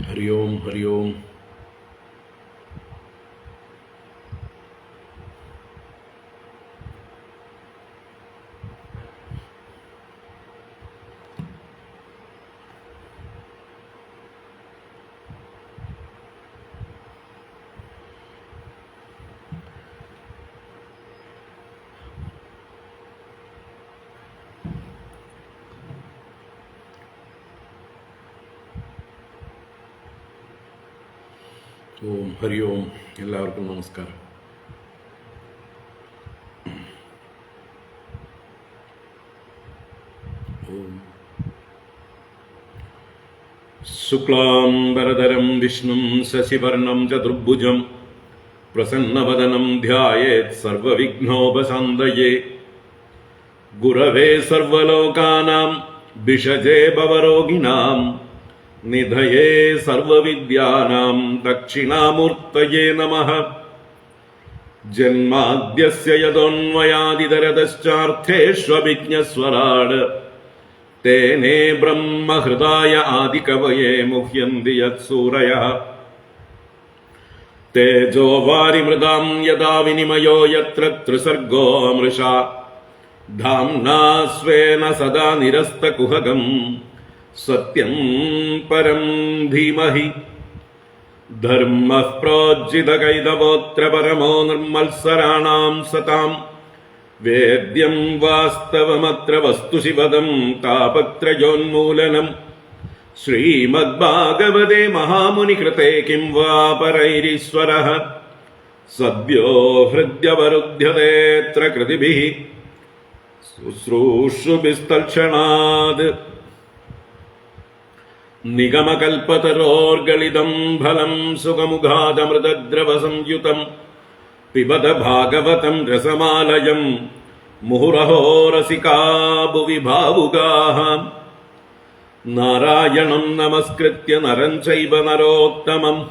ഹരി ഓം ഹരി ഓം. ഓം ഹരി ഓം. എല്ലാവർക്കും നമസ്കാരം. ശുക്ലാംബരധരം വിഷ്ണും ശശിവർണം ചതുർഭുജം പ്രസന്നവദനം ധ്യായേത് സർവവിഘ്നോപശാന്തയേ. ഗുരവേ സർവലോകാനാം ഭിഷജേ ഭവരോഗിണാം നിധയേ സർവവിദ്യാനാം ദക്ഷിണാമൂർത്തയേ നമഃ. ജന്മാദ്യസ്യ യതോന്വയാദിതരതശ്ചാർത്ഥേഷ്വഭിജ്ഞസ്വരാട് തേനേ ബ്രഹ്മഹൃദായ ആദികവയേ മുഹ്യന്തി യത്സൂരയഃ. തേജോ വാരിമൃതാം യദാ വിനിമയോ യത്ര ത്രിസർഗോ മൃഷാ ധാംനാ സ്വേന സദാ നിരസ്തകുഹകം സത്യം പരം ധീമഹി. ധർമ്മഃ പ്രോജ്ജിതകൈതവോത്ര പരമോ നിർമ്മത്സരാണാം സതാം. വേദ്യം വാസ്തവമത്ര വസ്തുശിവദം താപത്രയോന്മൂലനം. ശ്രീമദ്ഭാഗവതേ മഹാമുനികൃതേ കിം വാ പരൈരീശ്വരഃ. സദ്യോ ഹൃദ്യവരുധ്യതേത്ര കൃതിഭിഃ ശുശ്രൂഷുഭിസ്തൽക്ഷണാത്. നിഗമകൽപതരോർഗളിതം ഫലം സുഖമുഖാദമൃതദ്രവസംയുതം പിബത ഭാഗവതം രസമാലയം മുഹുരഹോ രസികാ ഭുവി ഭാവുകാഃ. നാരായണം നമസ്കൃത്യ നരം ചൈവ നരോത്തമം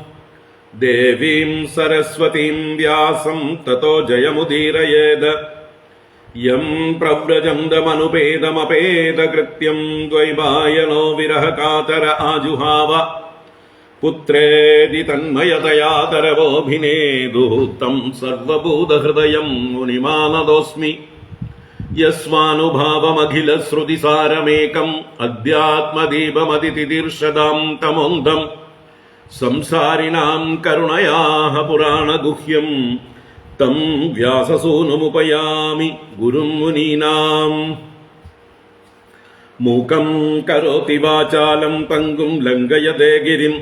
ദേവീം സരസ്വതീം വ്യാസം തതോ ജയമുദീരയേത്. യം പ്രവ്രജന്തമനുപേതമപേതകൃത്യം ദ്വൈപായനോ വിരഹകാതര ആജുഹാവ. പുത്രേതി തന്മയതയാതരവോഭിനേദുഃ तं സർവഭൂതഹൃദയം മുനിമാനതോസ്മി. യസ്വാനുഭാവമഖിലശ്രുതിസാരമേകം അധ്യാത്മദീപമതിതിദീർഷതാം തമോന്ധം. സംസാരിണാം കരുണയാഃ പുരാണഗുഹ്യം തം വ്യാസസൂനുമുപയാമി ഗുരും മുനീനാം. മൂകം കരോതി വാചാലം പങ്കും ലംഘയതേ ഗിരിം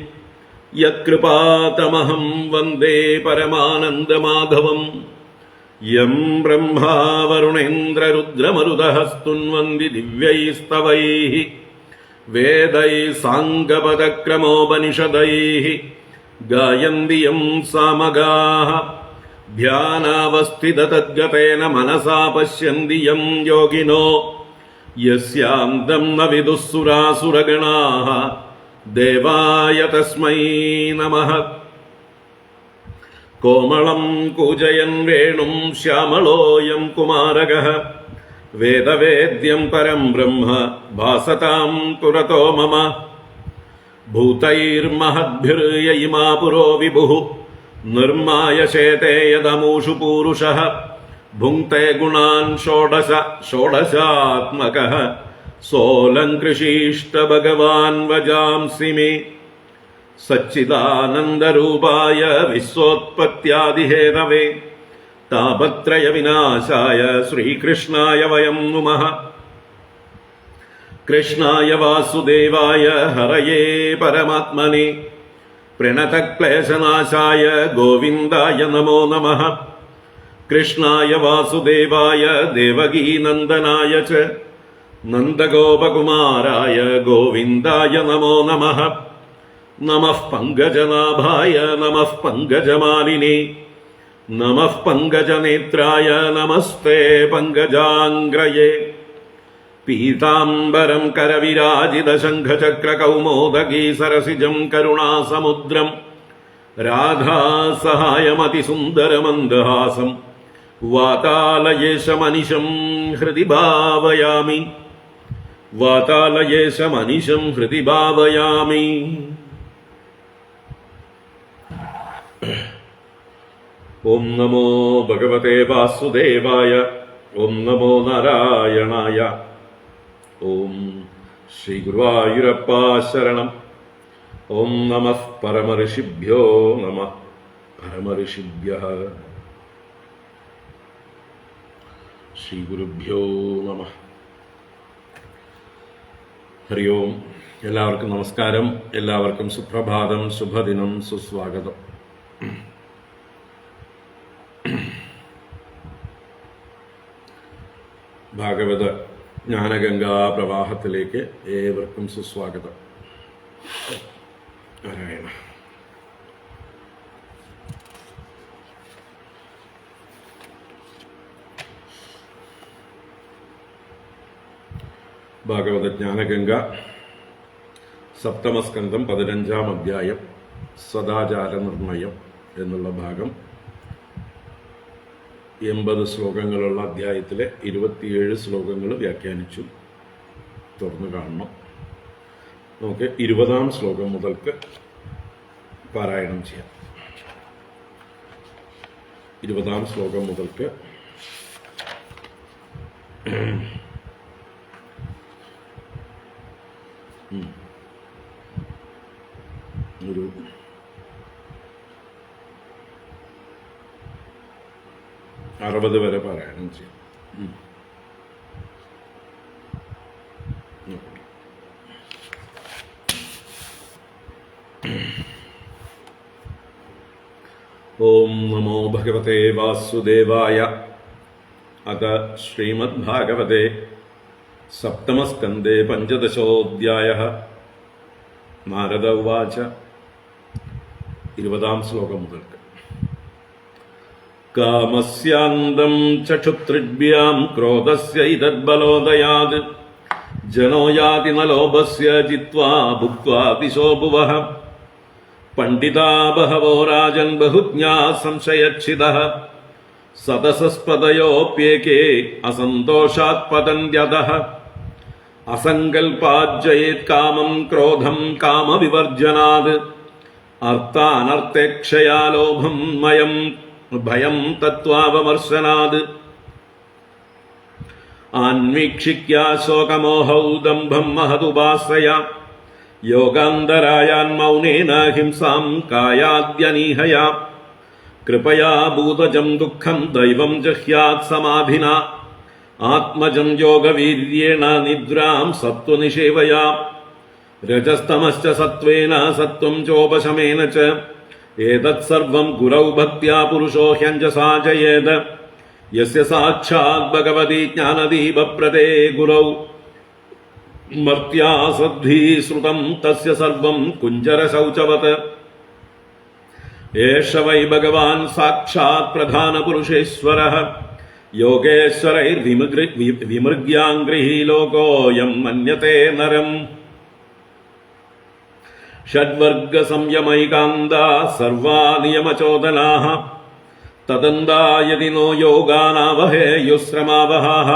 യത്കൃപാതമഹം വന്ദേ പരമാനന്ദമാധവം. യം ബ്രഹ്മാ വരുണേന്ദ്രരുദ്രമരുതഃ സ്തുന്വന്തി ദിവ്യൈസ്തവൈഃ വേദൈഃ സാംഗപദക്രമോപനിഷദൈഃ ഗായന്തി യം സാമഗാഃ. ധ്യാനാവസ്ഥിതതദ്ഗതേന മനസാ പശ്യന്തി യം യോഗിനോ യസ്യാന്തം ന വിദുഃ സുരാസുരഗണാഃ. ദേവായ തസ്മൈ നമഃ. കോമളം കൂജയൻ വേണും ശ്യാമളോയം കുമാരകഃ. വേദവേദ്യം പരം ബ്രഹ്മ ഭാസതാം പുരതോ മമ. ഭൂതൈർമഹദ്ഭിർയയിമാ പുരോ വിഭുഃ നിർമായശേതേ യദമൂഷു പൂരുഷഃ. ഭുങ്ക്തേ ഗുണാൻ ഷോഡശ ഷോഡശാത്മകഃ സോലങ്കൃഷീഷ്ട ഭഗവാൻ വജാംസി മേ. സച്ചിദാനന്ദരൂപായ വിശ്വോത്പത്യാദിഹേതവേ താപത്രയ വിനാശായ ശ്രീകൃഷ്ണായ വയം നുമഃ. കൃഷ്ണായ വാസുദേവായ ഹരയേ പരമാത്മനെ പ്രണതക്ലേശനാശായ ഗോവിന്ദായ നമോ നമഃ. കൃഷ്ണായ വാസുദേവായ ദേവകീനന്ദനായ ച നന്ദഗോപകുമാരായ ഗോവിന്ദായ നമോ നമഃ. നമഃ പങ്കജനാഭായ നമഃ പങ്കജമാലിനേ നമഃ പങ്കജനേത്രായ നമസ്തേ പങ്കജാംഗ്രയേ. പീതാംബരം കരവിരാജിതശംഖചക്രകൗമോദഗീ സരസിജം കരുണാസമുദ്രം രാധാസഹായമതിസുന്ദരമന്ദഹാസം വാതാലയേശമനിശം ഹൃദി ഭാവയാമി. വാതാലയേശമനിശം ഹൃദി ഭാവയാമി. ഓം നമോ ഭഗവതേ വാസുദേവായ. ഓം നമോ നാരായണായ. ഓം ശ്രീ ഗുരുവായൂരപ്പാ ശരണം. ഓം നമഃ പരമഋഷിഭ്യോ നമഃ പരമഋഷിഭ്യഃ. ശ്രീ ഗുരുഭ്യോ നമഃ. ഹരി ഓം. എല്ലാവർക്കും നമസ്കാരം. എല്ലാവർക്കും സുപ്രഭാതം, ശുഭദിനം, സുസ്വാഗതം. ഭാഗവത ജ്ഞാനഗംഗാ പ്രവാഹത്തിലേക്ക് ഏവർക്കും സുസ്വാഗതം. നാരായണ. ഭാഗവത ജ്ഞാനഗംഗ സപ്തമസ്കന്ധം 15-ാം അധ്യായം സദാചാര നിർണയം എന്നുള്ള ഭാഗം 80 ശ്ലോകങ്ങളുള്ള അധ്യായത്തിലെ 27 ശ്ലോകങ്ങൾ വ്യാഖ്യാനിച്ചു. തുറന്നു കാണണം. നമുക്ക് 20-ാം ശ്ലോകം മുതൽക്ക് പാരായണം ചെയ്യാം. 20-ാം ശ്ലോകം മുതൽക്ക് ഒരു 60 വരെ പാരായണം ചെയ്യാം. ഓം നമോ ഭഗവതേ വാസുദേവായ. അത ശ്രീമദ്ഭാഗവതേ സപ്തമസ്കന്ധേ 15-ഓധ്യായഃ. നാരദ ഉവാച. 20-ാം ശ്ലോകം മുതൽക്ക്. കാമസ്യാന്തം ചക്ഷുത്രിഭ്യാം ക്രോധസ്യ ഇതദ്ബലോദയാത് ജനോ യാതി ന ലോഭസ്യ ജിത്വാ ഭുക്ത്വാ ദിശോ ഭുവഃ. പണ്ഡിതാ ബഹവോ രാജൻ ബഹുജ്ഞാ സംശയച്ഛിദഃ സദസസ്പദയോപ്യേകേ അസന്തോഷാത് പതന്ത്യധഃ. അസങ്കൽപാജ്ജയേത് കാമം ക്രോധം കാമവിവർജനാത് അർത്ഥാനർത്ഥേക്ഷയാ ലോഭം മയം ഭയം തത്വാവമർശനാത്. ആന്വീക്ഷിക്യാ ശോകമോഹൗ ദംഭം മഹതുപാശ്രയ യോഗാന്തരായാൻ മൗനേന ഹിംസാം കായാദ്യനീഹയ. കൃപയാ ഭൂതജം ദുഃഖം ദൈവം ജഹ്യാത് സമാധിന ആത്മജം യോഗവീര്യേണ നിദ്രാം സത്വനിഷേവയാ. രജസ്തമശ്ച സത്വേന സത്വം ചോപശമേന ച ഏതത് സർവം ഗുരൗ ഭക്ത്യാ പുരുഷോ ഹ്യഞ്ജസാ ജയേത്. യസ്യ സാക്ഷാത് ഭഗവതി ജ്ഞാനദീപപ്രദേ ഗുരൗ മർത്യാ സദ്ഭീ ശ്രുതം തസ്യ സർവം കുഞ്ചരശൗചവത്. ഏഷ വൈ ഭഗവാൻ സാക്ഷാത് പ്രധാനപുരുഷേശ്വരഃ യോഗേശ്വരൈർവിമൃഗ്യാംഗ്രിഃ ലോകോയം മന്യത്തെ നരം. ഷഡ്വർഗസംയമൈകാന്താ സർവാ നിയമചോദനാഃ തദന്താ യതി നോ യോഗാനാവഹേയുശ്രമാവഹാഃ.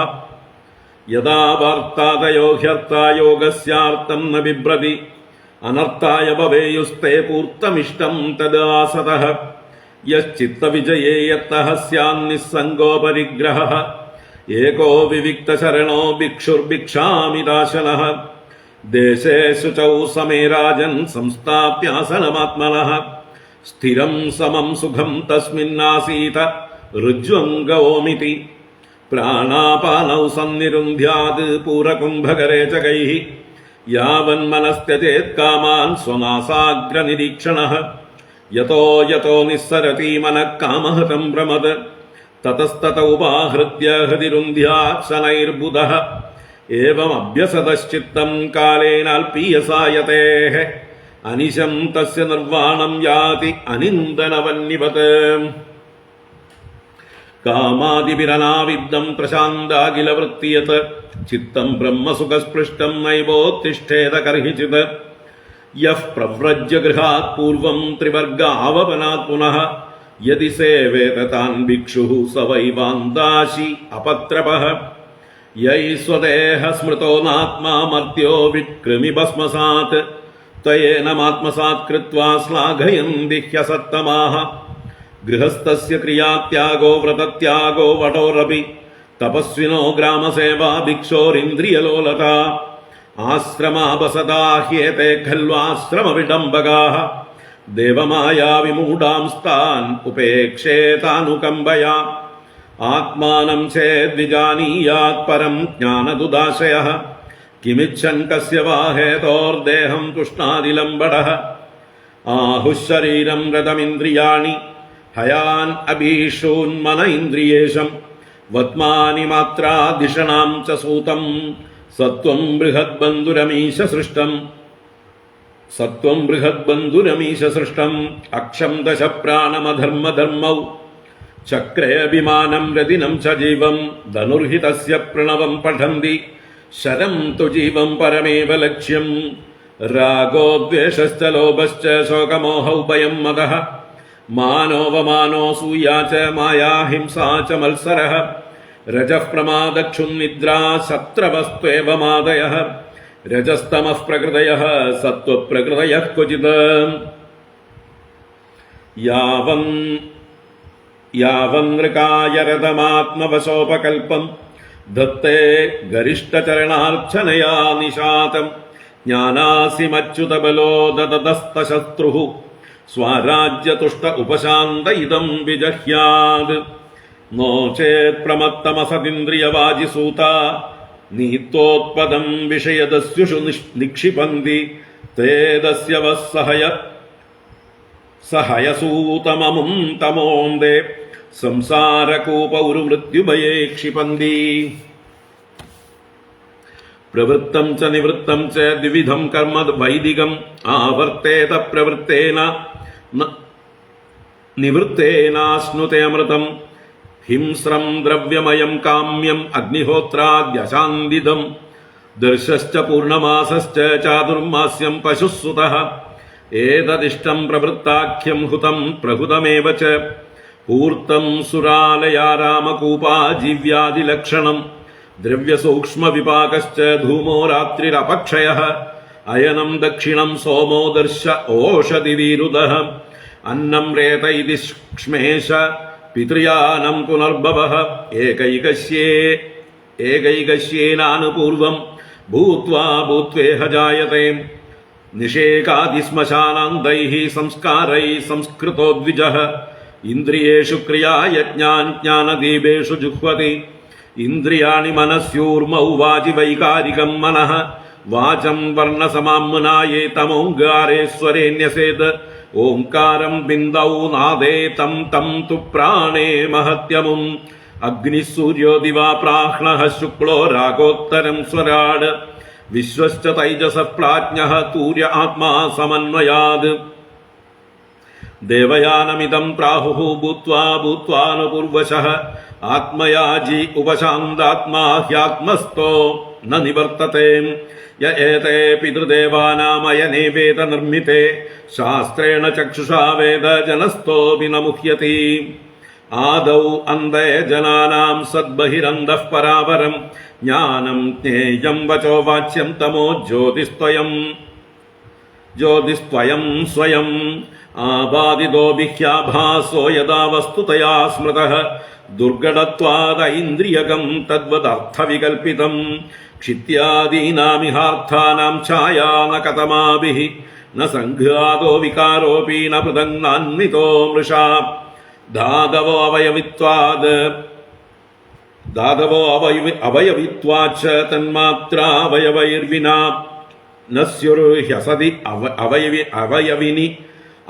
യദാ വാർത്താദയോ ഹ്യർത്താ യോഗസ്യാർത്ഥം ന ബിഭ്രതി അനർത്ഥായ ഭവേയുസ്തേ പൂർത്തമിഷ്ടം തദാ സതഃ. യശ്ചിത്തവിജയേ യത്തഃ സ്യാന്നിസ്സംഗോ പരിഗ്രഹഃ ഏകോ വിവിക്തശരണോ ഭിക്ഷുർഭിക്ഷാമിദാശനഃ. ദേശേ ശുചൗ സമേ രാജൻ സംസ്ഥാപ്യാസനമാത്മനഃ സ്ഥിരം സമം സുഖം തസ്മിന്നാസീത ഋജ്വംഗോമിതി. പ്രാണാപാനൗ സന്നിരുന്ധ്യാത് പൂരകുംഭകരേചകൈഃ യാവന്മനസ്ത്യജേത് കാമാൻ സ്വനാസാഗ്രനിരീക്ഷണഃ. യതോ യതോ നിസ്സരതി മനഃ കാമഹതം ഭ്രമത് തതസ്തത ഉപാഹൃത്യ ഹൃദിരുന്ധ്യാത് ശനൈർബുധഃ. ഏവമഭ്യസതശ്ചിത്തം കാലേനാൽപീയസായതേഃ അനിശം തസ്യ നിർവാണം യാതി അനിന്ദനവന്നിവത്. കാമാദിഭിരനാവിദ്ധം പ്രശാന്താഖിലവൃത്തിയത് ചിത്തം ബ്രഹ്മസുഖസ്പൃഷ്ടം നൈവോത്തിഷ്ഠേത കർഹിചിത്. യഃ പ്രവ്രജ്യ ഗൃഹാത് പൂർവം ത്രിവർഗാവപനാത് പുനഃ യദി സേവേത താൻ ഭിക്ഷുഃ സ വൈ വാന്താശി അപത്രപഃ. യൈ സ്വദേഹ സ്മൃതോ നാത്മാ മർത്യോ വിക്രമി ഭസ്മസാത് ത്വയേനമാത്മസാത് കൃത്വാ ശ്ലാഘയന്തി ഹ്യസത്തമാഃ ഗൃഹസ്ഥസ്യ ക്രിയാത്യാഗോ വ്രതത്യാഗോ വടോരപി തപസ്വിനോ ഗ്രാമസേവാ ഭിക്ഷോരിന്ദ്രിയലോലത ആശ്രമാപസദാ ഹ്യേതേ ഖൽവാശ്രമവിഡംബകാഃ ദേവമായാ വിമൂഢാംസ്താൻ ഉപേക്ഷേതാനുകമ്പയാ ആത്മാനം ചേദ്വിജാനീയാത് പരം ജ്ഞാനദുദാശയഃ കിമിച്ഛൻ കസ്യ വാ ഹേതോർദേഹം തുഷ്ണാദിലംബടഃ ആഹുശരീരം രഥമിന്ദ്രിയാണി ഹയാൻ അഭീഷൂന്മന ഇന്ദ്രിയേശം വത്മാനി മാത്രാദിഷണാം ച സൂതം സത്വം ബൃഹദ്ബന്ധുരമീശ സൃഷ്ടം അക്ഷം ദശ പ്രാണമധർമ്മധർമ്മൗ ചക്രേഭിമാനം രതിനം ച ജീവം ധനുർഹിതസ്യ പ്രണവം പഠന്തി ശരം തു ജീവം പരമേവ ലക്ഷ്യം രാഗോദ്വേഷശ്ച ലോഭശ്ച ശോകമോഹൗ ഭയം മദഃ മാനോവമാനോ സൂയാ ച മായാ ഹിംസാ ച മത്സരഃ രജഃ പ്രമാദക്ഷുന്നിദ്രാ ശത്രവസ്ത്വേവ മാദയഃ രജസ്തമഃ പ്രകൃതയഃ സത്വപ്രകൃതയഃ ക്വചിത് യാവന്നൃകായരതമാത്മവശോപകൽപം ദത്തേ ഗരിഷ്ഠചരണാർച്ചനയാ നിശാതം ജ്ഞാനാസിമച്യുതബലോ ദദതസ്തശത്രുഃ സ്വരാജ്യതുഷ്ട ഉപശാന്ത ഇദം വിജഹ്യാത് നോ ചേത് പ്രമത്തമസതിന്ദ്രിയവാജിസൂത നീത്തോത്പദം വിഷയദസ്യുഷു നിക്ഷിപന്തി തേദസ്യ സഹയസൂതമമും തമോന്തേ സംസാരകൂപൗരു മൃത്യുഭയേ ക്ഷിപന്തി പ്രവൃത്തം ച നിവൃത്തം ച ദ്വിവിധം കർമ്മ വൈദികം ആവർത്തേത പ്രവൃത്തേന നിവൃത്തേനാശ്നുതേ അമൃതം ഹിംസ്രം ദ്രവ്യമയം കാമ്യം അഗ്നിഹോത്രാദ്യശാന്തിദം ദർശശ്ച പൂർണമാസശ്ച ചാതുർമാസ്യം പശുസുതഃ ഏതദിഷ്ടം പ്രവൃത്താഖ്യം ഹുതം പ്രഹുതമേവ ച പൂർത്തം സുരാലയാ രാമകൂപാ ജീവ്യാദിലക്ഷണം ദ്രവ്യസൂക്ഷ്മവിപാകശ്ച ധൂമോ രാത്രിരപക്ഷയഃ അയനം ദക്ഷിണം സോമോ ദർശ ഓഷധിവിരുദഃ അന്നം രേത ഇതി ക്ഷ്മേശ പിതൃയാനം പുനർഭവഃ ഏകൈകശ്യേനാനുപൂർവം ഭൂത്വാ ഭൂത്വേഹ ജായത്തെ നിഷേകാദിശ്മശാനാന്തൈഃ സംസ്കാരൈഃ സംസ്കൃതോ ദ്വിജഃ ഇന്ദ്രിയേഷു ക്രിയായജ്ഞാൻ ജ്ഞാനദീപേഷു ജുഹ്വതി ഇന്ദ്രിയാണി മനസ്യൂർമൗ വാചി വൈകാരികം മനഃ വാചം വർണ്ണസമാമ്നായേ തമോങ്കാരേ ന്യസേത് ഓംകാരം ബിന്ദൗ നാദേ തം തം തു പ്രാണേ മഹത്യമും അഗ്നിസൂര്യോ ദിവാ പ്രാഹ്ണഃ ശുക്ലോ രാഗോത്തരം സ്വരാട് വിശ്വശ്ച തൈജസ പ്രാജ്ഞഃ തൂര്യ ആത്മാ സമന്വയാത് ദേവയാനമിദം പ്രാഹുഃ ഭൂത്വാ ഭൂത്വാനുപൂർവശഃ ആത്മയാജി ഉപശാന്താത്മാ ഹ്യാത്മസ്ഥോ ന നിവർത്തത്തെ യ ഏതേ പിതൃദേവാനാമയനേ വേദ നിർമ്മിതേ ശാസ്ത്രേണ ചക്ഷുഷാ വേദ ജനസ്ഥോപി ന മുഹ്യതി ആദൗ അന്തേ ജനാനാം സദ്ബഹിരന്തഃ പരാപരം ജ്ഞാനം ജ്ഞേയം വചോ വാച്യം തമോ ജ്യോതിസ്ത്വയം സ്വയം ആപാദിതോ ബിഹ്യാഭാസോ യഥാ വസ്തുതയാ സ്മൃതഃ ദുർഘടത്വാദൈന്ദ്രിയകം തദ്വദർത്ഥവികൽപ്പിതം ക്ഷിത്യാദീനാമിഹാർത്ഥാനാം ഛായാ ന കതമാഭിഃ ന സംഘാതോ വികാരോപി ന പൃഥങ്നാന്വിതോ മൃഷാ ധാതവോ അവയവിത്വാച്ച തന്മാത്രാവയവൈർവിനാ നസ്യുർഹ്യസതി അവയവിനി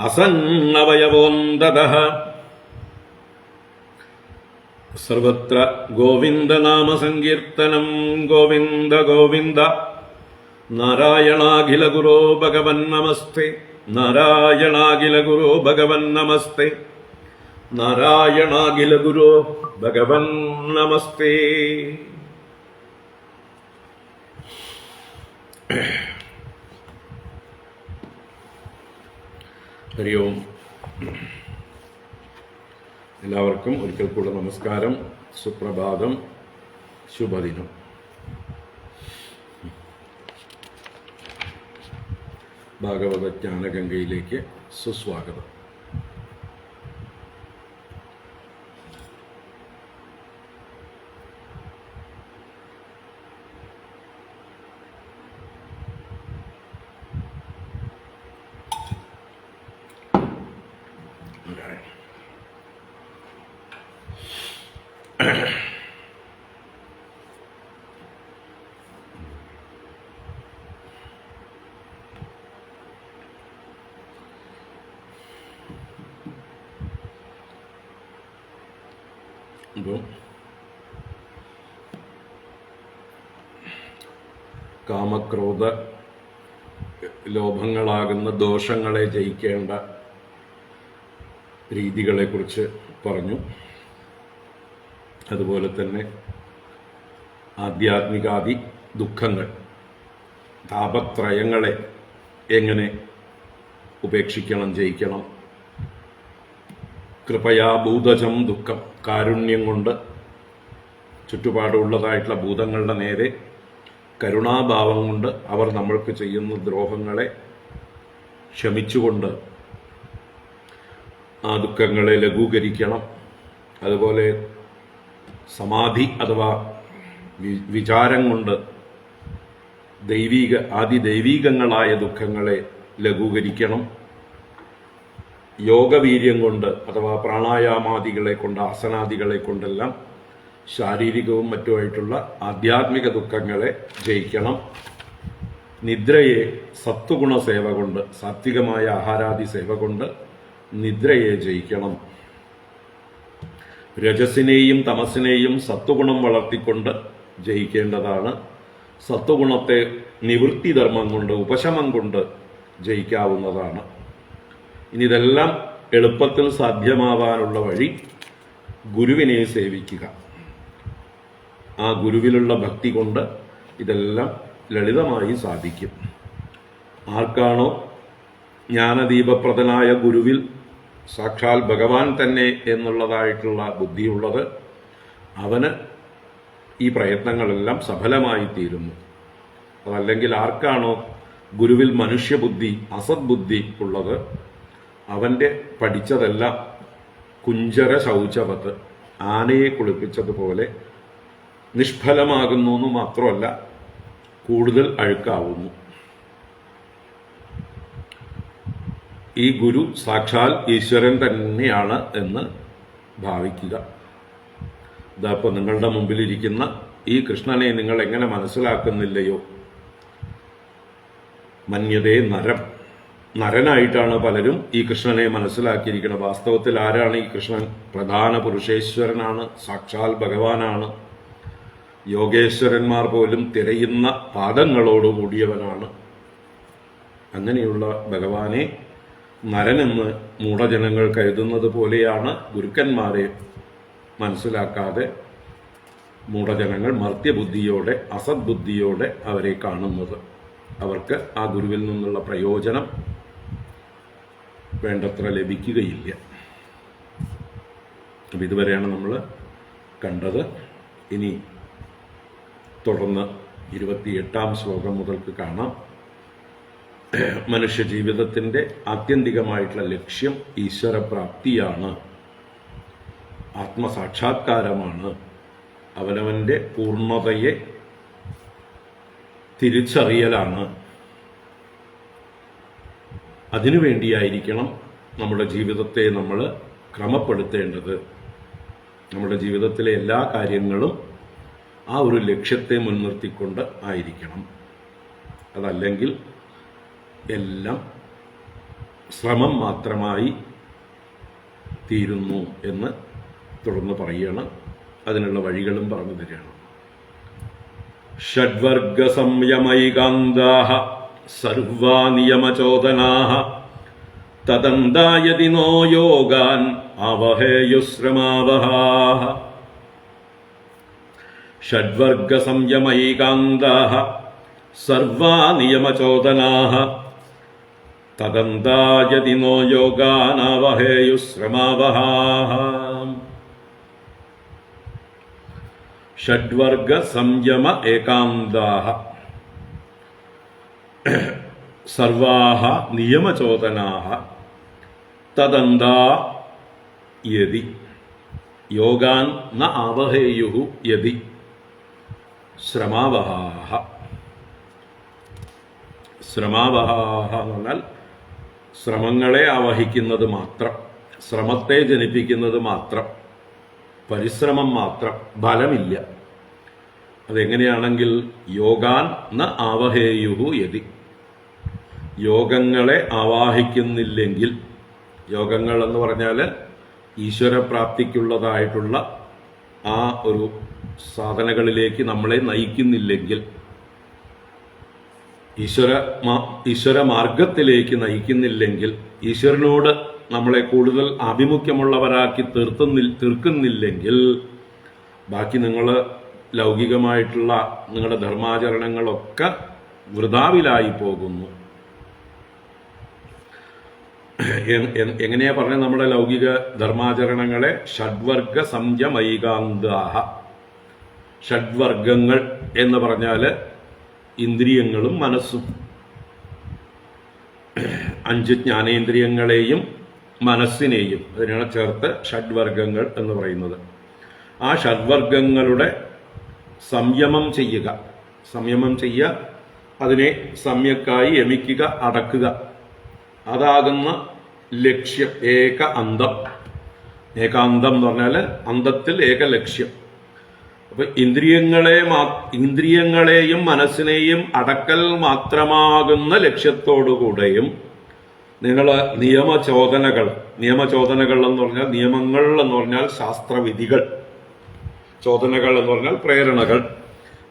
അസന്നവയവോന്തതഃ സർവത്ര ഗോവിന്ദനാമസങ്കീർത്തനം ഗോവിന്ദ ഗോവിന്ദ നാരായണാഖില ഗുരോ ഭഗവൻ നമസ്തേ നാരായണാഖില ഗുരോ ഭഗവൻ നമസ്തേ നാരായണാഖില ഗുരോ ഭഗവൻ നമസ്തേ. ഹരി ഓം. എല്ലാവർക്കും ഒരിക്കൽ കൂടെ നമസ്കാരം, സുപ്രഭാതം, ശുഭദിനം. ഭാഗവത ജ്ഞാനഗംഗയിലേക്ക് സുസ്വാഗതം. അപ്പോൾ കാമക്രോധ ലോഭങ്ങളാകുന്ന ദോഷങ്ങളെ ജയിക്കേണ്ട രീതികളെക്കുറിച്ച് പറഞ്ഞു. അതുപോലെ തന്നെ ആധ്യാത്മികാദി ദുഃഖങ്ങൾ, താപത്രയങ്ങളെ എങ്ങനെ ഉപേക്ഷിക്കണം, ജയിക്കണം. കൃപയാ ഭൂതജം ദുഃഖം, കാരുണ്യം കൊണ്ട് ചുറ്റുപാടുള്ളതായിട്ടുള്ള ഭൂതങ്ങളുടെ നേരെ കരുണാഭാവം കൊണ്ട് അവർ നമ്മൾക്ക് ചെയ്യുന്ന ദ്രോഹങ്ങളെ ക്ഷമിച്ചുകൊണ്ട് ആ ദുഃഖങ്ങളെ ലഘൂകരിക്കണം. അതുപോലെ സമാധി അഥവാ വിചാരം കൊണ്ട് ആദിദൈവീകങ്ങളായ ദുഃഖങ്ങളെ ലഘൂകരിക്കണം. യോഗവീര്യം കൊണ്ട് അഥവാ പ്രാണായാമാദികളെ കൊണ്ട്, ആസനാദികളെ കൊണ്ടെല്ലാം ശാരീരികവും മറ്റുമായിട്ടുള്ള ആധ്യാത്മിക ദുഃഖങ്ങളെ ജയിക്കണം. നിദ്രയെ സത്വഗുണ സേവ കൊണ്ട്, സാത്വികമായ ആഹാരാദി സേവ കൊണ്ട് നിദ്രയെ ജയിക്കണം. രജസിനെയും തമസിനെയും സത്വഗുണം വളർത്തിക്കൊണ്ട് ജയിക്കേണ്ടതാണ്. സത്വഗുണത്തെ നിവൃത്തിധർമ്മം കൊണ്ട്, ഉപശമം കൊണ്ട് ജയിക്കാവുന്നതാണ്. ഇനി ഇതെല്ലാം എളുപ്പത്തിൽ സാധ്യമാവാനുള്ള വഴി ഗുരുവിനെ സേവിക്കുക. ആ ഗുരുവിലുള്ള ഭക്തി കൊണ്ട് ഇതെല്ലാം ലളിതമായി സാധിക്കും. ആർക്കാണോ ജ്ഞാനദീപപ്രദനായ ഗുരുവിൽ സാക്ഷാൽ ഭഗവാൻ തന്നെ എന്നുള്ളതായിട്ടുള്ള ബുദ്ധിയുള്ളത്, അവന് ഈ പ്രയത്നങ്ങളെല്ലാം സഫലമായി തീരുന്നു. അതല്ലെങ്കിൽ ആർക്കാണോ ഗുരുവിൽ മനുഷ്യബുദ്ധി, അസദ്ബുദ്ധി ഉള്ളത്, അവൻ്റെ പഠിച്ചതെല്ലാം കുഞ്ചര ശൗചവത്ത്, ആനയെ കുളിപ്പിച്ചതുപോലെ നിഷ്ഫലമാകുന്നു എന്ന് മാത്രമല്ല, കൂടുതൽ അഴുക്കാവുന്നു. ഈ ഗുരു സാക്ഷാൽ ഈശ്വരൻ തന്നെയാണ് എന്ന് ഭാവിക്കുക. ഇതപ്പോൾ നിങ്ങളുടെ മുമ്പിലിരിക്കുന്ന ഈ കൃഷ്ണനെ നിങ്ങൾ എങ്ങനെ മനസ്സിലാക്കുന്നില്ലയോ? മന്യതേ നരം, നരനായിട്ടാണ് പലരും ഈ കൃഷ്ണനെ മനസ്സിലാക്കിയിരിക്കുന്നത്. വാസ്തവത്തിൽ ആരാണ് ഈ കൃഷ്ണൻ? പ്രധാന പുരുഷേശ്വരനാണ്, സാക്ഷാൽ ഭഗവാനാണ്. യോഗേശ്വരന്മാർ പോലും തിരയുന്ന പാദങ്ങളോടുകൂടിയവനാണ്. അങ്ങനെയുള്ള ഭഗവാനെ നരനെന്ന് മൂഢജനങ്ങൾ കരുതുന്നത് പോലെയാണ് ഗുരുക്കന്മാരെ മനസ്സിലാക്കാതെ മൂഢജനങ്ങൾ മർത്യബുദ്ധിയോടെ, അസദ്ബുദ്ധിയോടെ അവരെ കാണുന്നത്. അവർക്ക് ആ ഗുരുവിൽ നിന്നുള്ള പ്രയോജനം വേണ്ടത്ര ലഭിക്കുകയില്ല. അപ്പം ഇതുവരെയാണ് നമ്മൾ കണ്ടത്. ഇനി തുടർന്ന് 28-ാം ശ്ലോകം മുതൽക്ക് കാണാം. മനുഷ്യ ജീവിതത്തിൻ്റെ ആത്യന്തികമായിട്ടുള്ള ലക്ഷ്യം ഈശ്വരപ്രാപ്തിയാണ്, ആത്മസാക്ഷാത്കാരമാണ്, അവനവൻ്റെ പൂർണ്ണതയെ തിരിച്ചറിയലാണ്. അതിനുവേണ്ടിയായിരിക്കണം നമ്മുടെ ജീവിതത്തെ നമ്മൾ ക്രമപ്പെടുത്തേണ്ടത്. നമ്മുടെ ജീവിതത്തിലെ എല്ലാ കാര്യങ്ങളും ആ ഒരു ലക്ഷ്യത്തെ മുൻനിർത്തിക്കൊണ്ട് ആയിരിക്കണം. അതല്ലെങ്കിൽ എല്ലാം ശ്രമം മാത്രമായി തീരുന്നു എന്ന് തുടർന്ന് പറയുകയാണ്. അതിനുള്ള വഴികളും പറഞ്ഞു തരികയാണ്. ഷഡ്വർഗ സംയമൈകാന്താഃ സർവാ നിയമചോദനാഃ തദന്തായതി നോ യോഗാൻ ആവഹേയുശ്രമാവഹാഃ. ഷഡ്വർഗ സംയമൈകാന്താഃ സർവാ നിയമചോദനാഃ തദന്തായതി നോ യോഗാൻ ആവഹേയുശ്രമാവഹാഃ. ഷഡ്വർഗ സംയമ ഏകാന്താഃ. സർവാഹ നിയമചോദനാഹ തദന്താ യതി യോഗാൻ ന ആവഹേയുഹു യതി ശ്രമാവഹാഹ. ശ്രമാവഹാഹ എന്ന് പറഞ്ഞാൽ ശ്രമങ്ങളെ ആവഹിക്കുന്നത് മാത്രം, ശ്രമത്തെ ജനിപ്പിക്കുന്നത് മാത്രം, പരിശ്രമം മാത്രം, ഫലമില്ല. അതെങ്ങനെയാണെങ്കിൽ യോഗാൻ ന ആവഹേയുഹു യതി, യോഗങ്ങളെ ആവാഹിക്കുന്നില്ലെങ്കിൽ, യോഗങ്ങൾ എന്ന് പറഞ്ഞാൽ ഈശ്വരപ്രാപ്തിക്കുള്ളതായിട്ടുള്ള ആ ഒരു സാധനകളിലേക്ക് നമ്മളെ നയിക്കുന്നില്ലെങ്കിൽ, ഈശ്വര മാർഗത്തിലേക്ക് ഈശ്വരനോട് നമ്മളെ കൂടുതൽ ആഭിമുഖ്യമുള്ളവരാക്കി തീർക്കുന്നില്ലെങ്കിൽ, ബാക്കി നിങ്ങൾ ലൗകികമായിട്ടുള്ള നിങ്ങളുടെ ധർമാചരണങ്ങളൊക്കെ വൃഥാവിലായി പോകുന്നു. എങ്ങനെയാ പറഞ്ഞത്? നമ്മുടെ ലൗകിക ധർമാചരണങ്ങളെ ഷഡ്വർഗ സംയമൈകാന്താഹ. ഷഡ്വർഗങ്ങൾ എന്ന് പറഞ്ഞാൽ ഇന്ദ്രിയങ്ങളും മനസ്സും, 5 ജ്ഞാനേന്ദ്രിയങ്ങളെയും മനസ്സിനെയും അതിനാണ് ചേർത്ത് ഷഡ്വർഗങ്ങൾ എന്ന് പറയുന്നത്. ആ ഷഡ്വർഗങ്ങളുടെ സംയമം ചെയ്യുക, അതിനെ സമ്യക്കായി യമിക്കുക, അടക്കുക, അതാകുന്ന ലക്ഷ്യം. ഏകാന്തം എന്ന് പറഞ്ഞാൽ അന്തത്തിൽ ഏക ലക്ഷ്യം. അപ്പൊ ഇന്ദ്രിയങ്ങളെയും മനസ്സിനെയും അടക്കൽ മാത്രമാകുന്ന ലക്ഷ്യത്തോടുകൂടെയും നിങ്ങൾ നിയമചോദനകൾ എന്ന് പറഞ്ഞാൽ, നിയമങ്ങൾ എന്ന് പറഞ്ഞാൽ ശാസ്ത്രവിധികൾ, ചോദനകൾ എന്ന് പറഞ്ഞാൽ പ്രേരണകൾ.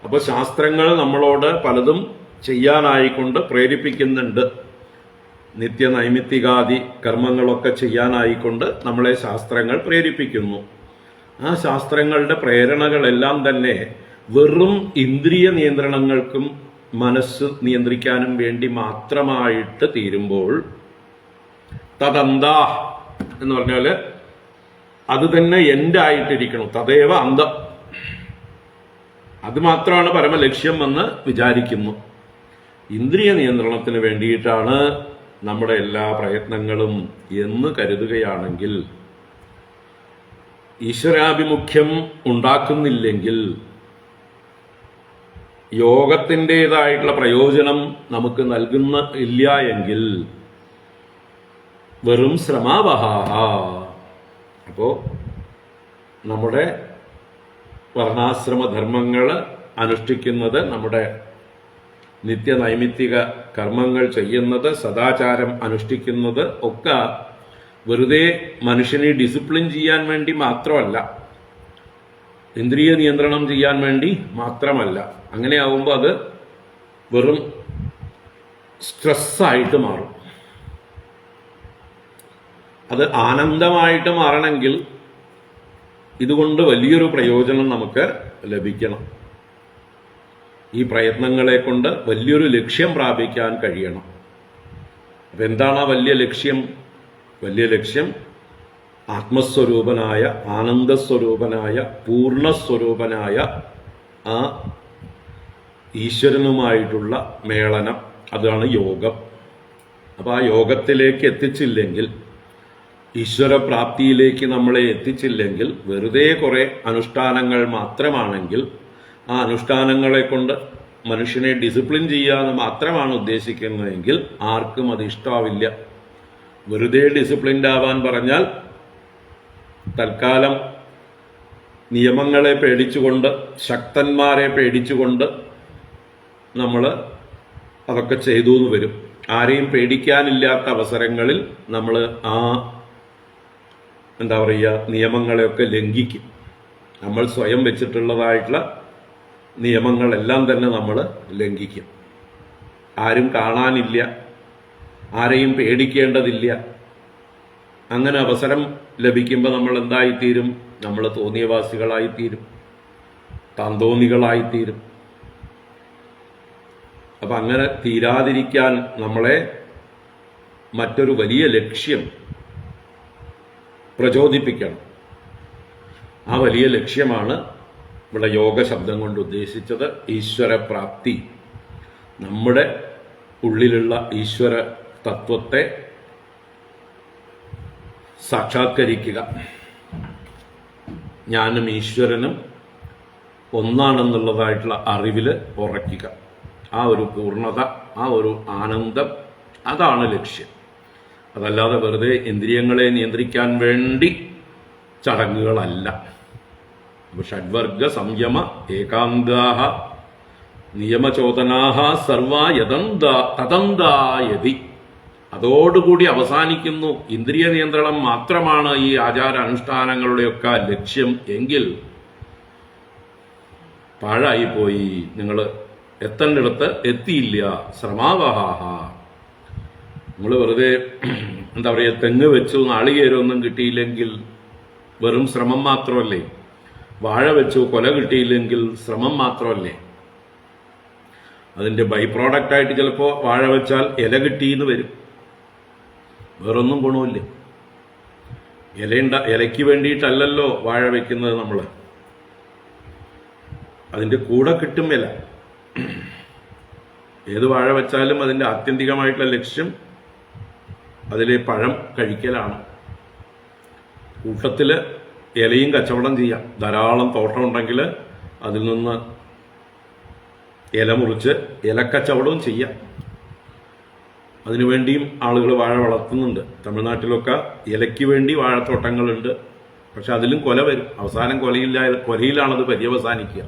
അപ്പൊ ശാസ്ത്രങ്ങൾ നമ്മളോട് പലതും ചെയ്യാനായിക്കൊണ്ട് പ്രേരിപ്പിക്കുന്നുണ്ട്. നിത്യനൈമിത്തികാദി കർമ്മങ്ങളൊക്കെ ചെയ്യാനായിക്കൊണ്ട് നമ്മളെ ശാസ്ത്രങ്ങൾ പ്രേരിപ്പിക്കുന്നു. ആ ശാസ്ത്രങ്ങളുടെ പ്രേരണകളെല്ലാം തന്നെ വെറും ഇന്ദ്രിയ നിയന്ത്രണങ്ങൾക്കും മനസ്സ് നിയന്ത്രിക്കാനും വേണ്ടി മാത്രമായിട്ട് തീരുമ്പോൾ, തദന്താ എന്ന് പറഞ്ഞാല് അത് തന്നെ ആയിട്ടിരിക്കണം. തദേവ അന്തം, അത് മാത്രമാണ് പരമലക്ഷ്യം എന്ന് വിചാരിക്കുന്നു. ഇന്ദ്രിയ നിയന്ത്രണത്തിന് വേണ്ടിയിട്ടാണ് നമ്മുടെ എല്ലാ പ്രയത്നങ്ങളും എന്ന് കരുതുകയാണെങ്കിൽ, ഈശ്വരാഭിമുഖ്യം ഉണ്ടാക്കുന്നില്ലെങ്കിൽ, യോഗത്തിൻ്റെതായിട്ടുള്ള പ്രയോജനം നമുക്ക് ഇല്ല എങ്കിൽ വെറും ശ്രമാവഹാഹ. അപ്പോ നമ്മുടെ വർണ്ണാശ്രമധർമ്മങ്ങൾ അനുഷ്ഠിക്കുന്നത്, നമ്മുടെ നിത്യനൈമിത്തിക കർമ്മങ്ങൾ ചെയ്യുന്നത്, സദാചാരം അനുഷ്ഠിക്കുന്നത് ഒക്കെ വെറുതെ മനുഷ്യനെ ഡിസിപ്ലിൻ ചെയ്യാൻ വേണ്ടി മാത്രമല്ല, ഇന്ദ്രിയ നിയന്ത്രണം ചെയ്യാൻ വേണ്ടി മാത്രമല്ല. അങ്ങനെ ആവുമ്പോൾ അത് വെറും സ്ട്രെസ്സായിട്ട് മാറും. അത് ആനന്ദമായിട്ട് മാറണമെങ്കിൽ ഇതുകൊണ്ട് വലിയൊരു പ്രയോജനം നമുക്ക് ലഭിക്കണം. ഈ പ്രയത്നങ്ങളെ കൊണ്ട് വലിയൊരു ലക്ഷ്യം പ്രാപിക്കാൻ കഴിയണം. അപ്പൊ എന്താണ് ആ വലിയ ലക്ഷ്യം? വലിയ ലക്ഷ്യം ആത്മസ്വരൂപനായ, ആനന്ദസ്വരൂപനായ, പൂർണ്ണസ്വരൂപനായ ആ ഈശ്വരനുമായിട്ടുള്ള മേളനം, അതാണ് യോഗം. അപ്പൊ ആ യോഗത്തിലേക്ക് എത്തിച്ചില്ലെങ്കിൽ, ഈശ്വരപ്രാപ്തിയിലേക്ക് നമ്മളെ എത്തിച്ചില്ലെങ്കിൽ, വെറുതെ കുറെ അനുഷ്ഠാനങ്ങൾ മാത്രമാണെങ്കിൽ, ആ അനുഷ്ഠാനങ്ങളെ കൊണ്ട് മനുഷ്യനെ ഡിസിപ്ലിൻ ചെയ്യാന്ന് മാത്രമാണ് ഉദ്ദേശിക്കുന്നതെങ്കിൽ ആർക്കും അത് ഇഷ്ടാവില്ല. വെറുതെ ഡിസിപ്ലിൻഡ് ആവാൻ പറഞ്ഞാൽ തൽക്കാലം നിയമങ്ങളെ പേടിച്ചുകൊണ്ട്, ശക്തന്മാരെ പേടിച്ചുകൊണ്ട് നമ്മൾ അതൊക്കെ ചെയ്തു എന്ന് വരും. ആരെയും പേടിക്കാനില്ലാത്ത അവസരങ്ങളിൽ നമ്മൾ ആ നിയമങ്ങളെയൊക്കെ ലംഘിക്കും. നമ്മൾ സ്വയം വെച്ചിട്ടുള്ളതായിട്ടുള്ള നിയമങ്ങളെല്ലാം തന്നെ നമ്മൾ ലംഘിക്കും. ആരും കാണാനില്ല, ആരെയും പേടിക്കേണ്ടതില്ല. അങ്ങനെ അവസരം ലഭിക്കുമ്പോൾ നമ്മൾ എന്തായിത്തീരും? നമ്മൾ തോന്നിയവാസികളായിത്തീരും, താന്തോന്നികളായിത്തീരും. അപ്പം അങ്ങനെ തീരാതിരിക്കാൻ നമ്മളെ മറ്റൊരു വലിയ ലക്ഷ്യം പ്രചോദിപ്പിക്കണം. ആ വലിയ ലക്ഷ്യമാണ് ഇവിടെ യോഗ ശബ്ദം കൊണ്ട് ഉദ്ദേശിച്ചത്. ഈശ്വരപ്രാപ്തി, നമ്മുടെ ഉള്ളിലുള്ള ഈശ്വര തത്വത്തെ സാക്ഷാത്കരിക്കുക. ഞാനും ഈശ്വരനും ഒന്നാണെന്നുള്ളതായിട്ടുള്ള അറിവിൽ ഉറയ്ക്കുക. ആ ഒരു പൂർണ്ണത, ആ ഒരു ആനന്ദം, അതാണ് ലക്ഷ്യം. അതല്ലാതെ വെറുതെ ഇന്ദ്രിയങ്ങളെ നിയന്ത്രിക്കാൻ വേണ്ടി ചടങ്ങുകളല്ല. ഷഡ്വർഗ സംയമ ഏകാന്താഹ നിയമചോദനാഹ സർവ തദന്തായതി. അതോടുകൂടി അവസാനിക്കുന്നു. ഇന്ദ്രിയ നിയന്ത്രണം മാത്രമാണ് ഈ ആചാര അനുഷ്ഠാനങ്ങളുടെയൊക്കെ ലക്ഷ്യം എങ്കിൽ പാഴായിപ്പോയി. നിങ്ങൾ എത്തേണ്ടിടത്ത് എത്തിയില്ല. ശ്രമാവഹാഹ. നിങ്ങൾ വെറുതെ എന്താ പറയുക, തെങ്ങ് വെച്ചു നാളികേരമൊന്നും കിട്ടിയില്ലെങ്കിൽ വെറും ശ്രമം മാത്രമല്ലേ? വാഴ വെച്ചു കൊല കിട്ടിയില്ലെങ്കിൽ ശ്രമം മാത്രമല്ലേ? അതിൻ്റെ ബൈ പ്രോഡക്റ്റായിട്ട് ചിലപ്പോൾ വാഴ വെച്ചാൽ ഇല കിട്ടിയെന്ന് വരും. വേറൊന്നും ഗുണമില്ല. ഇലയ്ക്ക് വേണ്ടിയിട്ടല്ലല്ലോ വാഴ വെക്കുന്നത് നമ്മൾ. അതിൻ്റെ കൂടെ കിട്ടും ഇല. ഏത് വാഴ വെച്ചാലും അതിൻ്റെ ആത്യന്തികമായിട്ടുള്ള ലക്ഷ്യം അതിലെ പഴം കഴിക്കലാണ്. കൂട്ടത്തിൽ ഇലയും കച്ചവടം ചെയ്യാം. ധാരാളം തോട്ടം ഉണ്ടെങ്കിൽ അതിൽ നിന്ന് ഇല മുറിച്ച് ഇലക്കച്ചവടവും ചെയ്യാം. അതിനുവേണ്ടിയും ആളുകൾ വാഴ വളർത്തുന്നുണ്ട്. തമിഴ്നാട്ടിലൊക്കെ ഇലയ്ക്ക് വേണ്ടി വാഴത്തോട്ടങ്ങളുണ്ട്. പക്ഷെ അതിലും കൊല വരും. അവസാനം കൊലയിലാണത് പര്യവസാനിക്കുക.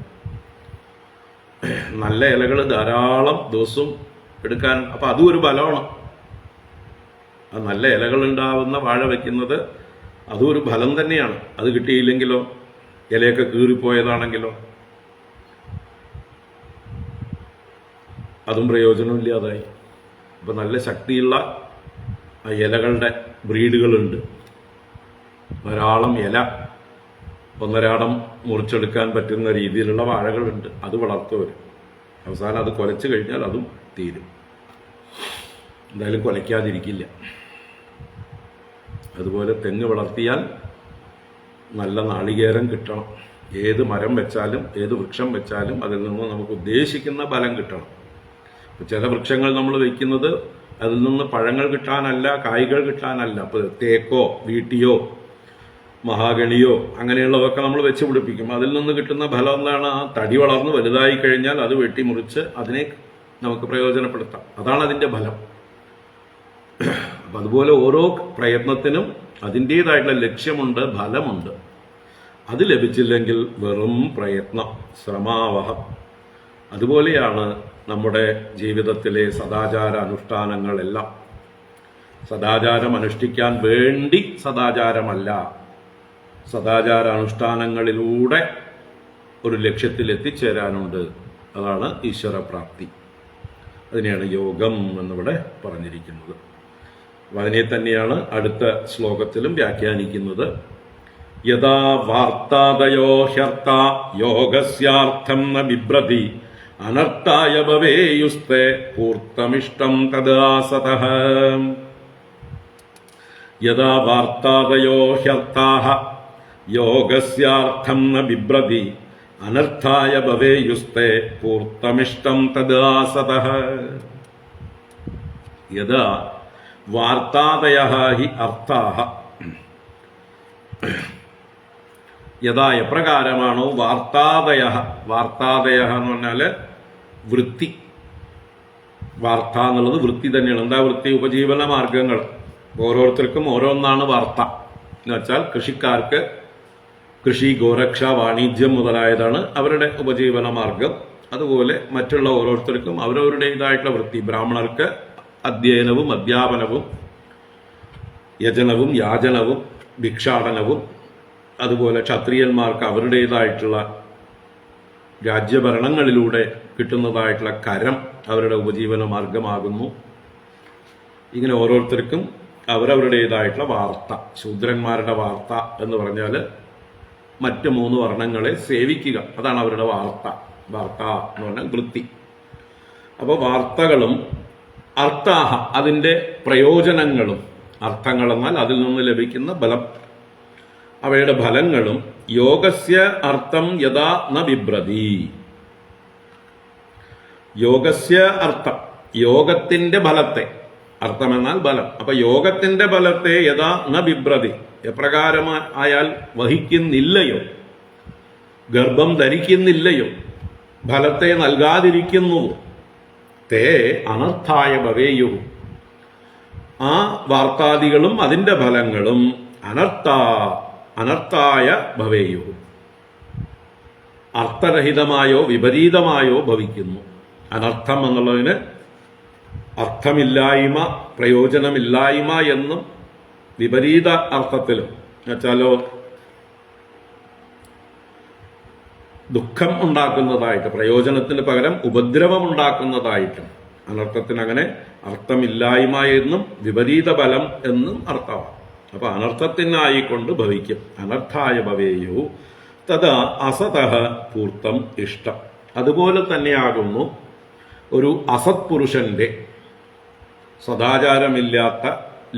നല്ല ഇലകൾ ധാരാളം ദിവസവും എടുക്കാൻ. അപ്പം അതും ഒരു ബലമാണ്. നല്ല ഇലകൾ ഉണ്ടാവുന്ന വാഴ വയ്ക്കുന്നത് അതും ഒരു ഫലം തന്നെയാണ്. അത് കിട്ടിയില്ലെങ്കിലോ, ഇലയൊക്കെ കീറിപ്പോയതാണെങ്കിലോ അതും പ്രയോജനമില്ലാതായി. അപ്പം നല്ല ശക്തിയുള്ള ഇലകളുടെ ബ്രീഡുകളുണ്ട്. ധാരാളം ഇല ഒന്നരാടം മുറിച്ചെടുക്കാൻ പറ്റുന്ന രീതിയിലുള്ള വാഴകളുണ്ട്. അത് വളർത്തുവർ. അവസാനം അത് കുലച്ചു കഴിഞ്ഞാൽ അതും തീരും. എന്തായാലും കുലയ്ക്കാതിരിക്കില്ല. അതുപോലെ തെങ്ങ് വളർത്തിയാൽ നല്ല നാളികേരം കിട്ടണം. ഏത് മരം വെച്ചാലും ഏത് വൃക്ഷം വെച്ചാലും അതിൽ നിന്ന് നമുക്ക് ഉദ്ദേശിക്കുന്ന ഫലം കിട്ടണം. ചില വൃക്ഷങ്ങൾ നമ്മൾ വയ്ക്കുന്നത് അതിൽ നിന്ന് പഴങ്ങൾ കിട്ടാനല്ല, കായ്കൾ കിട്ടാനല്ല. അപ്പോൾ തേക്കോ വീട്ടിയോ മഹാഗണിയോ അങ്ങനെയുള്ളതൊക്കെ നമ്മൾ വെച്ച് പിടിപ്പിക്കും. അതിൽ നിന്ന് കിട്ടുന്ന ഫലം എന്താണ്? ആ തടി വളർന്ന് വലുതായി കഴിഞ്ഞാൽ അത് വെട്ടിമുറിച്ച് അതിനെ നമുക്ക് പ്രയോജനപ്പെടുത്താം. അതാണ് അതിൻ്റെ ഫലം. അപ്പം അതുപോലെ ഓരോ പ്രയത്നത്തിനും അതിൻ്റേതായിട്ടുള്ള ലക്ഷ്യമുണ്ട്, ഫലമുണ്ട്. അത് ലഭിച്ചില്ലെങ്കിൽ വെറും പ്രയത്നം, ശ്രമാവഹം. അതുപോലെയാണ് നമ്മുടെ ജീവിതത്തിലെ സദാചാര അനുഷ്ഠാനങ്ങളെല്ലാം. സദാചാരം അനുഷ്ഠിക്കാൻ വേണ്ടി സദാചാരമല്ല, സദാചാര അനുഷ്ഠാനങ്ങളിലൂടെ ഒരു ലക്ഷ്യത്തിൽ എത്തിച്ചേരാനുണ്ട്. അതാണ് ഈശ്വരപ്രാപ്തി. അതിനെയാണ് യോഗം എന്നിവിടെ പറഞ്ഞിരിക്കുന്നത്. അതിനെ തന്നെയാണ് അടുത്ത ശ്ലോകത്തിലും വ്യാഖ്യാനിക്കുന്നത്. യഥാ വാർത്താദയോ ഹ്യർത്ഥ യോഗസ്യാർത്ഥം ന ബിഭ്രതി അനർത്ഥായ ഭവേയുസ്തേ പൂർത്തമിഷ്ടം തദാസതഃ. യഥാ വാർത്താദയോ ഹ്യർത്ഥാഃ യോഗസ്യാർത്ഥം ന ബിഭ്രതി അനർത്ഥായ ഭവേയുസ്തേ പൂർത്തമിഷ്ടം തദാസതഃ. യഥാ വാർത്താദയഃ ഹി അർത്ഥാഃ. യഥാ എപ്രകാരമാണോ വാർത്താദയഃ, വാർത്താദയഃ എന്ന് പറഞ്ഞാൽ വൃത്തി. വാർത്ത എന്നുള്ളത് വൃത്തി തന്നെയാണ്. എന്താ വൃത്തി? ഉപജീവന മാർഗങ്ങൾ. ഓരോരുത്തർക്കും ഓരോന്നാണ് വാർത്ത എന്ന് വെച്ചാൽ കൃഷിക്കാർക്ക് കൃഷി, ഗോരക്ഷ, വാണിജ്യം മുതലായതാണ് അവരുടെ ഉപജീവന മാർഗം. അതുപോലെ മറ്റുള്ള ഓരോരുത്തർക്കും അവരവരുടേതായിട്ടുള്ള വൃത്തി. ബ്രാഹ്മണർക്ക് അധ്യയനവും അധ്യാപനവും യജനവും യാചനവും ഭിക്ഷാടനവും, അതുപോലെ ക്ഷത്രിയന്മാർക്ക് അവരുടേതായിട്ടുള്ള രാജ്യഭരണങ്ങളിലൂടെ കിട്ടുന്നതായിട്ടുള്ള കരം അവരുടെ ഉപജീവന മാർഗമാകുന്നു. ഇങ്ങനെ ഓരോരുത്തർക്കും അവരവരുടേതായിട്ടുള്ള വാർത്ത. ശൂദ്രന്മാരുടെ വാർത്ത എന്ന് പറഞ്ഞാൽ മറ്റ് 3 വർണ്ണങ്ങളെ സേവിക്കുക, അതാണ് അവരുടെ വാർത്ത. വാർത്ത എന്ന് പറഞ്ഞാൽ വൃത്തി. അപ്പോൾ വാർത്തകളും അർത്ഥാഹ അതിൻ്റെ പ്രയോജനങ്ങളും, അർത്ഥങ്ങളെന്നാൽ അതിൽ നിന്ന് ലഭിക്കുന്ന ബലം, അവയുടെ ഫലങ്ങളും യോഗസ്യ അർത്ഥം യഥാ ന ബിഭ്രതി. യോഗസ്യ അർത്ഥം, യോഗത്തിന്റെ ഫലത്തെ, അർത്ഥമെന്നാൽ ബലം. അപ്പൊ യോഗത്തിന്റെ ബലത്തെ യഥാ ന ബിഭ്രതി, എപ്രകാരം ആയാൽ വഹിക്കുന്നില്ലയോ, ഗർഭം ധരിക്കുന്നില്ലയോ, ഫലത്തെ നൽകാതിരിക്കുന്നു, തേ അനർത്ഥായ ഭവേയു, ആ വാർത്താദികളും അതിന്റെ ഫലങ്ങളും അനർത്ഥായ ഭവേയു, അർത്ഥരഹിതമായോ വിപരീതമായോ ഭവിക്കുന്നു. അനർത്ഥം എന്നുള്ളതിന് അർത്ഥമില്ലായ്മ, പ്രയോജനമില്ലായ്മ എന്നും വിപരീത അർത്ഥത്തിലും, എന്നുവെച്ചാലോ ദുഃഖം ഉണ്ടാക്കുന്നതായിട്ട്, പ്രയോജനത്തിന് പകരം ഉപദ്രവമുണ്ടാക്കുന്നതായിട്ടും, അനർത്ഥത്തിനങ്ങനെ അർത്ഥമില്ലായ്മ എന്നും വിപരീത ഫലം എന്നും അർത്ഥമാണ്. അപ്പൊ അനർത്ഥത്തിനായിക്കൊണ്ട് ഭവിക്കും. അനർത്ഥായ ഭവേയു തഥാ അസതഃ പൂർത്തം ഇഷ്ടം. അതുപോലെ തന്നെയാകുന്നു ഒരു അസത് പുരുഷന്റെ, സദാചാരമില്ലാത്ത,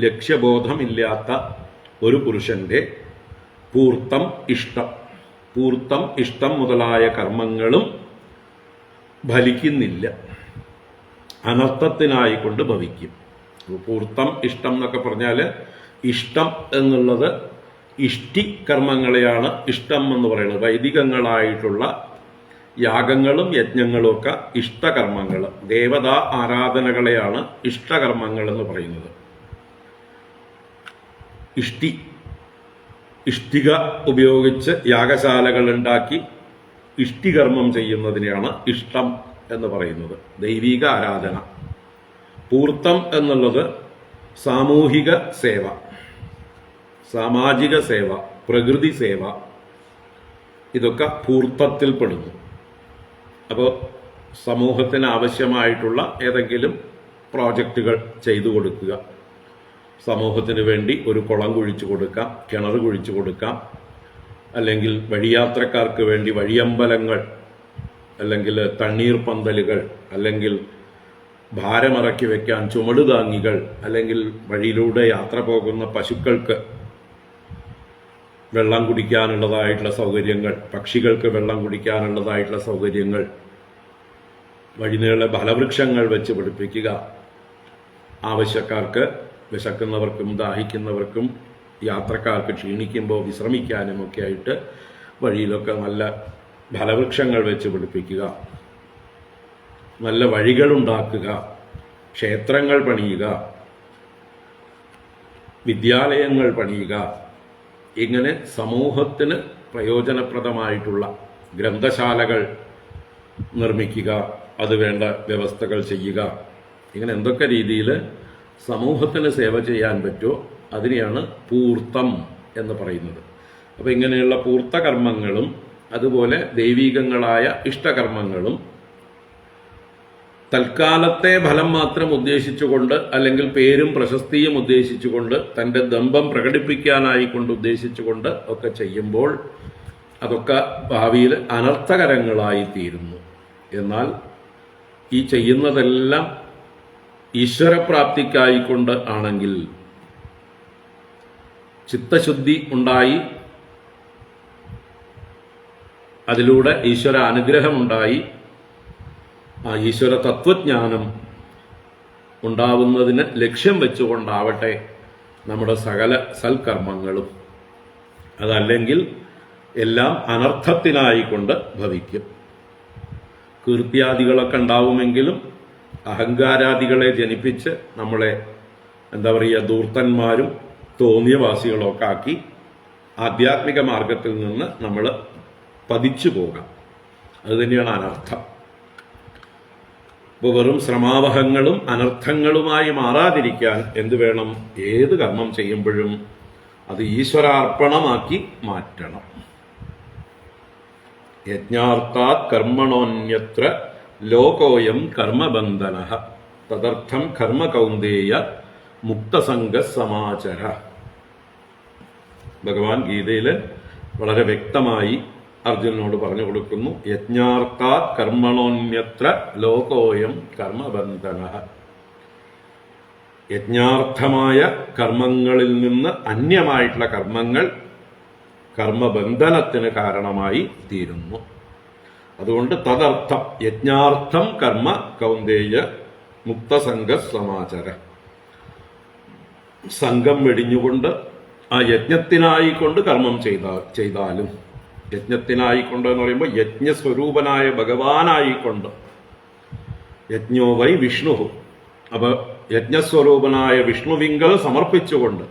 ലക്ഷ്യബോധമില്ലാത്ത ഒരു പുരുഷന്റെ പൂർത്തം ഇഷ്ടം, പൂർത്തം ഇഷ്ടം മുതലായ കർമ്മങ്ങളും ഫലിക്കുന്നില്ല, അനർത്ഥത്തിനായിക്കൊണ്ട് ഭവിക്കും. പൂർത്തം ഇഷ്ടം എന്നൊക്കെ പറഞ്ഞാൽ ഇഷ്ടം എന്നുള്ളത് ഇഷ്ടി കർമ്മങ്ങളെയാണ് ഇഷ്ടം എന്ന് പറയുന്നത്. വൈദികങ്ങളായിട്ടുള്ള യാഗങ്ങളും യജ്ഞങ്ങളും ഒക്കെ ഇഷ്ടകർമ്മങ്ങൾ, ദേവതാ ആരാധനകളെയാണ് ഇഷ്ടകർമ്മങ്ങൾ എന്ന് പറയുന്നത്. ഇഷ്ടിക ഉപയോഗിച്ച് യാഗശാലകൾ ഉണ്ടാക്കി ഇഷ്ടികർമ്മം ചെയ്യുന്നതിനെയാണ് ഇഷ്ടം എന്ന് പറയുന്നത്, ദൈവിക ആരാധന. പൂർത്തം എന്നുള്ളത് സാമൂഹിക സേവ, സാമാജിക സേവ, പ്രകൃതി സേവ, ഇതൊക്കെ പൂർത്തത്തിൽപ്പെടുന്നു. അപ്പോൾ സമൂഹത്തിന് ആവശ്യമായിട്ടുള്ള ഏതെങ്കിലും പ്രോജക്റ്റുകൾ ചെയ്തു കൊടുക്കുക, സമൂഹത്തിന് വേണ്ടി ഒരു കുളം കുഴിച്ചു കൊടുക്കാം, കിണർ കുഴിച്ചു കൊടുക്കാം, അല്ലെങ്കിൽ വഴിയാത്രക്കാർക്ക് വേണ്ടി വഴിയമ്പലങ്ങൾ, അല്ലെങ്കിൽ തണ്ണീർ പന്തലുകൾ, അല്ലെങ്കിൽ ഭാരമിറക്കി വെക്കാൻ ചുമടുതാങ്ങികൾ, അല്ലെങ്കിൽ വഴിയിലൂടെ യാത്ര പോകുന്ന പശുക്കൾക്ക് വെള്ളം കുടിക്കാനുള്ളതായിട്ടുള്ള സൗകര്യങ്ങൾ, പക്ഷികൾക്ക് വെള്ളം കുടിക്കാനുള്ളതായിട്ടുള്ള സൗകര്യങ്ങൾ, വഴിനീളെ ഫലവൃക്ഷങ്ങൾ വെച്ച് പിടിപ്പിക്കുക, ആവശ്യക്കാർക്ക്, വിശക്കുന്നവർക്കും ദാഹിക്കുന്നവർക്കും യാത്രക്കാർക്ക് ക്ഷീണിക്കുമ്പോൾ വിശ്രമിക്കാനും ഒക്കെ ആയിട്ട് വഴിയിലൊക്കെ നല്ല ഫലവൃക്ഷങ്ങൾ വെച്ച് പിടിപ്പിക്കുക, നല്ല വഴികളുണ്ടാക്കുക, ക്ഷേത്രങ്ങൾ പണിയുക, വിദ്യാലയങ്ങൾ പണിയുക, ഇങ്ങനെ സമൂഹത്തിന് പ്രയോജനപ്രദമായിട്ടുള്ള ഗ്രന്ഥശാലകൾ നിർമ്മിക്കുക, അത് വേണ്ട വ്യവസ്ഥകൾ ചെയ്യുക, ഇങ്ങനെ എന്തൊക്കെ രീതിയിൽ സമൂഹത്തിന് സേവ ചെയ്യാൻ പറ്റുമോ അതിനെയാണ് പൂർത്തം എന്ന് പറയുന്നത്. അപ്പോൾ ഇങ്ങനെയുള്ള പൂർത്തകർമ്മങ്ങളും അതുപോലെ ദൈവികങ്ങളായ ഇഷ്ടകർമ്മങ്ങളും തൽക്കാലത്തെ ഫലം മാത്രം ഉദ്ദേശിച്ചുകൊണ്ട്, അല്ലെങ്കിൽ പേരും പ്രശസ്തിയും ഉദ്ദേശിച്ചുകൊണ്ട്, തൻ്റെ ദമ്പം പ്രകടിപ്പിക്കാനായിക്കൊണ്ട് ഉദ്ദേശിച്ചുകൊണ്ട് ഒക്കെ ചെയ്യുമ്പോൾ അതൊക്കെ ഭാവിയിൽ അനർത്ഥകരങ്ങളായി തീരുന്നു. എന്നാൽ ഈ ചെയ്യുന്നതെല്ലാം ഈശ്വരപ്രാപ്തിക്കായിക്കൊണ്ട് ആണെങ്കിൽ, ചിത്തശുദ്ധി ഉണ്ടായി, അതിലൂടെ ഈശ്വര അനുഗ്രഹമുണ്ടായി, ആ ഈശ്വര തത്വജ്ഞാനം ഉണ്ടാവുന്നതിന് ലക്ഷ്യം വെച്ചുകൊണ്ടാവട്ടെ നമ്മുടെ സകല സൽക്കർമ്മങ്ങളും. അതല്ലെങ്കിൽ എല്ലാം അനർത്ഥത്തിനായിക്കൊണ്ട് ഭവിക്കും. കീർത്തിയാദികളൊക്കെ ഉണ്ടാവുമെങ്കിലും അഹങ്കാരാദികളെ ജനിപ്പിച്ച് നമ്മളെ ധൂർത്തന്മാരും തോന്നിയവാസികളൊക്കെ ആക്കി ആധ്യാത്മിക മാർഗത്തിൽ നിന്ന് നമ്മൾ പതിച്ചു പോകാം. അതുതന്നെയാണ് അനർത്ഥം. ഇപ്പോൾ വെറും ശ്രമാവഹങ്ങളും അനർത്ഥങ്ങളുമായി മാറാതിരിക്കാൻ എന്ത് വേണം? ഏത് കർമ്മം ചെയ്യുമ്പോഴും അത് ഈശ്വരാർപ്പണമാക്കി മാറ്റണം. യജ്ഞാർത്ഥാത് കർമ്മണോന്യത്ര ലോകോയം കർമ്മബന്ധന തദർത്ഥം കർമ്മ കൗന്ദേയ മുക്തസംഗ സമാചര. ഭഗവാൻ ഗീതയിൽ വളരെ വ്യക്തമായി അർജുനനോട് പറഞ്ഞു കൊടുക്കുന്നു, യജ്ഞാർത്ഥാത് കർമ്മണോന്യത്ര ലോകോയം കർമ്മബന്ധന. യജ്ഞാർത്ഥമായ കർമ്മങ്ങളിൽ നിന്ന് അന്യമായിട്ടുള്ള കർമ്മങ്ങൾ കർമ്മബന്ധനത്തിന് കാരണമായി തീരുന്നു. അതുകൊണ്ട് തദർത്ഥം, യജ്ഞാർത്ഥം കർമ്മ കൗന്ദേയ മുക്തസംഘ സമാചര. സംഘം വെടിഞ്ഞുകൊണ്ട് ആ യജ്ഞത്തിനായിക്കൊണ്ട് കർമ്മം ചെയ്താലും, യജ്ഞത്തിനായിക്കൊണ്ട് എന്ന് പറയുമ്പോൾ യജ്ഞസ്വരൂപനായ ഭഗവാനായിക്കൊണ്ട്, യജ്ഞോ വൈ വിഷ്ണു, അപ്പൊ യജ്ഞസ്വരൂപനായ വിഷ്ണുവിങ്കൽ സമർപ്പിച്ചുകൊണ്ട്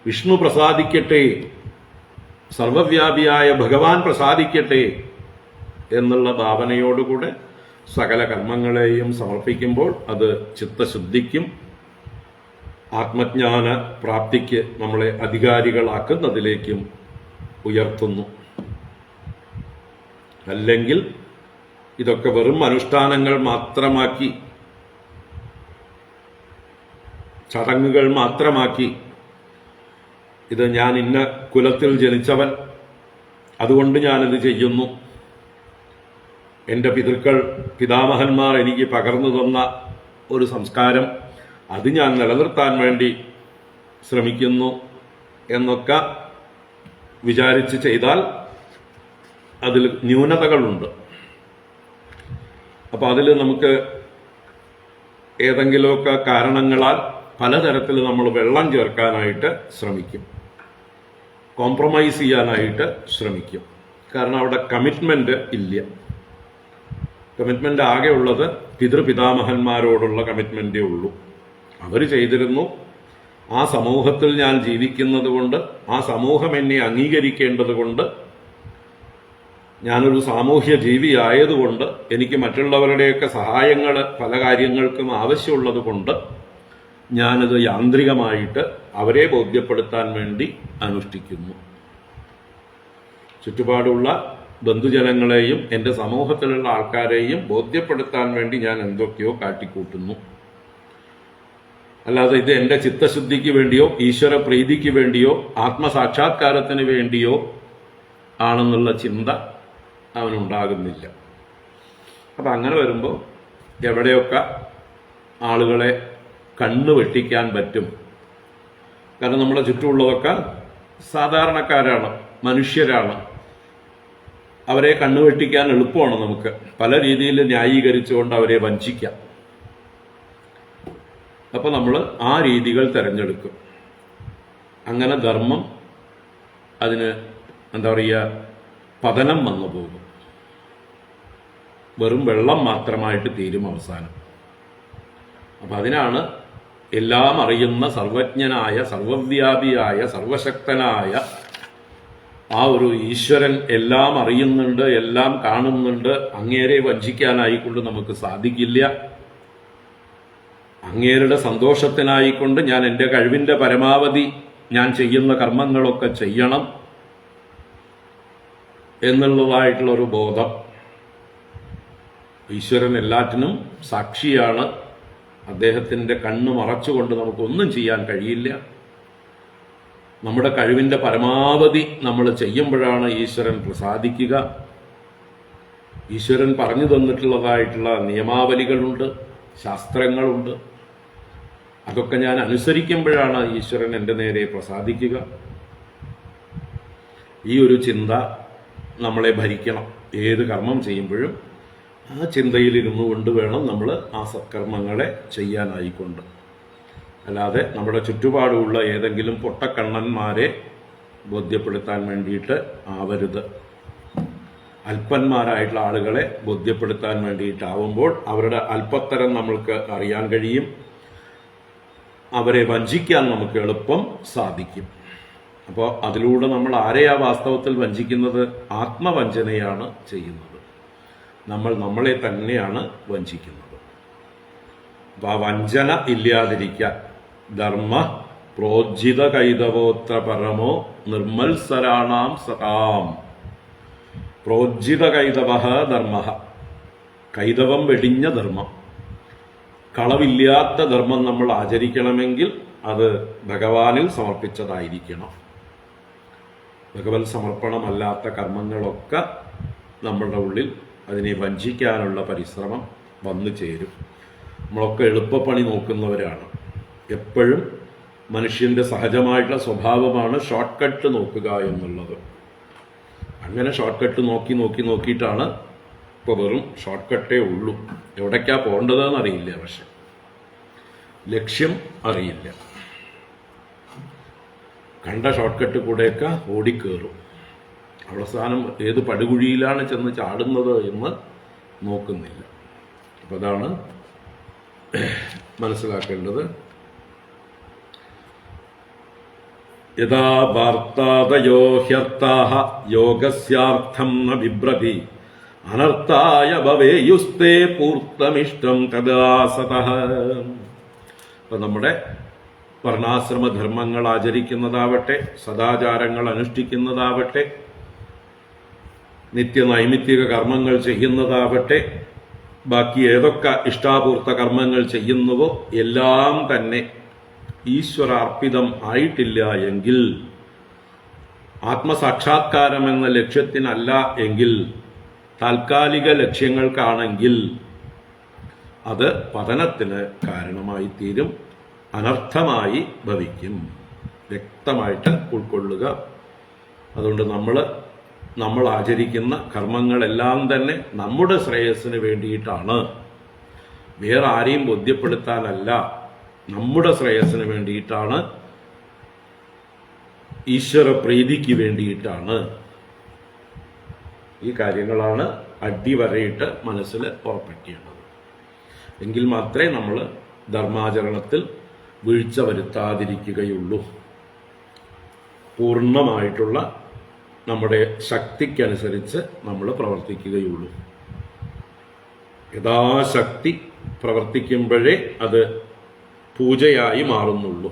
വിഷ്ണു പ്രസാദിക്കട്ടെ, സർവവ്യാപിയായ ഭഗവാൻ പ്രസാദിക്കട്ടെ എന്നുള്ള ഭാവനയോടുകൂടെ സകല കർമ്മങ്ങളെയും സമർപ്പിക്കുമ്പോൾ അത് ചിത്തശുദ്ധിക്കും ആത്മജ്ഞാന പ്രാപ്തിക്ക് നമ്മളെ അധികാരികളാക്കുന്നതിലേക്കും ഉയർത്തുന്നു. അല്ലെങ്കിൽ ഇതൊക്കെ വെറും അനുഷ്ഠാനങ്ങൾ മാത്രമാക്കി, ചടങ്ങുകൾ മാത്രമാക്കി, ഇത് ഞാൻ ഇന്ന കുലത്തിൽ ജനിച്ചവൻ അതുകൊണ്ട് ഞാനിത് ചെയ്യുന്നു, എൻ്റെ പിതാമഹന്മാർ എനിക്ക് പകർന്നു തന്ന ഒരു സംസ്കാരം അത് ഞാൻ നിലനിർത്താൻ വേണ്ടി ശ്രമിക്കുന്നു എന്നൊക്കെ വിചാരിച്ച് ചെയ്താൽ അതിൽ ന്യൂനതകളുണ്ട്. അപ്പോൾ അതിൽ നമുക്ക് ഏതെങ്കിലുമൊക്കെ കാരണങ്ങളാൽ പലതരത്തിൽ നമ്മൾ വെള്ളം ചേർക്കാനായിട്ട് ശ്രമിക്കും, കോംപ്രമൈസ് ചെയ്യാനായിട്ട് ശ്രമിക്കും. കാരണം അവിടെ കമ്മിറ്റ്മെന്റ് ഇല്ല. കമ്മിറ്റ്മെന്റ് ആകെ ഉള്ളത് പിതൃപിതാമഹന്മാരോടുള്ള കമ്മിറ്റ്മെന്റേ ഉള്ളൂ. അവർ ചെയ്തിരുന്നു, ആ സമൂഹത്തിൽ ഞാൻ ജീവിക്കുന്നത് കൊണ്ട്, ആ സമൂഹം എന്നെ അംഗീകരിക്കേണ്ടത് കൊണ്ട്, ഞാനൊരു സാമൂഹ്യ ജീവിയായതുകൊണ്ട്, എനിക്ക് മറ്റുള്ളവരുടെയൊക്കെ സഹായങ്ങൾ പല കാര്യങ്ങൾക്കും ആവശ്യമുള്ളത് കൊണ്ട് ഞാനത് യാന്ത്രികമായിട്ട് അവരെ ബോധ്യപ്പെടുത്താൻ വേണ്ടി അനുഷ്ഠിക്കുന്നു. ചുറ്റുപാടുള്ള ബന്ധുജനങ്ങളെയും എൻ്റെ സമൂഹത്തിലുള്ള ആൾക്കാരെയും ബോധ്യപ്പെടുത്താൻ വേണ്ടി ഞാൻ എന്തൊക്കെയോ കാട്ടിക്കൂട്ടുന്നു. അല്ലാതെ ഇത് എൻ്റെ ചിത്തശുദ്ധിക്ക് വേണ്ടിയോ ഈശ്വര പ്രീതിക്ക് വേണ്ടിയോ ആത്മസാക്ഷാത്കാരത്തിന് വേണ്ടിയോ ആണെന്നുള്ള ചിന്ത അവനുണ്ടാകുന്നില്ല. അപ്പം അങ്ങനെ വരുമ്പോൾ എവിടെയൊക്കെ ആളുകളെ കണ്ണു വെട്ടിക്കാൻ പറ്റും. കാരണം നമ്മുടെ ചുറ്റുമുള്ളതൊക്കെ സാധാരണക്കാരാണ്, മനുഷ്യരാണ്. അവരെ കണ്ണുവെട്ടിക്കാൻ എളുപ്പമാണ് നമുക്ക് പല രീതിയിൽ ന്യായീകരിച്ചുകൊണ്ട് അവരെ വഞ്ചിക്കാം. അപ്പോൾ നമ്മൾ ആ രീതികൾ തിരഞ്ഞെടുക്കും. അങ്ങനെ ധർമ്മം അതിന് എന്താ പറയുക, പതനം വന്നു പോകും. വെറും വെള്ളം മാത്രമായിട്ട് തീരും അവസാനം. അപ്പം അതിനാണ് എല്ലാം അറിയുന്ന സർവജ്ഞനായ, സർവവ്യാപിയായ, സർവശക്തനായ ആ ഒരു ഈശ്വരൻ എല്ലാം അറിയുന്നുണ്ട്, എല്ലാം കാണുന്നുണ്ട്. അങ്ങേരെ വഞ്ചിക്കാനായിക്കൊണ്ട് നമുക്ക് സാധിക്കില്ല. അങ്ങേരുടെ സന്തോഷത്തിനായിക്കൊണ്ട് ഞാൻ എൻ്റെ കഴിവിൻ്റെ പരമാവധി ഞാൻ ചെയ്യുന്ന കർമ്മങ്ങളൊക്കെ ചെയ്യണം എന്നുള്ളതായിട്ടുള്ളൊരു ബോധം. ഈശ്വരൻ എല്ലാറ്റിനും സാക്ഷിയാണ്. അദ്ദേഹത്തിൻ്റെ കണ്ണ് മറച്ചുകൊണ്ട് നമുക്കൊന്നും ചെയ്യാൻ കഴിയില്ല. നമ്മുടെ കഴിവിൻ്റെ പരമാവധി നമ്മൾ ചെയ്യുമ്പോഴാണ് ഈശ്വരൻ പ്രസാദിക്കുക. ഈശ്വരൻ പറഞ്ഞു തന്നിട്ടുള്ളതായിട്ടുള്ള നിയമാവലികളുണ്ട്, ശാസ്ത്രങ്ങളുണ്ട്. അതൊക്കെ ഞാൻ അനുസരിക്കുമ്പോഴാണ് ഈശ്വരൻ എൻ്റെ നേരെ പ്രസാദിക്കുക. ഈ ഒരു ചിന്ത നമ്മളെ ഭരിക്കണം. ഏത് കർമ്മം ചെയ്യുമ്പോഴും ആ ചിന്തയിലിരുന്നു കൊണ്ട് വേണം നമ്മൾ ആ സത്കർമ്മങ്ങളെ ചെയ്യാനായിക്കൊണ്ട്. അല്ലാതെ നമ്മുടെ ചുറ്റുപാടുമുള്ള ഏതെങ്കിലും പൊട്ടക്കണ്ണന്മാരെ ബോധ്യപ്പെടുത്താൻ വേണ്ടിയിട്ട് ആവരുത്. അല്പന്മാരായിട്ടുള്ള ആളുകളെ ബോധ്യപ്പെടുത്താൻ വേണ്ടിയിട്ടാവുമ്പോൾ അവരുടെ അല്പത്തരം നമ്മൾക്ക് അറിയാൻ കഴിയും. അവരെ വഞ്ചിക്കാൻ നമുക്ക് എളുപ്പം സാധിക്കും. അപ്പോൾ അതിലൂടെ നമ്മൾ ആരെയാ വാസ്തവത്തിൽ വഞ്ചിക്കുന്നത്? ആത്മവഞ്ചനയാണ് ചെയ്യുന്നത്. നമ്മൾ നമ്മളെ തന്നെയാണ് വഞ്ചിക്കുന്നത്. അപ്പോൾ ആ വഞ്ചന ഇല്ലാതിരിക്കാൻ ധർമ്മ പ്രോജ്ജിത കൈതവോത്ര പരമോ നിർമ്മത്സരാണാം സതാം. പ്രോജ്ജിത കൈതവ ധർമ്മ, കൈതവം വെടിഞ്ഞ ധർമ്മം. കളവില്ലാത്ത ധർമ്മം നമ്മൾ ആചരിക്കണമെങ്കിൽ അത് ഭഗവാനിൽ സമർപ്പിച്ചതായിരിക്കണം. ഭഗവത് സമർപ്പണമല്ലാത്ത കർമ്മങ്ങളൊക്കെ നമ്മളുടെ ഉള്ളിൽ അതിനെ വഞ്ചിക്കാനുള്ള പരിശ്രമം വന്നു ചേരും. നമ്മളൊക്കെ എളുപ്പപ്പണി നോക്കുന്നവരാണ്. എപ്പോഴും മനുഷ്യൻ്റെ സഹജമായിട്ടുള്ള സ്വഭാവമാണ് ഷോർട്ട് കട്ട് നോക്കുക എന്നുള്ളത്. അങ്ങനെ ഷോർട്ട് കട്ട് നോക്കിയിട്ടാണ് ഇപ്പോൾ വെറും ഷോർട്ട് കട്ടേ ഉള്ളൂ. എവിടേക്കാ പോകേണ്ടതെന്ന് അറിയില്ല, പക്ഷെ ലക്ഷ്യം അറിയില്ല. കണ്ട ഷോർട്ട് കട്ട് കൂടെയൊക്കെ ഓടിക്കേറും. അവസാനം ഏത് പടുകുഴിയിലാണ് ചെന്ന് ചാടുന്നത് എന്ന് നോക്കുന്നില്ല. അപ്പം അതാണ് മനസ്സിലാക്കേണ്ടത്. യഥാ വാർത്താദയോ ഹ്യർത്ഥാഃ യോഗസ്യാർത്ഥം ന ബിഭ്രതി അനർത്ഥായ ഭവേയുസ്തേ പൂർത്തമിഷ്ടം തദാ സതഃ. അപ്പം നമ്മുടെ വർണ്ണാശ്രമധർമ്മങ്ങൾ ആചരിക്കുന്നതാവട്ടെ, സദാചാരങ്ങൾ അനുഷ്ഠിക്കുന്നതാവട്ടെ, നിത്യനൈമിത്തിക കർമ്മങ്ങൾ ചെയ്യുന്നതാവട്ടെ, ബാക്കി ഏതൊക്കെ ഇഷ്ടാപൂർത്ത കർമ്മങ്ങൾ ചെയ്യുന്നുവോ എല്ലാം തന്നെ ഈശ്വരാർപ്പിതം ആയിട്ടില്ല എങ്കിൽ, ആത്മസാക്ഷാത്കാരം എന്ന ലക്ഷ്യത്തിനല്ല എങ്കിൽ, താൽക്കാലിക ലക്ഷ്യങ്ങൾക്കാണെങ്കിൽ അത് പതനത്തിന് കാരണമായി തീരും, അനർത്ഥമായി ഭവിക്കും. വ്യക്തമായിട്ട് ഉൾക്കൊള്ളുക. അതുകൊണ്ട് നമ്മൾ ആചരിക്കുന്ന കർമ്മങ്ങളെല്ലാം തന്നെ നമ്മുടെ ശ്രേയസ്സിന് വേണ്ടിയിട്ടാണ്, വേറെ ആരെയും ബോധ്യപ്പെടുത്താനല്ല, നമ്മുടെ ശ്രേയസ്സിന് വേണ്ടിയിട്ടാണ്, ഈശ്വര പ്രീതിക്ക് വേണ്ടിയിട്ടാണ്. ഈ കാര്യങ്ങളാണ് അടിവരയിട്ട് മനസ്സിൽ ഉറപ്പിക്കേണ്ടത്. എങ്കിൽ മാത്രമേ നമ്മൾ ധർമാചരണത്തിൽ വീഴ്ച വരുത്താതിരിക്കുകയുള്ളൂ. പൂർണ്ണമായിട്ടുള്ള നമ്മുടെ ശക്തിക്കനുസരിച്ച് നമ്മൾ പ്രവർത്തിക്കുകയുള്ളൂ. യഥാശക്തി പ്രവർത്തിക്കുമ്പോഴേ അത് പൂജയായി മാറുന്നുള്ളൂ.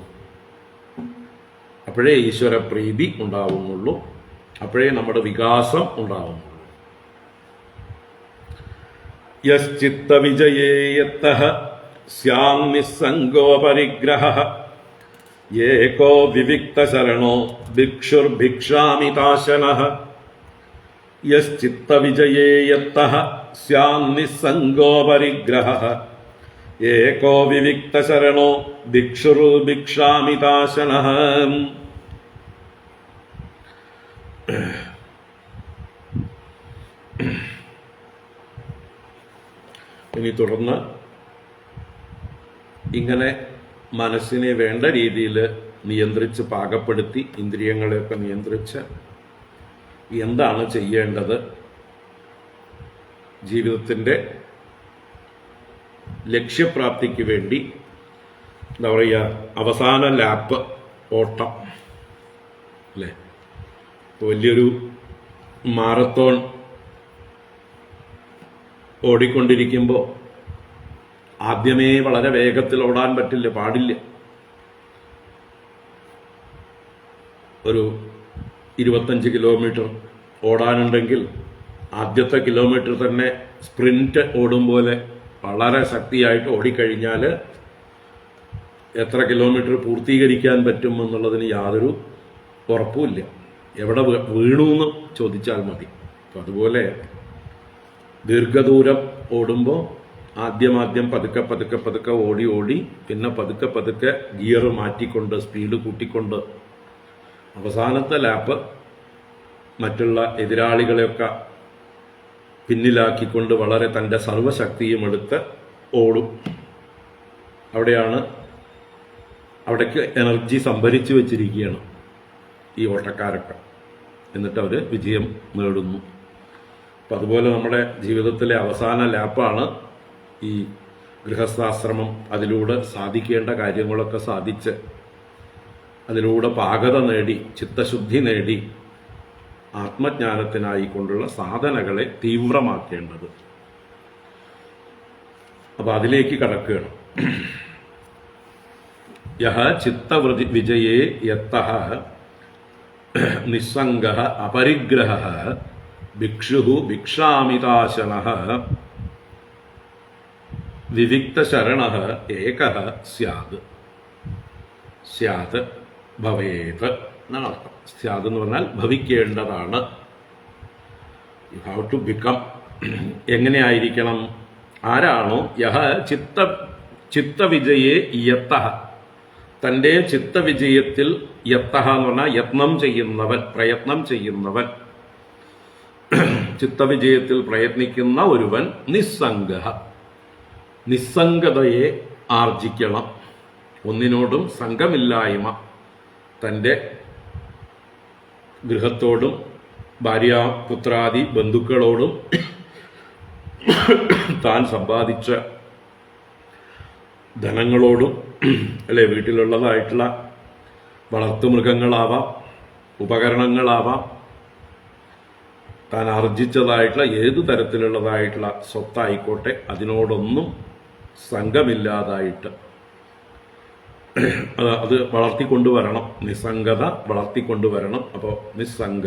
അപ്പോഴേ ഈശ്വര പ്രീതി ഉണ്ടാവുന്നുള്ളൂ. അപ്പോഴേ നമ്മുടെ വികാസം ഉണ്ടാവുന്നുള്ളൂ. യശ്ചിത്ത വിജയേ യത്തഃ സ്യാം നിസ്സംഗോ പരിഗ്രഹഃ ഏകോ വിവിക്ത ശരണോ ഭിക്ഷുർഭിക്ഷാമിതാശനഃ. യശ്ചിത്ത വിജയേ യത്തഃ സ്യാം നിസ്സംഗോ പരിഗ്രഹഃ ഏകോ വിവിക്ത ശരണോ ഭിക്ഷുർഭിക്ഷാമിതാശനഃ. ഇനി തുടർന്ന് ഇങ്ങനെ മനസ്സിനെ വേണ്ട രീതിയിൽ നിയന്ത്രിച്ച് പാകപ്പെടുത്തി, ഇന്ദ്രിയങ്ങളെയൊക്കെ നിയന്ത്രിച്ച് എന്താണ് ചെയ്യേണ്ടത്, ജീവിതത്തിൻ്റെ ലക്ഷ്യപ്രാപ്തിക്ക് വേണ്ടി എന്താ പറയുക, അവസാന ലാപ്പ് ഓട്ടം അല്ലേ, വലിയൊരു മാരത്തോൺ ഓടിക്കൊണ്ടിരിക്കുമ്പോൾ ആദ്യമേ വളരെ വേഗത്തിൽ ഓടാൻ പാടില്ല. ഒരു 25 കിലോമീറ്റർ ഓടാനുണ്ടെങ്കിൽ ആദ്യത്തെ കിലോമീറ്റർ തന്നെ സ്പ്രിന്റ് ഓടും പോലെ വളരെ ശക്തിയായിട്ട് ഓടിക്കഴിഞ്ഞാൽ എത്ര കിലോമീറ്റർ പൂർത്തീകരിക്കാൻ പറ്റും എന്നുള്ളതിന് യാതൊരു ഉറപ്പുമില്ല. എവിടെ വീണു എന്ന് ചോദിച്ചാൽ മതി. അപ്പം അതുപോലെ ദീർഘദൂരം ഓടുമ്പോൾ ആദ്യം പതുക്കെ ഓടി പിന്നെ പതുക്കെ ഗിയർ മാറ്റിക്കൊണ്ട് സ്പീഡ് കൂട്ടിക്കൊണ്ട് അവസാനത്തെ ലാപ്പ് മറ്റുള്ള എതിരാളികളെയൊക്കെ പിന്നിലാക്കിക്കൊണ്ട് വളരെ തൻ്റെ സർവശക്തിയും എടുത്ത് ഓടും. അവിടേക്ക് എനർജി സംഭരിച്ചു വെച്ചിരിക്കുകയാണ് ഈ ഓട്ടക്കാരൊക്കെ. എന്നിട്ട് അവർ വിജയം നേടുന്നു. അപ്പം അതുപോലെ നമ്മുടെ ജീവിതത്തിലെ അവസാന ലാപ്പാണ് ഈ ഗൃഹസ്ഥാശ്രമം. അതിലൂടെ സാധിക്കേണ്ട കാര്യങ്ങളൊക്കെ സാധിച്ച് അതിലൂടെ പാകത നേടി ചിത്തശുദ്ധി നേടി ആത്മജ്ഞാനത്തിനായിക്കൊണ്ടുള്ള സാധനകളെ തീവ്രമാക്കേണ്ടത്. അപ്പൊ അതിലേക്ക് കടക്കുകയാണ്. യഹ ചിത്തവിജയേ യത്തഃ നിസ്സംഗഃ അപരിഗ്രഹഃ ഭിക്ഷുഃ ഭിക്ഷാമിതാശനഃ വിവിക്തശരണഃ ഏകഃ സ്യാത്. സ്യാത് ഭവേത് എന്നാണ് അർത്ഥം. സ്യാത് എന്ന് പറഞ്ഞാൽ ഭവിക്കേണ്ടതാണ്. You have to become. എങ്ങനെയായിരിക്കണം? ആരാണോ യഹ ചിത്തവിജയേ യത്തഃ, തൻ്റെ ചിത്തവിജയത്തിൽ യത്തഃ എന്ന് പറഞ്ഞാൽ യത്നം ചെയ്യുന്നവൻ, പ്രയത്നം ചെയ്യുന്നവൻ. ചിത്തവിജയത്തിൽ പ്രയത്നിക്കുന്ന ഒരുവൻ നിസ്സംഗ, നിസ്സംഗതയെ ആർജിക്കണം. ഒന്നിനോടും സംഘമില്ലായ്മ, തൻ്റെ ഗൃഹത്തോടും ഭാര്യാപുത്രാദി ബന്ധുക്കളോടും താൻ സമ്പാദിച്ച ധനങ്ങളോടും അല്ലെ വീട്ടിലുള്ളതായിട്ടുള്ള വളർത്തുമൃഗങ്ങളാവാം, ഉപകരണങ്ങളാവാം, താൻ ആർജിച്ചതായിട്ടുള്ള ഏതു തരത്തിലുള്ളതായിട്ടുള്ള സ്വത്തായിക്കോട്ടെ അതിനോടൊന്നും സംഘമില്ലാതായിട്ട് അത് വളർത്തിക്കൊണ്ടുവരണം. നിസ്സംഗത വളർത്തിക്കൊണ്ടുവരണം. അപ്പോൾ നിസ്സംഗ,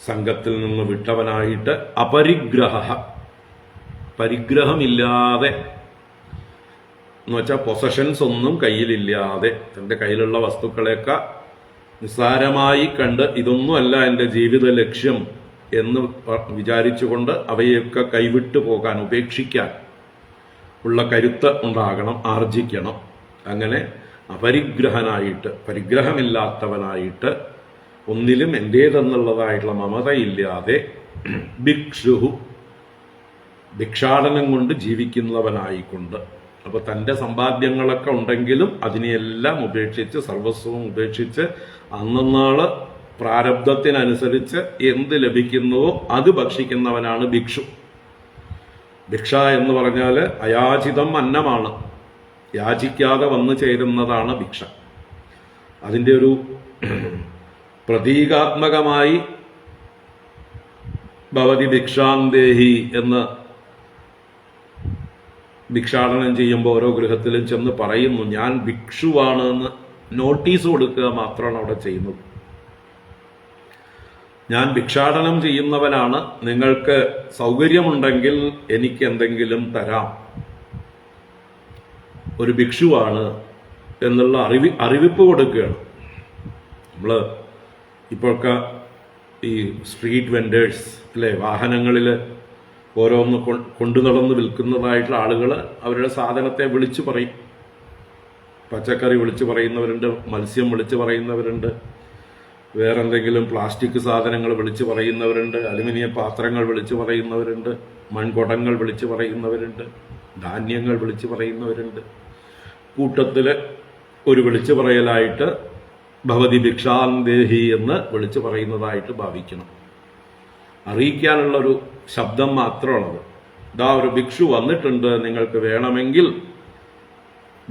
സംഘത്തിൽ നിന്ന് വിട്ടവനായിട്ട്, അപരിഗ്രഹ, പരിഗ്രഹമില്ലാതെ എന്ന് വെച്ചാൽ പൊസഷൻസ് ഒന്നും കയ്യിലില്ലാതെ, തൻ്റെ കയ്യിലുള്ള വസ്തുക്കളെയൊക്കെ നിസ്സാരമായി കണ്ട് ഇതൊന്നുമല്ല എൻ്റെ ജീവിത ലക്ഷ്യം എന്ന് വിചാരിച്ചുകൊണ്ട് അവയൊക്കെ കൈവിട്ടു പോകാൻ, ഉപേക്ഷിക്കാൻ ഉള്ള കരുത്ത് ഉണ്ടാകണം, ആർജിക്കണം. അങ്ങനെ അപരിഗ്രഹനായിട്ട്, പരിഗ്രഹമില്ലാത്തവനായിട്ട്, ഒന്നിലും എൻ്റേതെന്നുള്ളതായിട്ടുള്ള മമതയില്ലാതെ, ഭിക്ഷുഹു, ഭിക്ഷാടനം കൊണ്ട് ജീവിക്കുന്നവനായിക്കൊണ്ട്. അപ്പോൾ തൻ്റെ സമ്പാദ്യങ്ങളൊക്കെ ഉണ്ടെങ്കിലും അതിനെയെല്ലാം ഉപേക്ഷിച്ച്, സർവസ്വവും ഉപേക്ഷിച്ച്, അന്നന്നാള് പ്രാരബ്ധത്തിനനുസരിച്ച് എന്ത് ലഭിക്കുന്നുവോ അത് ഭക്ഷിക്കുന്നവനാണ് ഭിക്ഷു. ഭിക്ഷ എന്ന് പറഞ്ഞാൽ അയാചിതം അന്നമാണ്, യാചിക്കാതെ വന്നു ചേരുന്നതാണ് ഭിക്ഷ. അതിൻ്റെ ഒരു പ്രതീകാത്മകമായി ഭവതി ഭിക്ഷാന്തേഹി എന്ന് ഭിക്ഷാടനം ചെയ്യുമ്പോൾ ഓരോ ഗൃഹത്തിലും ചെന്ന് പറയുന്നു, ഞാൻ ഭിക്ഷുവാണ് എന്ന് നോട്ടീസ് കൊടുക്കുക മാത്രമാണ് അവിടെ ചെയ്യുന്നത്. ഞാൻ ഭിക്ഷാടനം ചെയ്യുന്നവനാണ്, നിങ്ങൾക്ക് സൗകര്യമുണ്ടെങ്കിൽ എനിക്ക് എന്തെങ്കിലും തരാം, ഒരു ഭിക്ഷുവാണ് എന്നുള്ള അറിവിപ്പ് കൊടുക്കുകയാണ്. നമ്മൾ ഇപ്പോഴൊക്കെ ഈ സ്ട്രീറ്റ് വെൻഡേഴ്സ് അല്ലേ, വാഹനങ്ങളിൽ ഓരോന്ന് കൊണ്ടു നടന്ന് വിൽക്കുന്നതായിട്ടുള്ള ആളുകൾ അവരുടെ സാധനത്തെ വിളിച്ചു പറയും. പച്ചക്കറി വിളിച്ചു പറയുന്നവരുണ്ട്, മത്സ്യം വിളിച്ചു പറയുന്നവരുണ്ട്, വേറെന്തെങ്കിലും പ്ലാസ്റ്റിക് സാധനങ്ങൾ വിളിച്ചു പറയുന്നവരുണ്ട്, അലുമിനിയം പാത്രങ്ങൾ വിളിച്ചു പറയുന്നവരുണ്ട്, മൺകുടങ്ങൾ വിളിച്ചു പറയുന്നവരുണ്ട്, ധാന്യങ്ങൾ വിളിച്ചു പറയുന്നവരുണ്ട്. കൂട്ടത്തിൽ ഒരു വിളിച്ചു പറയലായിട്ട് ഭവതി ഭിക്ഷാന്തേഹി എന്ന് വിളിച്ചു പറയുന്നതായിട്ട് ഭാവിക്കണം. അറിയിക്കാനുള്ളൊരു ശബ്ദം മാത്രമാണത്. ഇതാ ഒരു ഭിക്ഷു വന്നിട്ടുണ്ട്, നിങ്ങൾക്ക് വേണമെങ്കിൽ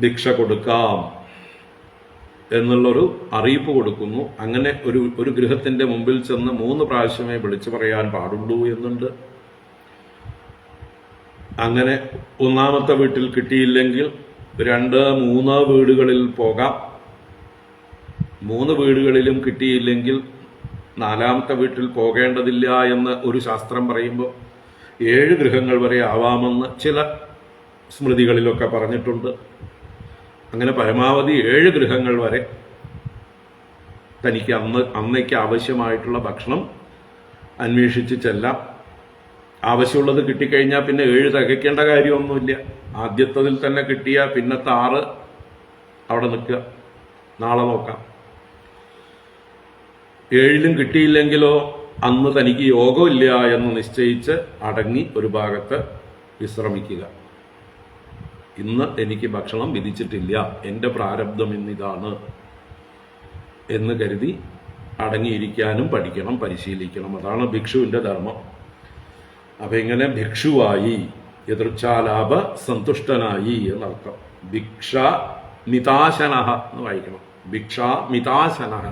ഭിക്ഷ കൊടുക്കാം എന്നുള്ളൊരു അറിയിപ്പ് കൊടുക്കുന്നു. അങ്ങനെ ഒരു ഗൃഹത്തിന്റെ മുമ്പിൽ ചെന്ന് 3 പ്രാവശ്യമേ വിളിച്ചു പറയാൻ പാടുള്ളൂ എന്നുണ്ട്. അങ്ങനെ 1ാമത്തെ വീട്ടിൽ കിട്ടിയില്ലെങ്കിൽ 2, 3 വീടുകളിൽ പോകാം. 3 വീടുകളിലും കിട്ടിയില്ലെങ്കിൽ 4ാമത്തെ വീട്ടിൽ പോകേണ്ടതില്ല എന്ന് ഒരു ശാസ്ത്രം പറയുമ്പോൾ 7 ഗൃഹങ്ങൾ വരെ ആവാമെന്ന് ചില സ്മൃതികളിലൊക്കെ പറഞ്ഞിട്ടുണ്ട്. അങ്ങനെ പരമാവധി 7 ഗൃഹങ്ങൾ വരെ തനിക്ക് അന്നേക്ക് ആവശ്യമായിട്ടുള്ള ഭക്ഷണം അന്വേഷിച്ച് ചെല്ലാം. ആവശ്യമുള്ളത് കിട്ടിക്കഴിഞ്ഞാൽ പിന്നെ 7 തികയ്ക്കേണ്ട കാര്യമൊന്നുമില്ല. ആദ്യത്തതിൽ തന്നെ കിട്ടിയാൽ പിന്നത്തെ 6 അവിടെ നിൽക്കുക, നാളെ നോക്കാം. 7ലും കിട്ടിയില്ലെങ്കിലോ അന്ന് തനിക്ക് യോഗമില്ല എന്ന് നിശ്ചയിച്ച് അടങ്ങി ഒരു ഭാഗത്ത് വിശ്രമിക്കുക. ഇന്ന് എനിക്ക് ഭക്ഷണം വിധിച്ചിട്ടില്ല, എൻ്റെ പ്രാരബ്ധം ഇന്നിതാണ് എന്ന് കരുതി അടങ്ങിയിരിക്കാനും പഠിക്കണം, പരിശീലിക്കണം. അതാണ് ഭിക്ഷുവിൻ്റെ ധർമ്മം. അപ്പം ഇങ്ങനെ ഭിക്ഷുവായി, യദൃച്ഛാലാഭ സന്തുഷ്ടനായി എന്നർത്ഥം. ഭിക്ഷ മിതാശനഃ എന്ന് വായിക്കണം. ഭിക്ഷ മിതാശനഃ,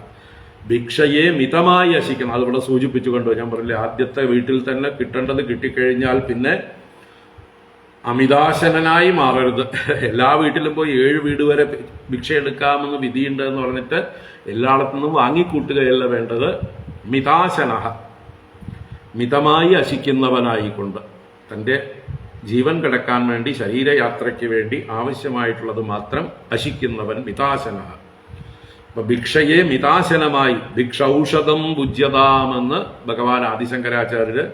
ഭിക്ഷയെ മിതമായി അശിക്കണം. അതിവിടെ സൂചിപ്പിച്ചു കണ്ടോ, ഞാൻ പറഞ്ഞില്ലേ, ആദ്യത്തെ വീട്ടിൽ തന്നെ കിട്ടേണ്ടത് കിട്ടിക്കഴിഞ്ഞാൽ പിന്നെ അമിതാശനായി മാറരുത്. എല്ലാ വീട്ടിലും പോയി 7 വീട് വരെ ഭിക്ഷ എടുക്കാമെന്ന് വിധിയുണ്ട് എന്ന് പറഞ്ഞിട്ട് എല്ലായിടത്തു നിന്നും വാങ്ങിക്കൂട്ടുകയല്ല വേണ്ടത്. മിതാശനഃ, മിതമായി അശിക്കുന്നവനായിക്കൊണ്ട്, തൻ്റെ ജീവൻ കിടക്കാൻ വേണ്ടി, ശരീരയാത്രയ്ക്ക് വേണ്ടി ആവശ്യമായിട്ടുള്ളത് മാത്രം അശിക്കുന്നവൻ മിതാശനഃ. അപ്പൊ ഭിക്ഷയെ മിതാശനമായി, ഭിക്ഷൌഷധം ഭുജ്യതാമെന്ന് ഭഗവാൻ ആദിശങ്കരാചാര്യര്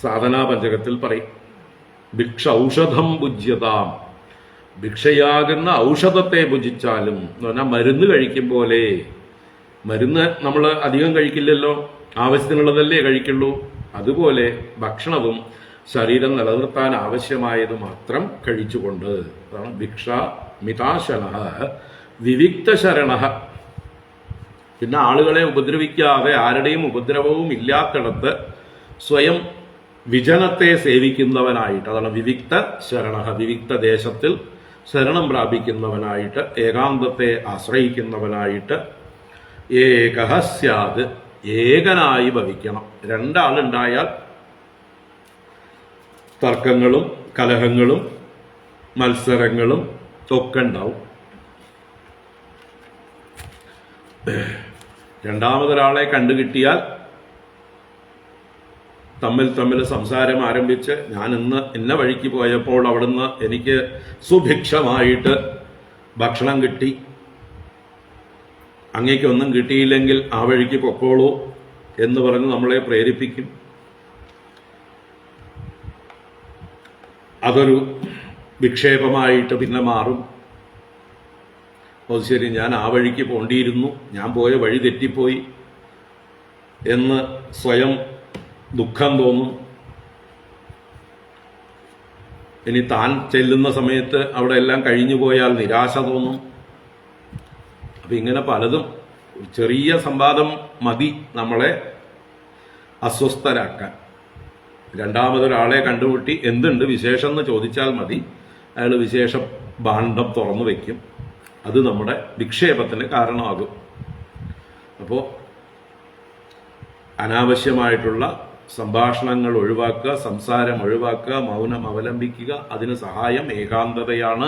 സാധനാ പഞ്ചകത്തിൽ പറയും. ഭിക്ഷ ഔഷധം ഭുജ്യതാം, ഭിക്ഷയാകുന്ന ഔഷധത്തെ ഭുജിച്ചാലും എന്ന് പറഞ്ഞാൽ മരുന്ന് കഴിക്കും പോലെ. മരുന്ന് നമ്മൾ അധികം കഴിക്കില്ലല്ലോ, ആവശ്യത്തിനുള്ളതല്ലേ കഴിക്കുള്ളൂ. അതുപോലെ ഭക്ഷണവും ശരീരം നിലനിർത്താൻ ആവശ്യമായത് മാത്രം കഴിച്ചുകൊണ്ട്. അതാണ് ഭിക്ഷ മിതാശന വിവിക്ത ശരണ. പിന്നെ ആളുകളെ ഉപദ്രവിക്കാതെ ആരുടെയും ഉപദ്രവവും ഇല്ലാത്തിടത്ത് സ്വയം വിജനത്തെ സേവിക്കുന്നവനായിട്ട്, അതാണ് വിവിക്ത ശരണ. വിവിക്ത ദേശത്തിൽ ശരണം പ്രാപിക്കുന്നവനായിട്ട്, ഏകാന്തത്തെ ആശ്രയിക്കുന്നവനായിട്ട്. ഏകഃ സ്യാത്, ഏകനായി ഭവിക്കണം. രണ്ടാളുണ്ടായാൽ തർക്കങ്ങളും കലഹങ്ങളും മത്സരങ്ങളും ഒക്കെ ഉണ്ടാവും. രണ്ടാമതൊരാളെ കണ്ടുകിട്ടിയാൽ തമ്മിൽ സംസാരം ആരംഭിച്ച്, ഞാൻ ഇന്ന വഴിക്ക് പോയപ്പോൾ അവിടുന്ന് എനിക്ക് സുഭിക്ഷമായിട്ട് ഭക്ഷണം കിട്ടി, അങ്ങേക്കൊന്നും കിട്ടിയില്ലെങ്കിൽ ആ വഴിക്ക് പൊക്കോളൂ എന്ന് പറഞ്ഞ് നമ്മളെ പ്രേരിപ്പിക്കും. അതൊരു വിക്ഷേപമായിട്ട് പിന്നെ മാറും. അത് ശരി, ഞാൻ ആ വഴിക്ക് പോണ്ടിയിരുന്നു, ഞാൻ പോയ വഴി തെറ്റിപ്പോയി എന്ന് സ്വയം ദുഃഖം തോന്നും. ഇനി താൻ ചെല്ലുന്ന സമയത്ത് അവിടെ എല്ലാം കഴിഞ്ഞു പോയാൽ നിരാശ തോന്നും. അപ്പൊ ഇങ്ങനെ പലതും, ചെറിയ സംവാദം മതി നമ്മളെ അസ്വസ്ഥരാക്കാൻ. രണ്ടാമതൊരാളെ കണ്ടുമുട്ടി എന്തുണ്ട് വിശേഷം എന്ന് ചോദിച്ചാൽ മതി, അയാൾ വിശേഷ ഭാണ്ഡം തുറന്നു വയ്ക്കും. അത് നമ്മുടെ വിക്ഷേപത്തിന് കാരണമാകും. അപ്പോൾ അനാവശ്യമായിട്ടുള്ള സംഭാഷണങ്ങൾ ഒഴിവാക്കുക, സംസാരം ഒഴിവാക്കുക, മൗനം അവലംബിക്കുക. അതിന് സഹായം ഏകാന്തതയാണ്,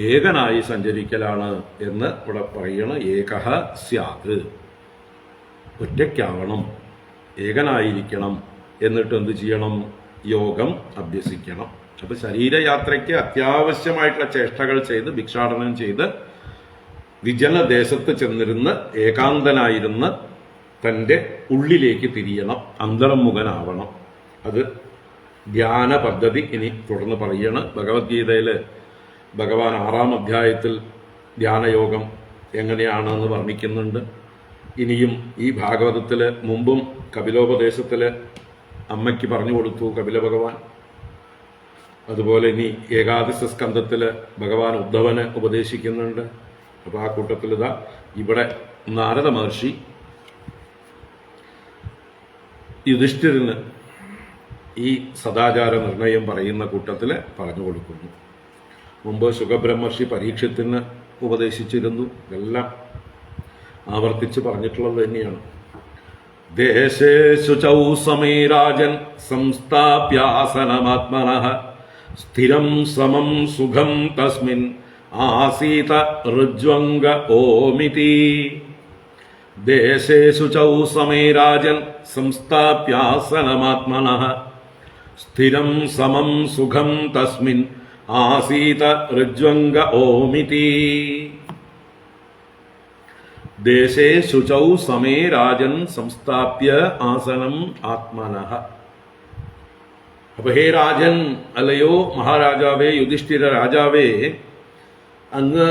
ഏകനായി സഞ്ചരിക്കലാണ് എന്ന് ഇവിടെ പറയണ. ഏകഃ സ്യാത്, ഒറ്റയ്ക്കാവണം, ഏകനായിരിക്കണം. എന്നിട്ട് എന്ത് ചെയ്യണം? യോഗം അഭ്യസിക്കണം. അപ്പൊ ശരീരയാത്രയ്ക്ക് അത്യാവശ്യമായിട്ടുള്ള ചേഷ്ടകൾ ചെയ്ത് ഭിക്ഷാടനം ചെയ്ത് വിജനദേശത്ത് ചെന്നിരുന്ന് ഏകാന്തനായിരുന്ന് തൻ്റെ ഉള്ളിലേക്ക് തിരിയണം, അന്തർമുഖനാവണം. അത് ധ്യാന പദ്ധതി ഇനി തുടർന്ന് പറയണം. ഭഗവത്ഗീതയിൽ ഭഗവാൻ 6-ാം അധ്യായത്തിൽ ധ്യാനയോഗം എങ്ങനെയാണെന്ന് വർണ്ണിക്കുന്നുണ്ട്. ഇനിയും ഈ ഭാഗവതത്തിൽ മുമ്പും കപിലോപദേശത്തിൽ അമ്മയ്ക്ക് പറഞ്ഞു കൊടുത്തു കപില ഭഗവാൻ. അതുപോലെ ഇനി ഏകാദശ സ്കന്ധത്തിൽ ഭഗവാൻ ഉദ്ധവന് ഉപദേശിക്കുന്നുണ്ട്. അപ്പോൾ ആ കൂട്ടത്തിൽ ഇതാ ഇവിടെ നാരദ മഹർഷി യുധിഷ്ഠിരന് ഈ സദാചാര നിർണയം പറയുന്ന കൂട്ടത്തിൽ പറഞ്ഞു കൊടുക്കുന്നു. മുമ്പ് സുഖബ്രഹ്മർഷി പരീക്ഷത്തിന് ഉപദേശിച്ചിരുന്നു. ഇതെല്ലാം ആവർത്തിച്ച് പറഞ്ഞിട്ടുള്ളത് തന്നെയാണ്. ദേശേഷു ചൗ സമേ രാജൻ സംസ്ഥാപ്യാസനമാത്മനഃ സ്ഥിരം സമം സുഖം തസ്മിൻ ആസീത ഋജ്വംഗ ഓമിതി. ദേശേഷു ചൗ സമേ രാജൻ സംസ്ഥാപ്യാസനമാത്മനഃ സ്ഥിരം സമം സുഖം തസ്മിൻ ആസീത ഋജ്വംഗ ഓമിതി. ദേശേ ശുചൗ സമേ രാജൻ സംസ്ഥാപ്യ ആസനം ആത്മനഃ. അപ്പൊ ഹേ രാജൻ, അല്ലയോ മഹാരാജാവേ, യുധിഷ്ഠിര രാജാവേ, അങ്ങ്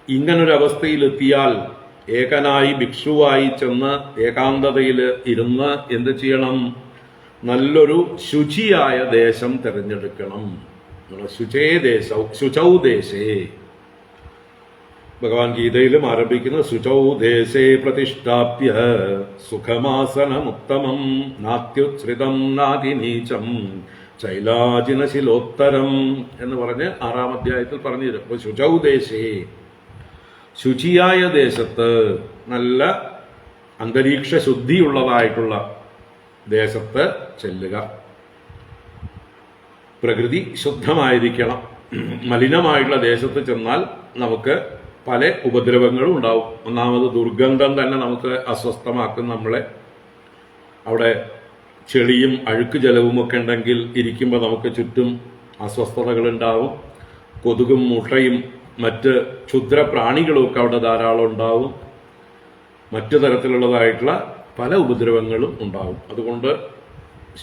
ഇങ്ങനൊരവസ്ഥയിലെത്തിയാൽ ഏകനായി ഭിക്ഷുവായി ചെന്ന് ഏകാന്തതയിൽ ഇരുന്ന് എന്ത് ചെയ്യണം? നല്ലൊരു ശുചിയായ ദേശം തിരഞ്ഞെടുക്കണം. ശുചൗ ദേശേ, ഭഗവാൻ ഗീതയിലും ആരംഭിക്കുന്ന ശുചൗ ദേശേ പ്രതിഷ്ഠാപ്യ സുഖമാസനമുത്തമം നാത്യുച്ഛ്രിതം നാതിനീചം ചൈലാജിനശിലോത്തരം എന്ന് പറഞ്ഞ് 6-ാം അധ്യായത്തിൽ പറഞ്ഞു തരും. അപ്പോൾ ശുചൗ ദേശേ, ശുചിയായ ദേശത്ത്, നല്ല അന്തരീക്ഷ ശുദ്ധിയുള്ളതായിട്ടുള്ള ദേശത്ത് ചെല്ലുക. പ്രകൃതി ശുദ്ധമായിരിക്കണം. മലിനമായിട്ടുള്ള ദേശത്ത് ചെന്നാൽ നമുക്ക് പല ഉപദ്രവങ്ങളും ഉണ്ടാവും. ഒന്നാമത് ദുർഗന്ധം തന്നെ നമുക്ക് അസ്വസ്ഥമാക്കും നമ്മളെ. അവിടെ ചെളിയും അഴുക്ക് ജലവുമൊക്കെ ഉണ്ടെങ്കിൽ ഇരിക്കുമ്പോൾ നമുക്ക് ചുറ്റും അസ്വസ്ഥതകളുണ്ടാവും. കൊതുകും മുട്ടയും മറ്റ് ക്ഷുദ്ര പ്രാണികളുമൊക്കെ അവിടെ ധാരാളം ഉണ്ടാവും. മറ്റു തരത്തിലുള്ളതായിട്ടുള്ള പല ഉപദ്രവങ്ങളും ഉണ്ടാവും. അതുകൊണ്ട്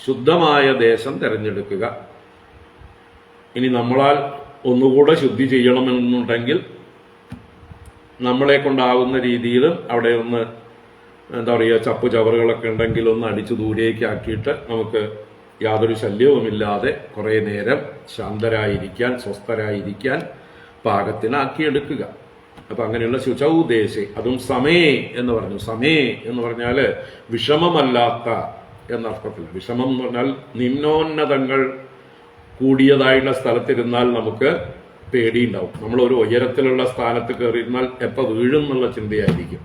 ശുദ്ധമായ ദേശം തിരഞ്ഞെടുക്കുക. ഇനി നമ്മളാൽ ഒന്നുകൂടെ ശുദ്ധി ചെയ്യണമെന്നുണ്ടെങ്കിൽ നമ്മളെ കൊണ്ടാവുന്ന രീതിയിൽ അവിടെ ഒന്ന് എന്താ പറയുക, ചപ്പു ചവറുകളൊക്കെ ഉണ്ടെങ്കിൽ ഒന്ന് അടിച്ച് ദൂരേക്ക് ആക്കിയിട്ട് നമുക്ക് യാതൊരു ശല്യവുമില്ലാതെ കുറേ നേരം ശാന്തരായിരിക്കാൻ, സ്വസ്ഥരായിരിക്കാൻ പാകത്തിനാക്കിയെടുക്കുക. അപ്പം അങ്ങനെയുള്ള ശുചൗദേശേ, അതും സമേ എന്ന് പറഞ്ഞു. സമേ എന്ന് പറഞ്ഞാൽ വിഷമമല്ലാത്ത എന്നർത്ഥത്തില്ല. വിഷമം എന്ന് പറഞ്ഞാൽ നിമ്നോന്നതങ്ങൾ കൂടിയതായിട്ടുള്ള സ്ഥലത്തിരുന്നാൽ നമുക്ക് പേടിയുണ്ടാവും. നമ്മളൊരു ഉയരത്തിലുള്ള സ്ഥാനത്ത് കയറിയിരുന്നാൽ എപ്പോൾ വീഴും എന്നുള്ള ചിന്തയായിരിക്കും.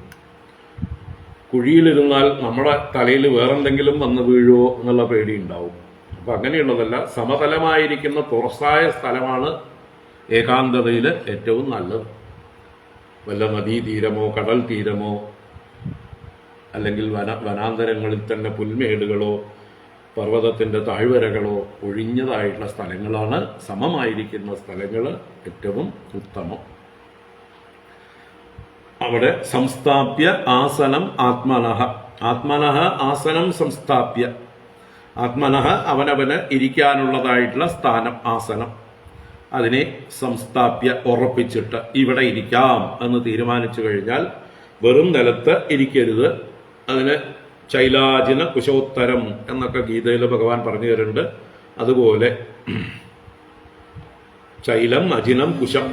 കുഴിയിലിരുന്നാൽ നമ്മുടെ തലയിൽ വേറെന്തെങ്കിലും വന്ന് വീഴുമോ എന്നുള്ള പേടി ഉണ്ടാവും. അപ്പം അങ്ങനെയുള്ളതല്ല, സമതലമായിരിക്കുന്ന തുറസായ സ്ഥലമാണ് ഏകാന്തതയിൽ ഏറ്റവും നല്ലത്. വല്ല നദീതീരമോ കടൽ തീരമോ അല്ലെങ്കിൽ വനാന്തരങ്ങളിൽ തന്നെ പുൽമേടുകളോ പർവ്വതത്തിൻ്റെ താഴ്വരകളോ ഒഴിഞ്ഞതായിട്ടുള്ള സ്ഥലങ്ങളാണ്, സമമായിരിക്കുന്ന സ്ഥലങ്ങൾ ഏറ്റവും ഉത്തമം. അവിടെ സംസ്ഥാപ്യ ആസനം ആത്മനഃ, ആത്മനഃ ആസനം സംസ്ഥാപ്യ, ആത്മനഃ അവനവന് ഇരിക്കാനുള്ളതായിട്ടുള്ള സ്ഥാനം, ആസനം, അതിനെ സംസ്ഥാപ്യ ഉറപ്പിച്ചിട്ട് ഇവിടെ ഇരിക്കാം എന്ന് തീരുമാനിച്ചു കഴിഞ്ഞാൽ വെറും നിലത്ത് ഇരിക്കരുത്. അതിന് ചൈലാജിന കുശോത്തരം എന്നൊക്കെ ഗീതയിൽ ഭഗവാൻ പറഞ്ഞു തരുന്നുണ്ട്. അതുപോലെ ചൈലം അജിനം കുശം,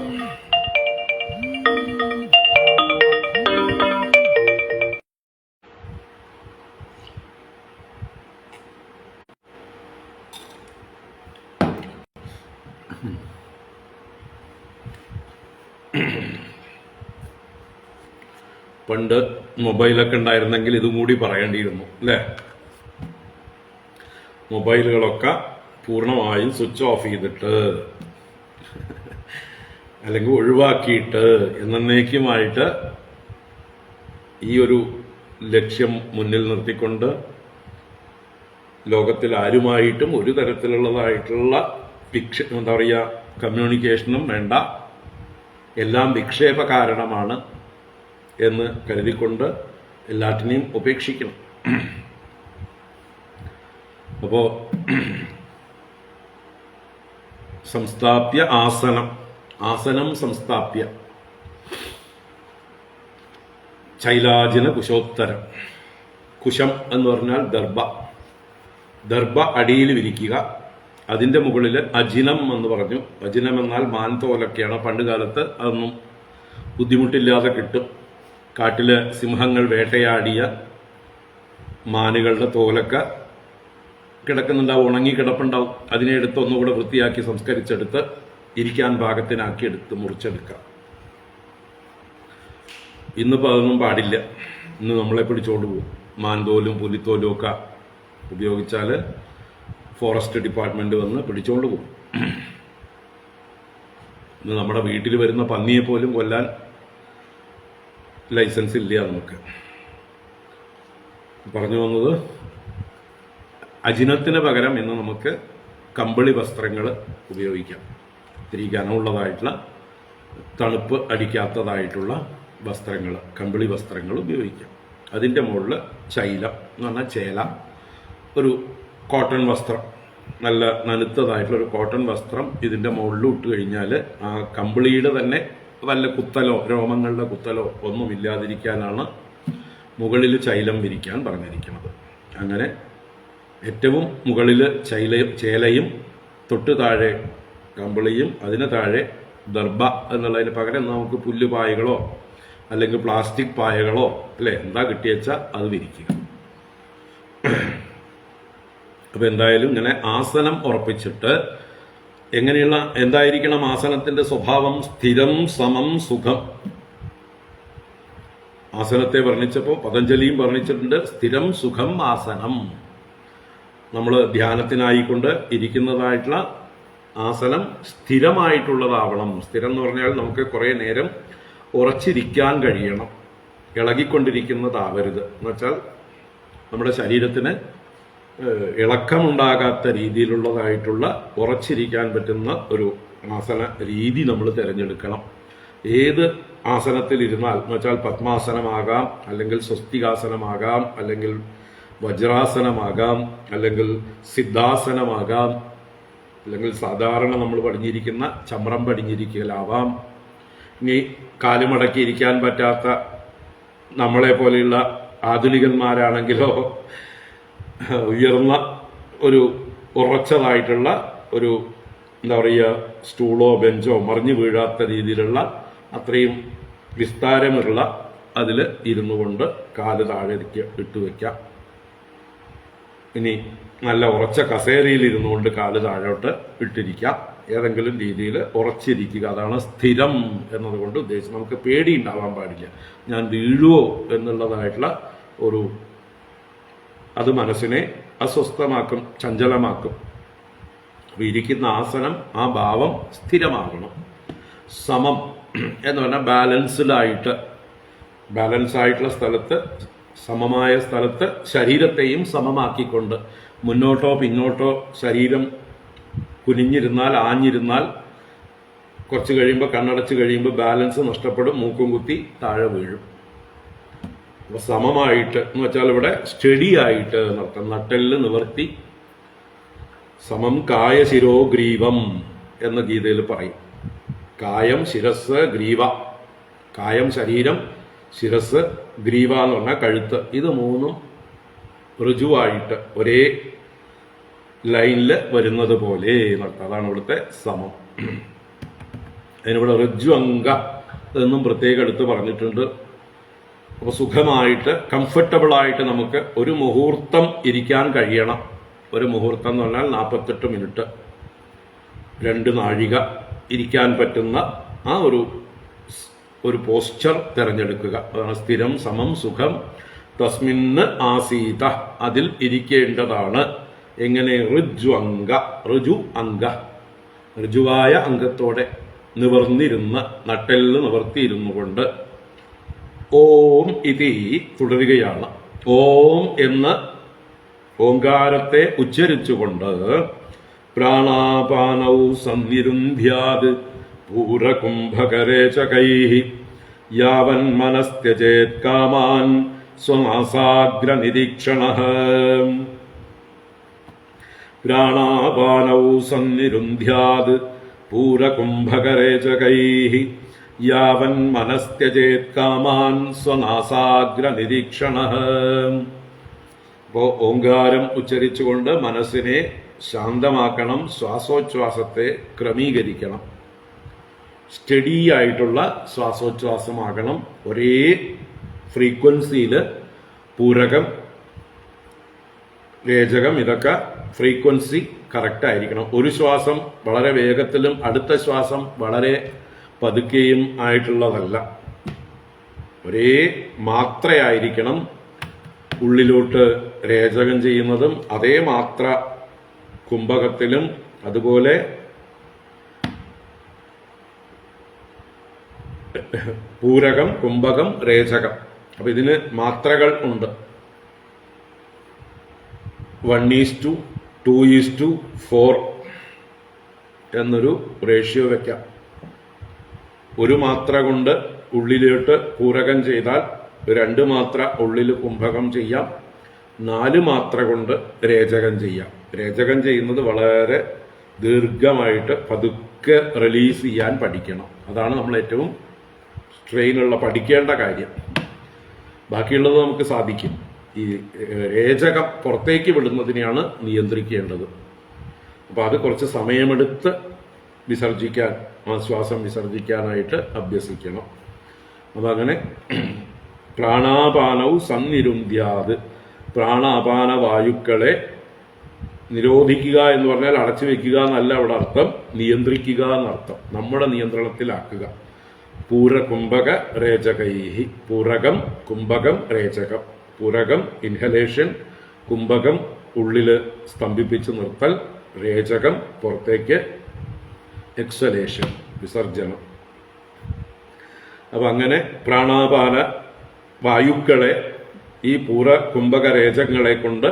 പണ്ട് മൊബൈലൊക്കെ ഉണ്ടായിരുന്നെങ്കിൽ ഇതും കൂടി പറയേണ്ടിയിരുന്നു അല്ലേ? മൊബൈലുകളൊക്കെ പൂർണ്ണമായും സ്വിച്ച് ഓഫ് ചെയ്തിട്ട് അല്ലെങ്കിൽ ഒഴിവാക്കിയിട്ട് എന്നേക്കുമായിട്ട് ഈ ഒരു ലക്ഷ്യം മുന്നിൽ നിർത്തിക്കൊണ്ട് ലോകത്തിൽ ആരുമായിട്ടും ഒരു തരത്തിലുള്ളതായിട്ടുള്ള എന്താ പറയുക, കമ്മ്യൂണിക്കേഷനും വേണ്ട, എല്ലാം വിക്ഷേപ കാരണമാണ് എന്ന് കരുതിക്കൊണ്ട് എല്ലാറ്റിനെയും ഉപേക്ഷിക്കണം. അപ്പോൾ സംസ്ഥാപ്യ ആസനം, ആസനം സംസ്ഥാപ്യ ചൈലാജിന കുശോത്തരം. കുശം എന്ന് പറഞ്ഞാൽ ദർഭ, ദർഭ അടിയിൽ വിരിക്കുക. അതിൻ്റെ മുകളിൽ അജിനം എന്ന് പറഞ്ഞു. അജിനം എന്നാൽ മാൻതോലൊക്കെയാണ്. പണ്ട് കാലത്ത് അതൊന്നും ബുദ്ധിമുട്ടില്ലാതെ കിട്ടും. കാട്ടിലെ സിംഹങ്ങൾ വേട്ടയാടിയ മാനുകളുടെ തോലൊക്കെ കിടക്കുന്നുണ്ടാവും, ഉണങ്ങി കിടപ്പുണ്ടാവും. അതിനെ എടുത്ത് ഒന്നുകൂടെ വൃത്തിയാക്കി സംസ്കരിച്ചെടുത്ത് ഇരിക്കാൻ പാകത്തിനാക്കിയെടുത്ത് മുറിച്ചെടുക്കാം. ഇന്നിപ്പോൾ അതൊന്നും പാടില്ല. ഇന്ന് നമ്മളെ പിടിച്ചോണ്ട് പോകും. മാൻതോലും പുലിത്തോലും ഒക്കെ ഉപയോഗിച്ചാൽ ഫോറസ്റ്റ് ഡിപ്പാർട്ട്മെന്റ് വന്ന് പിടിച്ചോണ്ട് പോകും. ഇന്ന് നമ്മുടെ വീട്ടിൽ വരുന്ന പന്നിയെ പോലും കൊല്ലാൻ ലൈസൻസ് ഇല്ല നമുക്ക്. പറഞ്ഞു വന്നത്, അജിനത്തിന് പകരം ഇന്ന് നമുക്ക് കമ്പിളി വസ്ത്രങ്ങൾ ഉപയോഗിക്കാം. ഇത്തിരി കനമുള്ളതായിട്ടുള്ള, തണുപ്പ് അടിക്കാത്തതായിട്ടുള്ള വസ്ത്രങ്ങൾ, കമ്പിളി വസ്ത്രങ്ങൾ ഉപയോഗിക്കാം. അതിൻ്റെ മുകളിൽ ചൈലം എന്ന് പറഞ്ഞാൽ ചേല, ഒരു കോട്ടൺ വസ്ത്രം, നല്ല നനുത്തതായിട്ടുള്ളൊരു കോട്ടൺ വസ്ത്രം ഇതിൻ്റെ മുകളിൽ ഇട്ട് കഴിഞ്ഞാൽ ആ കമ്പിളിയുടെ തന്നെ വല്ല കുത്തലോ രോമങ്ങളുടെ കുത്തലോ ഒന്നും ഇല്ലാതിരിക്കാനാണ് മുകളിൽ ചൈലം വിരിക്കാൻ പറഞ്ഞിരിക്കുന്നത്. അങ്ങനെ ഏറ്റവും മുകളിൽ ചേലയും തൊട്ട് താഴെ കമ്പിളിയും അതിന് താഴെ ദർഭ എന്നുള്ളതിന് പകരം നമുക്ക് പുല്ലുപായകളോ അല്ലെങ്കിൽ പ്ലാസ്റ്റിക് പായകളോ അല്ലേ എന്താ കിട്ടിയച്ചാൽ അത് വിരിക്കുക. അപ്പോൾ എന്തായാലും ഇങ്ങനെ ആസനം ഉറപ്പിച്ചിട്ട് എങ്ങനെയുള്ള എന്തായിരിക്കണം ആസനത്തിന്റെ സ്വഭാവം? സ്ഥിരം സമം സുഖം. ആസനത്തെ വർണ്ണിച്ചപ്പോൾ പതഞ്ജലിയും വർണ്ണിച്ചിട്ടുണ്ട്. സ്ഥിരം സുഖം ആസനം. നമ്മൾ ധ്യാനത്തിനായിക്കൊണ്ട് ഇരിക്കുന്നതായിട്ടുള്ള ആസനം സ്ഥിരമായിട്ടുള്ളതാവണം. സ്ഥിരം എന്ന് പറഞ്ഞാൽ നമുക്ക് കുറേ നേരം ഉറച്ചിരിക്കാൻ കഴിയണം, ഇളകിക്കൊണ്ടിരിക്കുന്നതാവരുത്. എന്നുവെച്ചാൽ നമ്മുടെ ശരീരത്തിന് ഇളക്കമുണ്ടാകാത്ത രീതിയിലുള്ളതായിട്ടുള്ള ഉറച്ചിരിക്കാൻ പറ്റുന്ന ഒരു ആസന രീതി നമ്മൾ തിരഞ്ഞെടുക്കണം. ഏത് ആസനത്തിലിരുന്നാൽ എന്ന് വെച്ചാൽ പത്മാസനമാകാം, അല്ലെങ്കിൽ സ്വസ്തികാസനമാകാം, അല്ലെങ്കിൽ വജ്രാസനമാകാം, അല്ലെങ്കിൽ സിദ്ധാസനമാകാം, അല്ലെങ്കിൽ സാധാരണ നമ്മൾ പടിഞ്ഞിരിക്കുന്ന ചമ്രം പടിഞ്ഞിരിക്കലാവാം. ഇനി കാലുമടക്കി ഇരിക്കാൻ പറ്റാത്ത നമ്മളെ പോലെയുള്ള ആധുനികന്മാരാണെങ്കിലോ ഉയർന്ന ഒരു ഉറച്ചതായിട്ടുള്ള ഒരു എന്താ പറയുക സ്റ്റൂളോ ബെഞ്ചോ മറിഞ്ഞു വീഴാത്ത രീതിയിലുള്ള അത്രയും വിസ്താരമുള്ള അതിൽ ഇരുന്നു കൊണ്ട് കാല് താഴെ ഇട്ട് വയ്ക്കാം. ഇനി നല്ല ഉറച്ച കസേരയിൽ ഇരുന്നു കൊണ്ട് കാല് താഴോട്ട് ഇട്ടിരിക്കാം. ഏതെങ്കിലും രീതിയിൽ ഉറച്ചിരിക്കുക. അതാണ് സ്ഥിരം എന്നതുകൊണ്ട് ഉദ്ദേശിച്ചത്. നമുക്ക് പേടി ഉണ്ടാവാൻ പാടില്ല, ഞാൻ വീഴുവോ എന്നുള്ളതായിട്ടുള്ള ഒരു അത് മനസ്സിനെ അസ്വസ്ഥമാക്കും, ചഞ്ചലമാക്കും. ഇരിക്കുന്ന ആസനം ആ ഭാവം സ്ഥിരമാകണം. സമം എന്ന് പറഞ്ഞാൽ ബാലൻസ് ആയിട്ടുള്ള സ്ഥലത്ത്, സമമായ സ്ഥലത്ത് ശരീരത്തെയും സമമാക്കിക്കൊണ്ട് മുന്നോട്ടോ പിന്നോട്ടോ ശരീരം കുനിഞ്ഞിരുന്നാൽ ആഞ്ഞിരുന്നാൽ കുറച്ച് കഴിയുമ്പോൾ കണ്ണടച്ച് കഴിയുമ്പോൾ ബാലൻസ് നഷ്ടപ്പെടും, മൂക്കും കുത്തി താഴെ വീഴും. അപ്പൊ സമമായിട്ട് എന്ന് വെച്ചാൽ ഇവിടെ സ്റ്റഡി ആയിട്ട് നടത്തം, നട്ടെല്ല് നിവർത്തി. സമം കായ ശിരോ ഗ്രീവം എന്ന് ഗീതയിൽ പറയും. കായം, ശിരസ്, ഗ്രീവ. കായം ശരീരം, ശിരസ്, ഗ്രീവ എന്ന് പറഞ്ഞാൽ കഴുത്ത്. ഇത് മൂന്നും ഋജുവായിട്ട് ഒരേ ലൈനിൽ വരുന്നത് പോലെ നടത്തുക. അതാണ് ഇവിടുത്തെ സമം. അതിനിവിടെ ഋജു അംഗ എന്നും പ്രത്യേകം എടുത്ത് പറഞ്ഞിട്ടുണ്ട്. അപ്പോൾ സുഖമായിട്ട് കംഫർട്ടബിളായിട്ട് നമുക്ക് ഒരു മുഹൂർത്തം ഇരിക്കാൻ കഴിയണം. ഒരു മുഹൂർത്തം എന്ന് പറഞ്ഞാൽ 48 മിനിറ്റ്, 2 നാഴിക ഇരിക്കാൻ പറ്റുന്ന ആ ഒരു പോസ്ചർ തിരഞ്ഞെടുക്കുക. അതാണ് സ്ഥിരം സമം സുഖം തസ്മിന്ന് ആസീത, അതിൽ ഇരിക്കേണ്ടതാണ്. എങ്ങനെ? ഋജു അംഗ, ഋജുവായ അംഗത്തോടെ നിവർന്നിരുന്ന്, നട്ടെല്ല് നിവർത്തിയിരുന്നു കൊണ്ട്. ഓം ഇതി തുടരുകയാണ്. ഓം എന്ന് ഓങ്കാരത്തെ ഉച്ചരിച്ചുകൊണ്ട് പ്രാണാപാനൗ സന്നിരുന്ധ്യാത് പൂരകുംഭകരേചകൈഃ യാവൻ മനസ്ത്യജേത് കാമാൻ സ്വനാസാഗ്രനിരീക്ഷണഃ. പ്രാണാപാനൗ സന്നിരുന്ധ്യാത് പൂരകുംഭകരേചകൈഃ യാവൻ മനസ്ത്യജേത് കാമാൻ സ്വനാസാഗ്രനിരീക്ഷണഃ. അപ്പോൾ ഓങ്കാരം ഉച്ചരിച്ചുകൊണ്ട് മനസ്സിനെ ശാന്തമാക്കണം, ശ്വാസോച്ഛ്വാസത്തെ ക്രമീകരിക്കണം. സ്റ്റഡി ആയിട്ടുള്ള ശ്വാസോച്ഛ്വാസമാകണം. ഒരേ ഫ്രീക്വൻസിയിൽ പൂരകം, രേചകം ഇതൊക്കെ ഫ്രീക്വൻസി കറക്റ്റ് ആയിരിക്കണം. ഒരു ശ്വാസം വളരെ വേഗത്തിലും അടുത്ത ശ്വാസം വളരെ പതുക്കെയും ആയിട്ടുള്ളതല്ല. ഒരേ മാത്രയായിരിക്കണം. ഉള്ളിലോട്ട് രേചകം ചെയ്യുന്നതും അതേ മാത്ര കുംഭകത്തിലും, അതുപോലെ പൂരകം, കുംഭകം, രേചകം. അപ്പൊ ഇതിന് മാത്രകൾ ഉണ്ട്. 1:2, 2:4 എന്നൊരു റേഷ്യോ വെക്കാം. ഒരു മാത്ര കൊണ്ട് ഉള്ളിലോട്ട് പൂരകം ചെയ്താൽ 2 മാത്ര ഉള്ളിൽ കുംഭകം ചെയ്യാം. 4 മാത്ര കൊണ്ട് രേചകം ചെയ്യാം. രേചകം ചെയ്യുന്നത് വളരെ ദീർഘമായിട്ട് പതുക്കെ റിലീസ് ചെയ്യാൻ പഠിക്കണം. അതാണ് നമ്മൾ ഏറ്റവും സ്ട്രെയിനുള്ള പഠിക്കേണ്ട കാര്യം. ബാക്കിയുള്ളത് നമുക്ക് സാധിക്കും. ഈ രേചകം പുറത്തേക്ക് വിടുന്നതിനെയാണ് നിയന്ത്രിക്കേണ്ടത്. അപ്പോൾ അത് കുറച്ച് സമയമെടുത്ത് വിസർജിക്കാൻ, ശ്വാസം വിസർജിക്കാനായിട്ട് അഭ്യസിക്കണം. അപ്പം അങ്ങനെ പ്രാണാപാനൗ സന്നിരുന്ധ്യാത്, പ്രാണാപാന വായുക്കളെ നിരോധിക്കുക എന്ന് പറഞ്ഞാൽ അടച്ചു വെക്കുക എന്നല്ല അവിടെ അർത്ഥം, നിയന്ത്രിക്കുക എന്നർത്ഥം, നമ്മുടെ നിയന്ത്രണത്തിലാക്കുക. പൂരകുംഭക രേചകൈഹി, പൂരകം, കുംഭകം, രേചകം. പൂരകം ഇൻഹലേഷൻ, കുംഭകം ഉള്ളിൽ സ്തംഭിപ്പിച്ച് നിർത്തൽ, രേചകം പുറത്തേക്ക് എക്സലേഷൻ, വിസർജനം. അപ്പം അങ്ങനെ പ്രാണാപാന വായുക്കളെ ഈ പൂര കുംഭക രേചകങ്ങളെ കൊണ്ട്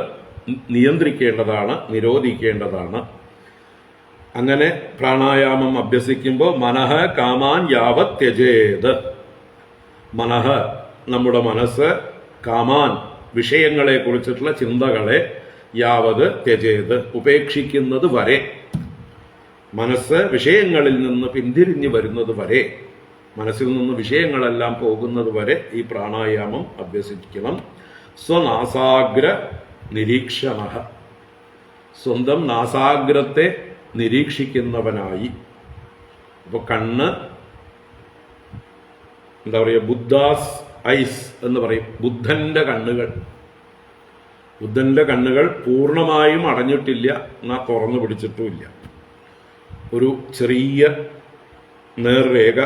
നിയന്ത്രിക്കേണ്ടതാണ്, നിരോധിക്കേണ്ടതാണ്. അങ്ങനെ പ്രാണായാമം അഭ്യസിക്കുമ്പോൾ മനഃ കാമാൻ യാവത് ത്യജേത്, മനഃ നമ്മുടെ മനസ്സ്, കാമാൻ വിഷയങ്ങളെ കുറിച്ചിട്ടുള്ള ചിന്തകളെ, യാവത് ത്യജേത് ഉപേക്ഷിക്കുന്നത് വരെ, മനസ്സ് വിഷയങ്ങളിൽ നിന്ന് പിന്തിരിഞ്ഞു വരുന്നത് വരെ, മനസ്സിൽ നിന്ന് വിഷയങ്ങളെല്ലാം പോകുന്നത് വരെ ഈ പ്രാണായാമം അഭ്യസിക്കണം. സ്വനാസാഗ്ര നിരീക്ഷണ, സ്വന്തം നാസാഗ്രത്തെ നിരീക്ഷിക്കുന്നവനായി. അപ്പോൾ കണ്ണ് എന്താ പറയുക, ബുദ്ധാസ് ഐസ് എന്ന് പറയും. ബുദ്ധൻ്റെ കണ്ണുകൾ, ബുദ്ധൻ്റെ കണ്ണുകൾ പൂർണ്ണമായും അടഞ്ഞിട്ടില്ല, എന്നാൽ തുറന്നു പിടിച്ചിട്ടുമില്ല. ഒരു ചെറിയ നേർരേഖ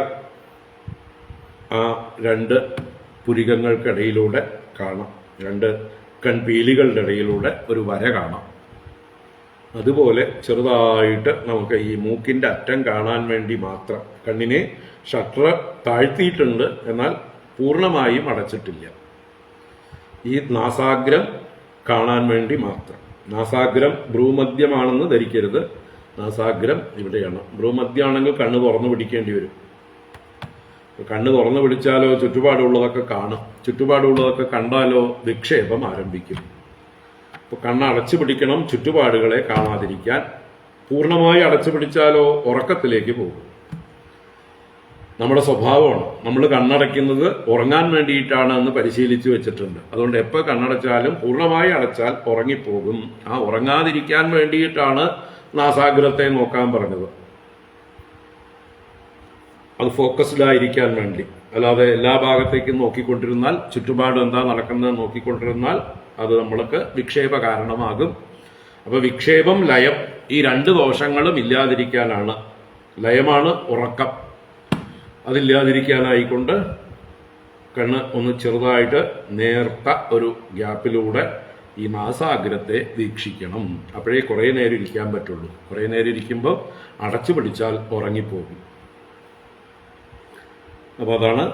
ആ രണ്ട് പുരികങ്ങൾക്കിടയിലൂടെ കാണാം, രണ്ട് കൺപീലികളുടെ ഇടയിലൂടെ ഒരു വര കാണാം. അതുപോലെ ചെറുതായിട്ട് നമുക്ക് ഈ മൂക്കിൻ്റെ അറ്റം കാണാൻ വേണ്ടി മാത്രം കണ്ണിനെ ഷട്ടർ താഴ്ത്തിയിട്ടുണ്ട്, എന്നാൽ പൂർണ്ണമായും അടച്ചിട്ടില്ല. ഈ നാസാഗ്രം കാണാൻ വേണ്ടി മാത്രം. നാസാഗ്രം ഭ്രൂമധ്യമാണെന്ന് ധരിക്കരുത്, നാസാഗ്രം ഇവിടെയാണ്. ഭ്രൂമധ്യമാണെങ്കിൽ കണ്ണ് തുറന്നു പിടിക്കേണ്ടി വരും. കണ്ണ് തുറന്നു പിടിച്ചാലോ ചുറ്റുപാടുള്ളതൊക്കെ കാണും, ചുറ്റുപാടുള്ളതൊക്കെ കണ്ടാലോ വിക്ഷേപം ആരംഭിക്കും. അപ്പോൾ കണ്ണ് അടച്ചു പിടിക്കണം ചുറ്റുപാടുകളെ കാണാതിരിക്കാൻ. പൂർണ്ണമായി അടച്ചു പിടിച്ചാലോ ഉറക്കത്തിലേക്ക് പോകും. നമ്മുടെ സ്വഭാവമാണ്, നമ്മൾ കണ്ണടയ്ക്കുന്നത് ഉറങ്ങാൻ വേണ്ടിയിട്ടാണ് എന്ന് പരിശീലിച്ചു വെച്ചിട്ടുണ്ട്. അതുകൊണ്ട് എപ്പോൾ കണ്ണടച്ചാലും പൂർണ്ണമായി അടച്ചാൽ ഉറങ്ങിപ്പോകും. ആ ഉറങ്ങാതിരിക്കാൻ വേണ്ടിയിട്ടാണ് നാസാഗ്രത്തെ നോക്കാൻ പറഞ്ഞത്. അത് ഫോക്കസ്ഡ് ആയിരിക്കാൻ വേണ്ടി. അല്ലാതെ എല്ലാ ഭാഗത്തേക്കും നോക്കിക്കൊണ്ടിരുന്നാൽ, ചുറ്റുപാട് എന്താ നടക്കുന്നത് നോക്കിക്കൊണ്ടിരുന്നാൽ അത് നമ്മൾക്ക് വിക്ഷേപ കാരണമാകും. അപ്പോൾ വിക്ഷേപം, ലയം, ഈ രണ്ട് ദോഷങ്ങളും ഇല്ലാതിരിക്കാനാണ്. ലയമാണ് ഉറക്കം, അതില്ലാതിരിക്കാനായിക്കൊണ്ട് കണ്ണ് ഒന്ന് ചെറുതായിട്ട് നേർത്ത ഒരു ഗ്യാപ്പിലൂടെ ഈ നാസാഗ്രത്തെ വീക്ഷിക്കണം. അപ്പോഴേ കുറേ നേരം ഇരിക്കാൻ പറ്റുള്ളൂ. കുറേ നേരം ഇരിക്കുമ്പോൾ അടച്ചു പിടിച്ചാൽ ഉറങ്ങിപ്പോകും. അപ്പോൾ അതാണ്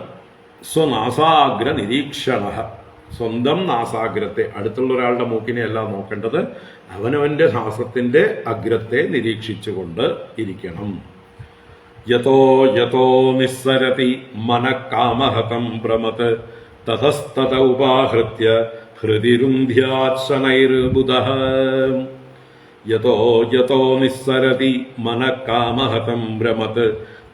സ്വനാസാഗ്ര നിരീക്ഷണ. സ്വന്തം നാസാഗ്രത്തെ, അടുത്തുള്ള ഒരാളുടെ മൂക്കിനെ അല്ല നോക്കേണ്ടത്, അവനവൻ്റെ നാസത്തിൻ്റെ അഗ്രത്തെ നിരീക്ഷിച്ചുകൊണ്ട് ഇരിക്കണം. യതോ യതോ നിസ്സരതി മനഃകാമഹതം ഭ്രമത് തതസ്തത ഉപാഹൃത്യ ഹൃദിരുന്ധ്യാത്സനൈർബുധഃ. യതോ യതോ നിസ്സരതി മനഃകാമഹതം ഭ്രമത്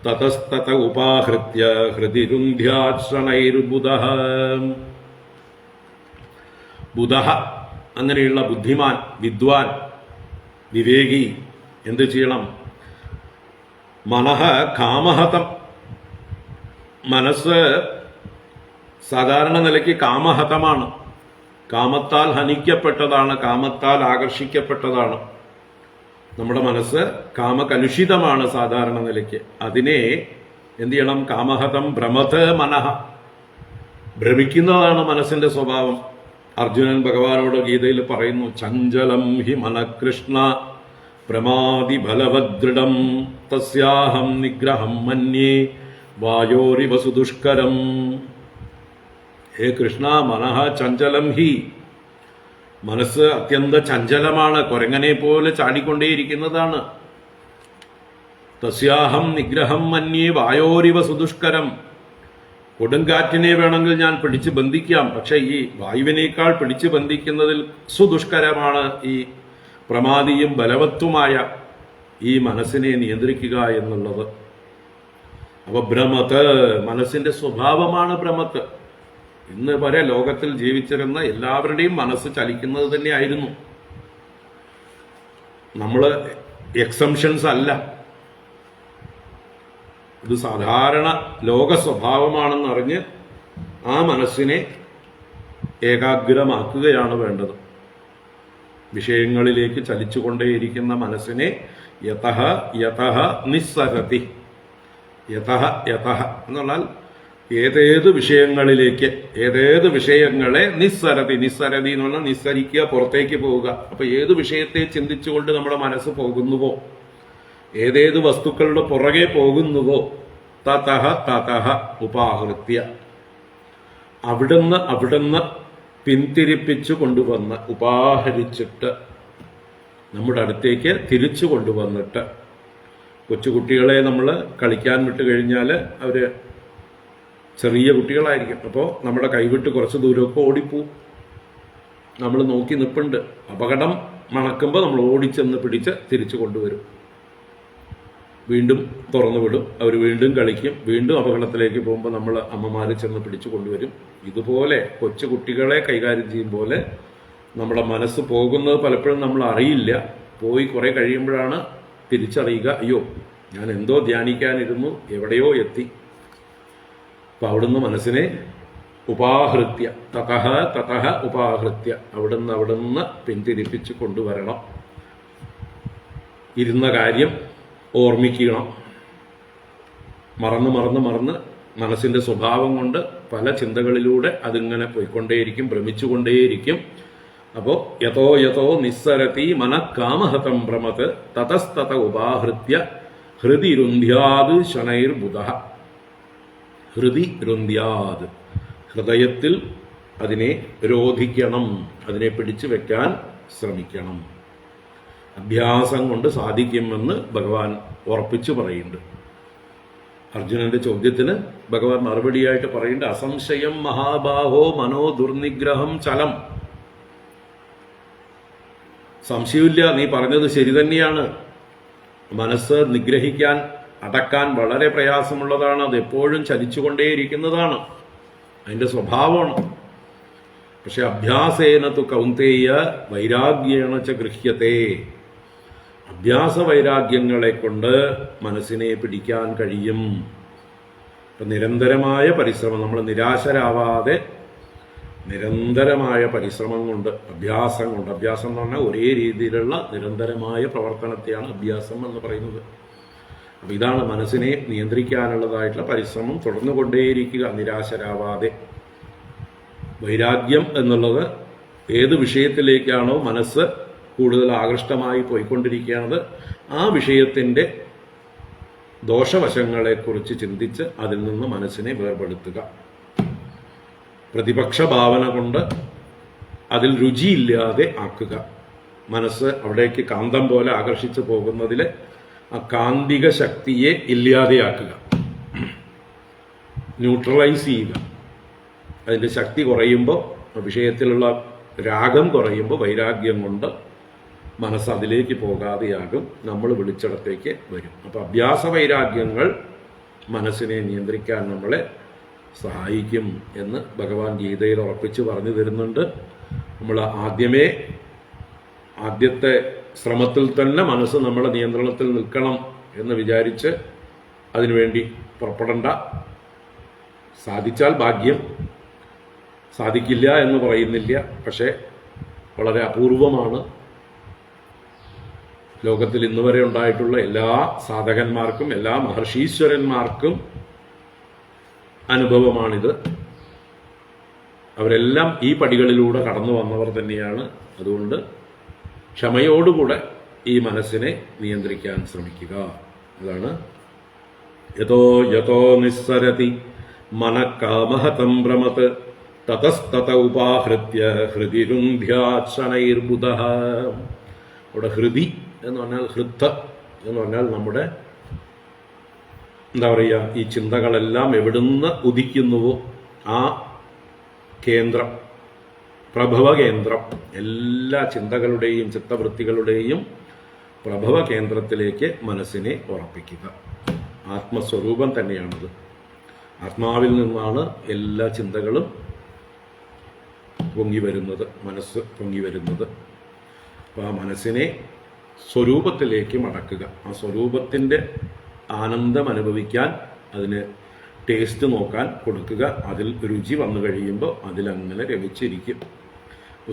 തതസ്തത ഉപാഹൃത്യ ഹൃദിരുന്ധ്യാത്സനൈർബുധഃ. ബുധഃ, അങ്ങനെയുള്ള ബുദ്ധിമാൻ, വിദ്വാൻ, വിവേകി എന്ത് ചെയ്യണം? മനഃ കാമഹതം, മനസ്സ് സാധാരണ നിലയ്ക്ക് കാമഹതമാണ്, കാമത്താൽ ഹനിക്കപ്പെട്ടതാണ്, കാമത്താൽ ആകർഷിക്കപ്പെട്ടതാണ്. നമ്മുടെ മനസ്സ് കാമകലുഷിതമാണ് സാധാരണ നിലയ്ക്ക്. അതിനെ എന്ത് ചെയ്യണം? കാമഹതം ഭ്രമത് മനഃ, ഭ്രമിക്കുന്നതാണ് മനസ്സിന്റെ സ്വഭാവം. അർജുനൻ ഭഗവാനോട് ഗീതയിൽ പറയുന്നു, ചഞ്ചലം ഹി മനഃകൃഷ്ണ പ്രമാദി ബലവദൃഢം തസ്യാഹം നിഗ്രഹം മന്യേ വായോരിവ സുദുഷ്കരം. ഹേ കൃഷ്ണ, മനഃ ചഞ്ചലം ഹി, മനസ്സ് അത്യന്ത ചഞ്ചലമാണ്, കുരങ്ങനെ പോലെ ചാടിക്കൊണ്ടേയിരിക്കുന്നതാണ്. തസ്യാഹം നിഗ്രഹം മന്യേ വായോരിവ സുദുഷ്കരം, കൊടുങ്കാറ്റിനെ വേണമെങ്കിൽ ഞാൻ പിടിച്ച് ബന്ധിക്കാം, പക്ഷെ ഈ വായുവിനേക്കാൾ പിടിച്ച് ബന്ധിക്കുന്നതിൽ സുദുഷ്കരമാണ് ഈ പ്രമാദിയും ബലവത്തുമായ ഈ മനസ്സിനെ നിയന്ത്രിക്കുക എന്നുള്ളത്. അപ്പൊ ഭ്രമത്ത്, മനസ്സിന്റെ സ്വഭാവമാണ് ഭ്രമത്ത്. ഇന്ന് വരെ ലോകത്തിൽ ജീവിച്ചിരുന്ന എല്ലാവരുടെയും മനസ്സ് ചലിക്കുന്നത് തന്നെയായിരുന്നു. നമ്മൾ എക്സംഷൻസ് അല്ല, ഇത് സാധാരണ ലോക സ്വഭാവമാണെന്നറിഞ്ഞ് ആ മനസ്സിനെ ഏകാഗ്രമാക്കുകയാണ് വേണ്ടത്. വിഷയങ്ങളിലേക്ക് ചലിച്ചുകൊണ്ടേയിരിക്കുന്ന മനസ്സിനെ യതഃ യതഃ നിസ്സരതി, യതഃ യതഃ എന്നാൽ ഏതേത് വിഷയങ്ങളിലേക്ക്, ഏതേത് വിഷയങ്ങളെ നിസ്സരതി, നിസ്സരതി എന്ന് പറഞ്ഞാൽ നിസ്സരിക്കുക, പുറത്തേക്ക് പോവുക. അപ്പൊ ഏത് വിഷയത്തെ ചിന്തിച്ചുകൊണ്ട് നമ്മുടെ മനസ്സ് പോകുന്നുവോ, ഏതേത് വസ്തുക്കളുടെ പുറകെ പോകുന്നുവോ, തതഃ തതഃ ഉപാഹൃത്യ, അവിടുന്ന് പിന്തിരിപ്പിച്ചു കൊണ്ടുവന്ന്, ഉപാഹരിച്ചിട്ട് നമ്മുടെ അടുത്തേക്ക് തിരിച്ചു കൊണ്ടുവന്നിട്ട്. കൊച്ചുകുട്ടികളെ നമ്മൾ കളിക്കാൻ വിട്ട് കഴിഞ്ഞാൽ അവർ ചെറിയ കുട്ടികളായിരിക്കും. അപ്പോൾ നമ്മുടെ കൈവിട്ട് കുറച്ച് ദൂരമൊക്കെ ഓടിപ്പോവും. നമ്മൾ നോക്കി നിൽപ്പുണ്ട്, അപകടം മണക്കുമ്പോൾ നമ്മൾ ഓടിച്ചെന്ന് പിടിച്ച് തിരിച്ചു കൊണ്ടുവരും. വീണ്ടും തുറന്നു വിടും, അവർ വീണ്ടും കളിക്കും, വീണ്ടും അപകടത്തിലേക്ക് പോകുമ്പോൾ നമ്മൾ അമ്മമാർ ചെന്ന് പിടിച്ചു കൊണ്ടുവരും. ഇതുപോലെ കൊച്ചു കുട്ടികളെ കൈകാര്യം ചെയ്യും പോലെ നമ്മുടെ മനസ്സ് പോകുന്നത് പലപ്പോഴും നമ്മൾ അറിയില്ല. പോയി കുറേ കഴിയുമ്പോഴാണ് തിരിച്ചറിയുക, അയ്യോ ഞാൻ എന്തോ ധ്യാനിക്കാനിരുന്നു, എവിടെയോ എത്തി. അപ്പം അവിടുന്ന് മനസ്സിനെ ഉപാഹൃത്യ തതഃ ഉപാഹൃത്യ അവിടുന്ന് പിന്തിരിപ്പിച്ച് കൊണ്ടുവരണം. ഇരുന്ന കാര്യം ഓർമ്മിക്കണം. മറന്ന് മനസ്സിൻ്റെ സ്വഭാവം കൊണ്ട് പല ചിന്തകളിലൂടെ അതിങ്ങനെ പോയിക്കൊണ്ടേയിരിക്കും, ഭ്രമിച്ചുകൊണ്ടേയിരിക്കും. അപ്പോൾ യഥോ നിസ്സരതി മനഃകാമഹതം ഭ്രമത് തതസ്തത ഉപാഹൃത്യ ഹൃദി രുന്ധ്യാത് ശനൈർബുധഃ. ഹൃദി രുന്ധ്യാത്, ഹൃദയത്തിൽ അതിനെ രോധിക്കണം, അതിനെ പിടിച്ചു വെക്കാൻ ശ്രമിക്കണം. അഭ്യാസം കൊണ്ട് സാധിക്കുമെന്ന് ഭഗവാൻ ഉറപ്പിച്ചു പറയുന്നുണ്ട്. അർജുനന്റെ ചോദ്യത്തിന് ഭഗവാൻ മറുപടിയായിട്ട് പറയുന്നുണ്ട്, അസംശയം മഹാബാഹോ മനോ ദുർനിഗ്രഹം ചലം. സംശയമില്ല, നീ പറഞ്ഞത് ശരി തന്നെയാണ്. മനസ്സ് നിഗ്രഹിക്കാൻ, അടക്കാൻ വളരെ പ്രയാസമുള്ളതാണ്. അത് എപ്പോഴും ചലിച്ചുകൊണ്ടേയിരിക്കുന്നതാണ്, അതിൻ്റെ സ്വഭാവമാണ്. പക്ഷെ അഭ്യാസേന തു കൗന്തേയ വൈരാഗ്യേണ ച ഗൃഹ്യത്തെ. അഭ്യാസ വൈരാഗ്യങ്ങളെ കൊണ്ട് മനസ്സിനെ പിടിക്കാൻ കഴിയും. ഇപ്പം നിരന്തരമായ പരിശ്രമം, നമ്മൾ നിരാശരാവാതെ നിരന്തരമായ പരിശ്രമം കൊണ്ട്, അഭ്യാസം കൊണ്ട്, അഭ്യാസം എന്ന് പറഞ്ഞാൽ ഒരേ രീതിയിലുള്ള നിരന്തരമായ പ്രവർത്തനത്തെയാണ് അഭ്യാസം എന്ന് പറയുന്നത്. അപ്പം ഇതാണ് മനസ്സിനെ നിയന്ത്രിക്കാനുള്ളതായിട്ടുള്ള പരിശ്രമം, തുടർന്നുകൊണ്ടേയിരിക്കുക നിരാശരാവാതെ. വൈരാഗ്യം എന്നുള്ളത് ഏത് വിഷയത്തിലേക്കാണോ മനസ്സ് കൂടുതൽ ആകൃഷ്ടമായി പോയിക്കൊണ്ടിരിക്കുന്നത് ആ വിഷയത്തിൻ്റെ ദോഷവശങ്ങളെക്കുറിച്ച് ചിന്തിച്ച് അതിൽ നിന്ന് മനസ്സിനെ വേർപെടുത്തുക. പ്രതിപക്ഷ ഭാവന കൊണ്ട് അതിൽ രുചിയില്ലാതെ ആക്കുക. മനസ്സ് അവിടേക്ക് കാന്തം പോലെ ആകർഷിച്ചു പോകുന്നതിൽ ആ കാന്തിക ശക്തിയെ ഇല്ലാതെയാക്കുക, ന്യൂട്രലൈസ് ചെയ്യുക. അതിൻ്റെ ശക്തി കുറയുമ്പോൾ, വിഷയത്തിലുള്ള രാഗം കുറയുമ്പോൾ വൈരാഗ്യം കൊണ്ട് മനസ്സ് അതിലേക്ക് പോകാതെയാകും, നമ്മൾ വിളിച്ചിടത്തേക്ക് വരും. അപ്പോൾ അഭ്യാസ വൈരാഗ്യങ്ങൾ മനസ്സിനെ നിയന്ത്രിക്കാൻ നമ്മളെ സഹായിക്കും എന്ന് ഭഗവാൻ ഗീതയിൽ ഉറപ്പിച്ച് പറഞ്ഞു തരുന്നുണ്ട്. നമ്മൾ ആദ്യത്തെ ശ്രമത്തിൽ തന്നെ മനസ്സ് നമ്മുടെ നിയന്ത്രണത്തിൽ നിൽക്കണം എന്ന് വിചാരിച്ച് അതിനുവേണ്ടി പുറപ്പെടണ്ട. സാധിച്ചാൽ ഭാഗ്യം, സാധിക്കില്ല എന്ന് പറയുന്നില്ല, പക്ഷേ വളരെ അപൂർവമാണ്. ലോകത്തിൽ ഇന്ന് വരെ ഉണ്ടായിട്ടുള്ള എല്ലാ സാധകന്മാർക്കും, എല്ലാ മഹർഷീശ്വരന്മാർക്കും അനുഭവമാണിത്. അവരെല്ലാം ഈ പടികളിലൂടെ കടന്നു വന്നവർ തന്നെയാണ്. അതുകൊണ്ട് ക്ഷമയോടുകൂടെ ഈ മനസ്സിനെ നിയന്ത്രിക്കാൻ ശ്രമിക്കുക. അതാണ് യഥോ നിസ്സരതി മനഃകാമഹതം ഭ്രമത് തതസ്തത ഉപാഹൃത്യ ഹൃദിരുന്ധ്യാശനൈർബുധഃ. അവിടെ ഹൃദി എന്ന് പറഞ്ഞാൽ ഹൃദ എന്ന് പറഞ്ഞാൽ നമ്മുടെ എന്താ പറയുക, ഈ ചിന്തകളെല്ലാം എവിടുന്ന് ഉദിക്കുന്നുവോ ആ കേന്ദ്രം, പ്രഭവ കേന്ദ്രം, എല്ലാ ചിന്തകളുടെയും ചിത്തവൃത്തികളുടെയും പ്രഭവ കേന്ദ്രത്തിലേക്ക് മനസ്സിനെ ഉറപ്പിക്കുക. ആത്മസ്വരൂപം തന്നെയാണത്. ആത്മാവിൽ നിന്നാണ് എല്ലാ ചിന്തകളും പൊങ്ങി വരുന്നത്, മനസ്സ് പൊങ്ങി വരുന്നത്. അപ്പോൾ ആ മനസ്സിനെ സ്വരൂപത്തിലേക്ക് മടക്കുക. ആ സ്വരൂപത്തിൻ്റെ ആനന്ദം അനുഭവിക്കാൻ, അതിന് ടേസ്റ്റ് നോക്കാൻ കൊടുക്കുക. അതിൽ രുചി വന്നു കഴിയുമ്പോൾ അതിലങ്ങനെ രമിച്ചിരിക്കും.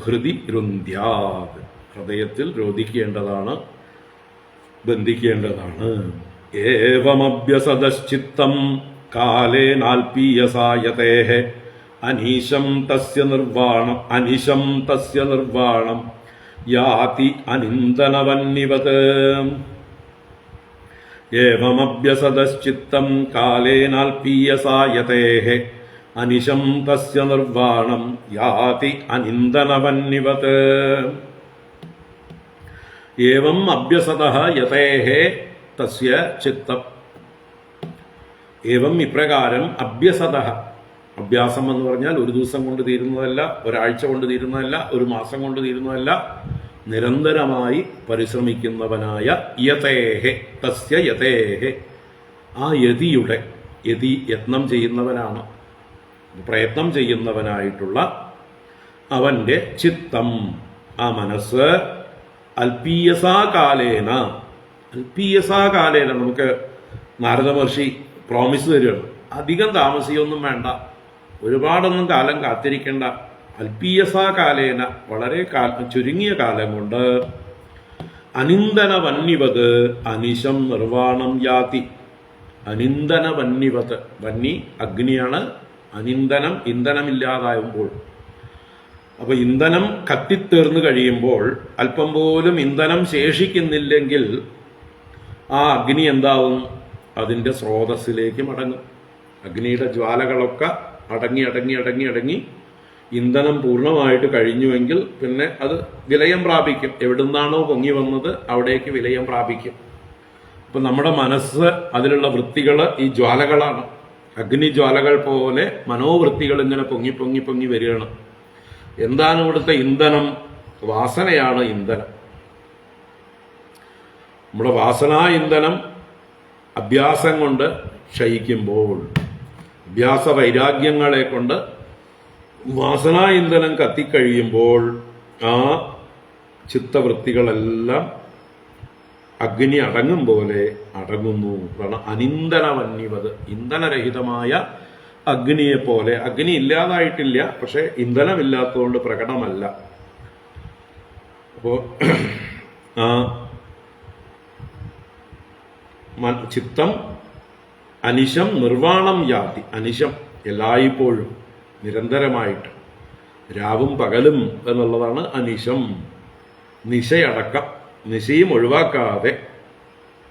ഹൃദി രുന്ധ്യാത്, ഹൃദയത്തിൽ രോധിക്കേണ്ടതാണ്, ബന്ധിക്കേണ്ടതാണ്. ഏവമഭ്യസദശ്ചിത്തം കാലേനാൽപീയസായതേഃ അനീശം തസ്യ നിർവാണം യാതി അനിന്ദനവന്നിവത്. ഏവമഭ്യസദശ്ചിത്തം കാലേനാൽപീയസായതേഃ അനിശം തസ്യ നിർവാണം യാതി അനിന്ദനവന്നിവത്. ഏവം അഭ്യസതഃ യതേഃ തസ്യ ചിത്തം. ഏവം ഇപ്രകാരം അഭ്യസതഃ, അഭ്യാസം എന്ന് പറഞ്ഞാൽ ഒരു ദിവസം കൊണ്ട് തീരുന്നതല്ല, ഒരാഴ്ച കൊണ്ട് തീരുന്നതല്ല, ഒരു മാസം കൊണ്ട് തീരുന്നതല്ല, നിരന്തരമായി പരിശ്രമിക്കുന്നവനായ യതേഹെ തസ്യ യതേഹെ, ആ യത്നം ചെയ്യുന്നവനാണ്, പ്രയത്നം ചെയ്യുന്നവനായിട്ടുള്ള അവൻ്റെ ചിത്തം, ആ മനസ്സ് അൽപീയസാകാലേന നമുക്ക് നാരദ മഹർഷി പ്രോമിസ് തരികയാണ്. അധികം താമസിയൊന്നും വേണ്ട, ഒരുപാടൊന്നും കാലം കാത്തിരിക്കേണ്ട. അൽപീയസാകാലേന, വളരെ ചുരുങ്ങിയ കാലം കൊണ്ട് അനിന്ദന വന്യവത് അനിശം നിർവാണം യാതി. അനിന്ദന വന്യവത്, വന്നി അഗ്നിയാണ്, അനിന്ദനം ഇന്ധനമില്ലാതാകുമ്പോൾ. അപ്പൊ ഇന്ധനം കത്തിത്തീർന്നു കഴിയുമ്പോൾ അല്പം പോലും ഇന്ധനം ശേഷിക്കുന്നില്ലെങ്കിൽ ആ അഗ്നി എന്താവും? അതിൻ്റെ സ്രോതസ്സിലേക്ക് മടങ്ങും. അഗ്നിയുടെ ജ്വാലകളൊക്കെ അടങ്ങി ഇന്ധനം പൂർണ്ണമായിട്ട് കഴിഞ്ഞുവെങ്കിൽ പിന്നെ അത് വിലയം പ്രാപിക്കും. എവിടുന്നാണോ പൊങ്ങി വന്നത് അവിടേക്ക് വിലയം പ്രാപിക്കും. അപ്പം നമ്മുടെ മനസ്സ്, അതിലുള്ള വൃത്തികൾ ഈ ജ്വാലകളാണ്. അഗ്നിജ്വാലകൾ പോലെ മനോവൃത്തികൾ ഇങ്ങനെ പൊങ്ങി വരികയാണ്. എന്താണ് ഇവിടുത്തെ ഇന്ധനം? വാസനയാണ് ഇന്ധനം. നമ്മുടെ വാസനാ ഇന്ധനം അഭ്യാസം കൊണ്ട് ക്ഷയിക്കുമ്പോൾ, അഭ്യാസ വൈരാഗ്യങ്ങളെ കൊണ്ട് വാസനാ ഇന്ധനം കത്തിക്കഴിയുമ്പോൾ ആ ചിത്തവൃത്തികളെല്ലാം അഗ്നി അടങ്ങും പോലെ അടങ്ങുന്നു. അനിന്ദന വന്യവത്, ഇന്ധനരഹിതമായ അഗ്നിയെ പോലെ. അഗ്നി ഇല്ലാതായിട്ടില്ല, പക്ഷെ ഇന്ധനമില്ലാത്തതുകൊണ്ട് പ്രകടമല്ല. അപ്പോ ചിത്തം അനിശം നിർവാണം യാതി. അനിശം എല്ലായ്പ്പോഴും നിരന്തരമായിട്ട്, രാവും പകലും എന്നുള്ളതാണ് അനിശം. നിശയടക്കം, നിശയും ഒഴിവാക്കാതെ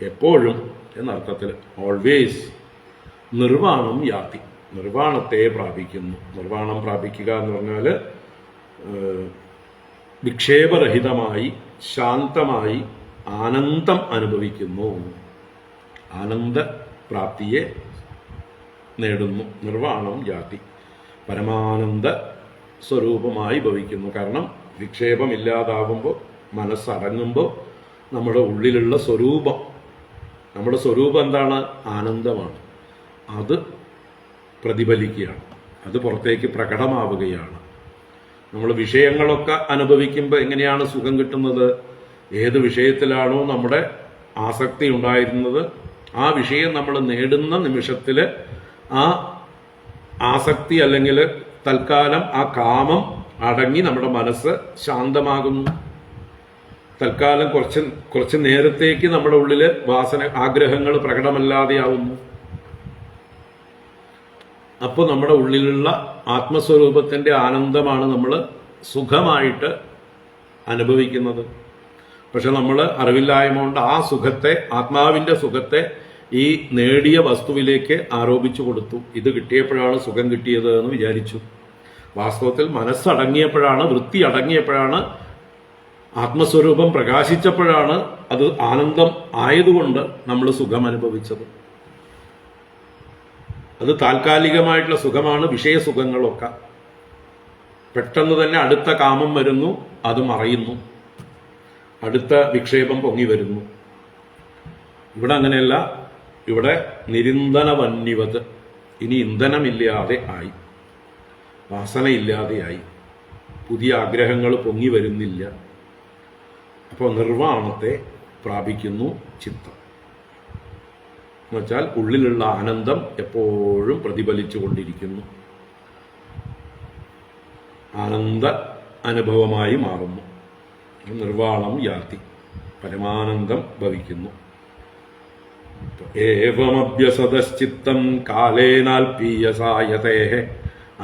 എപ്പോഴും എന്നർത്ഥത്തിൽ, ഓൾവേസ് നിർവാണം യാതി, നിർവാണത്തെ പ്രാപിക്കുന്നു. നിർവാണം പ്രാപിക്കുക എന്ന് പറഞ്ഞാൽ വിക്ഷേപരഹിതമായി ശാന്തമായി ആനന്ദം അനുഭവിക്കുന്നു, ആനന്ദ പ്രാപ്തിയെ നേടുന്നു. നിർവാണം യാതി, പരമാനന്ദ സ്വരൂപമായി ഭവിക്കുന്നു. കാരണം വിക്ഷേപമില്ലാതാകുമ്പോൾ, മനസ്സടങ്ങുമ്പോൾ നമ്മുടെ ഉള്ളിലുള്ള സ്വരൂപം, നമ്മുടെ സ്വരൂപം എന്താണ്? ആനന്ദമാണ്. അത് പ്രതിഫലിക്കുകയാണ്, അത് പുറത്തേക്ക് പ്രകടമാവുകയാണ്. നമ്മൾ വിഷയങ്ങളൊക്കെ അനുഭവിക്കുമ്പോൾ എങ്ങനെയാണ് സുഖം കിട്ടുന്നത്? ഏത് വിഷയത്തിലാണോ നമ്മുടെ ആസക്തി ഉണ്ടായിരുന്നത്, ആ വിഷയം നമ്മൾ നേടുന്ന നിമിഷത്തിൽ ആ ആസക്തി അല്ലെങ്കിൽ തൽക്കാലം ആ കാമം അടങ്ങി നമ്മുടെ മനസ്സ് ശാന്തമാകുന്നു. തൽക്കാലം കുറച്ച് നേരത്തേക്ക് നമ്മുടെ ഉള്ളിൽ ആഗ്രഹങ്ങൾ പ്രകടമല്ലാതെയാവുന്നു. അപ്പോൾ നമ്മുടെ ഉള്ളിലുള്ള ആത്മസ്വരൂപത്തിൻ്റെ ആനന്ദമാണ് നമ്മൾ സുഖമായിട്ട് അനുഭവിക്കുന്നത്. പക്ഷെ നമ്മൾ അറിവില്ലായ്മ കൊണ്ട് ആ സുഖത്തെ, ആത്മാവിൻ്റെ സുഖത്തെ ഈ നേടിയ വസ്തുവിലേക്ക് ആരോപിച്ചു കൊടുത്തു. ഇത് കിട്ടിയപ്പോഴാണ് സുഖം കിട്ടിയത് എന്ന് വിചാരിച്ചു. വാസ്തവത്തിൽ മനസ്സടങ്ങിയപ്പോഴാണ്, വൃത്തി അടങ്ങിയപ്പോഴാണ്, ആത്മസ്വരൂപം പ്രകാശിച്ചപ്പോഴാണ് അത് ആനന്ദം ആയതുകൊണ്ട് നമ്മൾ സുഖം അനുഭവിച്ചത്. അത് താൽക്കാലികമായിട്ടുള്ള സുഖമാണ്. വിഷയസുഖങ്ങളൊക്കെ പെട്ടെന്ന് തന്നെ അടുത്ത കാമം വരുന്നു, അത് മറയുന്നു, അടുത്ത വിക്ഷേപം പൊങ്ങി വരുന്നു. ഇവിടെ അങ്ങനെയല്ല. ഇവിടെ നിരിന്ധന വന്യവത്, ഇനി ഇന്ധനമില്ലാതെ ആയി, വാസനയില്ലാതെയായി, പുതിയ ആഗ്രഹങ്ങൾ പൊങ്ങി വരുന്നില്ല. അപ്പോൾ നിർവാണത്തെ പ്രാപിക്കുന്നു ചിത്തം. എന്നുവെച്ചാൽ ഉള്ളിലുള്ള ആനന്ദം എപ്പോഴും പ്രതിഫലിച്ചു കൊണ്ടിരിക്കുന്നു, ആനന്ദ അനുഭവമായി മാറുന്നു. നിർവാണം യാതി, പരമാനന്ദം ഭവിക്കുന്നു. ഏവമഭ്യസതശ്ചിത്തം കാലേനാൽപീയസായതേഃ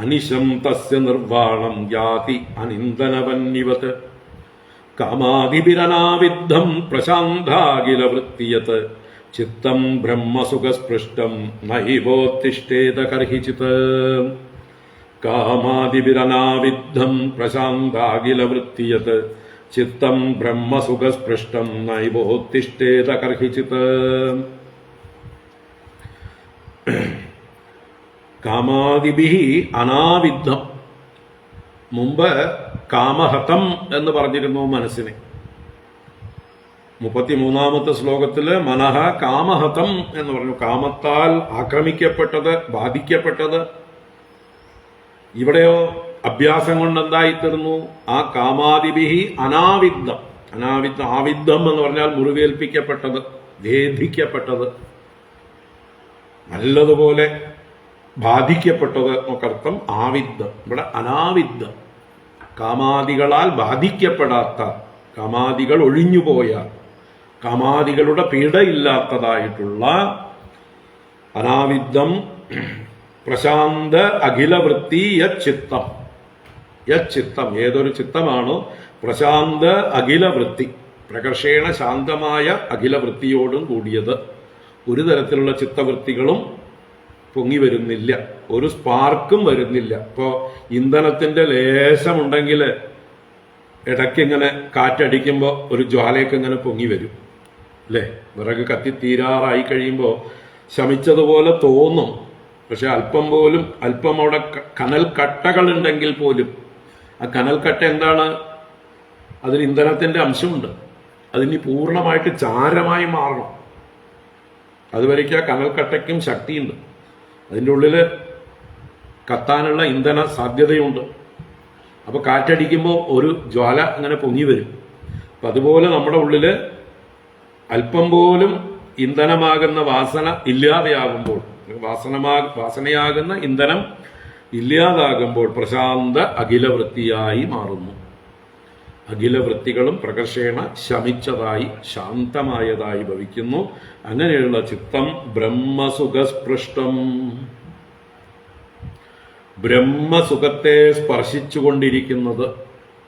അനിശം തസ്യ നിർവാണം യാതി അനിന്ദനവന്യവത് കാമാദിഭിരനാവിദ്ധം പ്രശാന്താഖില വൃത്തിയത് ചിത്തം ബ്രഹ്മസുഖസ്പൃഷ്ടം നൈവോത്തിഷ്ഠേത കർഹിചിത്. കാമാദിഭിരനാവിദ്ധം പ്രശാന്താഖില വൃത്തിയത് ചിത്തം ബ്രഹ്മസുഖസ്പൃഷ്ടം നൈവോത്തിഷ്ഠേത കർഹിചിത്. കാമാദിഭിഹി അനാവിദ്ധം. മുമ്പ് കാമഹതം എന്ന് പറഞ്ഞിരുന്നു മനസ്സിനെ. 33-ാമത്തെ ശ്ലോകത്തില് മനഃ കാമഹതം എന്ന് പറഞ്ഞു. കാമത്താൽ ആക്രമിക്കപ്പെട്ടത്, ബാധിക്കപ്പെട്ടത്. ഇവിടെയോ അഭ്യാസം കൊണ്ട് എന്തായിത്തീർന്നു? ആ കാമാദിഭിഹി അനാവിദ്ധം. ആവിദ്ധം എന്ന് പറഞ്ഞാൽ മുറിവേൽപ്പിക്കപ്പെട്ടത്, ഖേദിക്കപ്പെട്ടത്, നല്ലതുപോലെ ബാധിക്കപ്പെട്ടത് എന്നൊക്കർത്ഥം ആവിദ്ധം. ഇവിടെ അനാവിദ്ധം, കാമാദികളാൽ ബാധിക്കപ്പെടാത്ത, കാമാദികൾ ഒഴിഞ്ഞുപോയ, കാമാദികളുടെ പീഡയില്ലാത്തതായിട്ടുള്ള അനാവിദ്ധം പ്രശാന്ത അഖിലവൃത്തി യച്ചിത്തം. യച്ചിത്തം, ഏതൊരു ചിത്തമാണോ പ്രശാന്ത അഖിലവൃത്തി, പ്രകർഷേണ ശാന്തമായ അഖിലവൃത്തിയോടും കൂടിയത്. ഒരു തരത്തിലുള്ള ചിത്തവൃത്തികളും പൊങ്ങി വരുന്നില്ല, ഒരു സ്പാർക്കും വരുന്നില്ല. ഇപ്പോൾ ഇന്ധനത്തിന്റെ ലേശമുണ്ടെങ്കിൽ ഇടയ്ക്കിങ്ങനെ കാറ്റടിക്കുമ്പോൾ ഒരു ജ്വാലയൊക്കെ ഇങ്ങനെ പൊങ്ങി വരും അല്ലേ? വിറക് കത്തിത്തീരാറായി കഴിയുമ്പോൾ ശമിച്ചതുപോലെ തോന്നും. പക്ഷെ അല്പം അവിടെ കനൽ കട്ടകളുണ്ടെങ്കിൽ പോലും ആ കനൽക്കട്ട എന്താണ്? അതിൽ ഇന്ധനത്തിന്റെ അംശമുണ്ട്. അതിനി പൂർണ്ണമായിട്ട് ചാരമായി മാറണം. അതുവരയ്ക്ക് ആ കനൽക്കട്ടയ്ക്കും ശക്തിയുണ്ട്. അതിൻ്റെ ഉള്ളിൽ കത്താനുള്ള ഇന്ധന സാധ്യതയുണ്ട്. അപ്പോൾ കാറ്റടിക്കുമ്പോൾ ഒരു ജ്വാല അങ്ങനെ പൊങ്ങി വരും. അപ്പം അതുപോലെ നമ്മുടെ ഉള്ളിൽ അല്പം പോലും ഇന്ധനമാകുന്ന വാസന ഇല്ലാതെയാകുമ്പോൾ, വാസനയാകുന്ന ഇന്ധനം ഇല്ലാതാകുമ്പോൾ പ്രശാന്ത അഖിലവൃത്തിയായി മാറുന്നു. അഖിലവൃത്തികളും പ്രകർഷേണ ശമിച്ചതായി, ശാന്തമായതായി ഭവിക്കുന്നു. അങ്ങനെയുള്ള ചിത്തം ബ്രഹ്മസുഖസ്പൃഷ്ടം, ബ്രഹ്മസുഖത്തെ സ്പർശിച്ചുകൊണ്ടിരിക്കുന്നത്.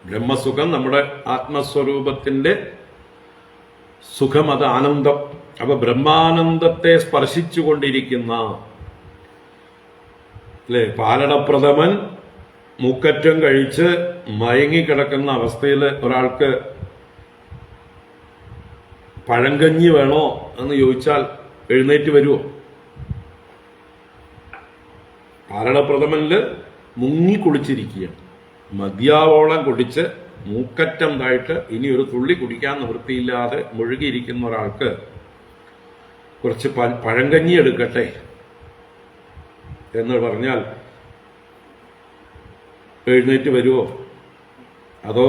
ബ്രഹ്മസുഖം നമ്മുടെ ആത്മസ്വരൂപത്തിന്റെ സുഖം, അത് ആനന്ദം. അപ്പൊ ബ്രഹ്മാനന്ദത്തെ സ്പർശിച്ചുകൊണ്ടിരിക്കുന്ന അല്ലെ, പാലടപ്രഥമൻ മൂക്കറ്റം കഴിച്ച് മയങ്ങിക്കിടക്കുന്ന അവസ്ഥയിൽ ഒരാൾക്ക് പഴങ്കഞ്ഞി വേണോ എന്ന് ചോദിച്ചാൽ എഴുന്നേറ്റ് വരുമോ? പാലടപ്രഥമനില് മുങ്ങിക്കുളിച്ചിരിക്കുകയാണ്, മദ്യാവോളം കുടിച്ച് മൂക്കറ്റം തായിട്ട് ഇനി ഒരു തുള്ളി കുടിക്കാൻ നിവൃത്തിയില്ലാതെ മുഴുകിയിരിക്കുന്ന ഒരാൾക്ക് കുറച്ച് പഴങ്കഞ്ഞി എടുക്കട്ടെ എന്ന് പറഞ്ഞാൽ എഴുന്നേറ്റ് വരുമോ? അതോ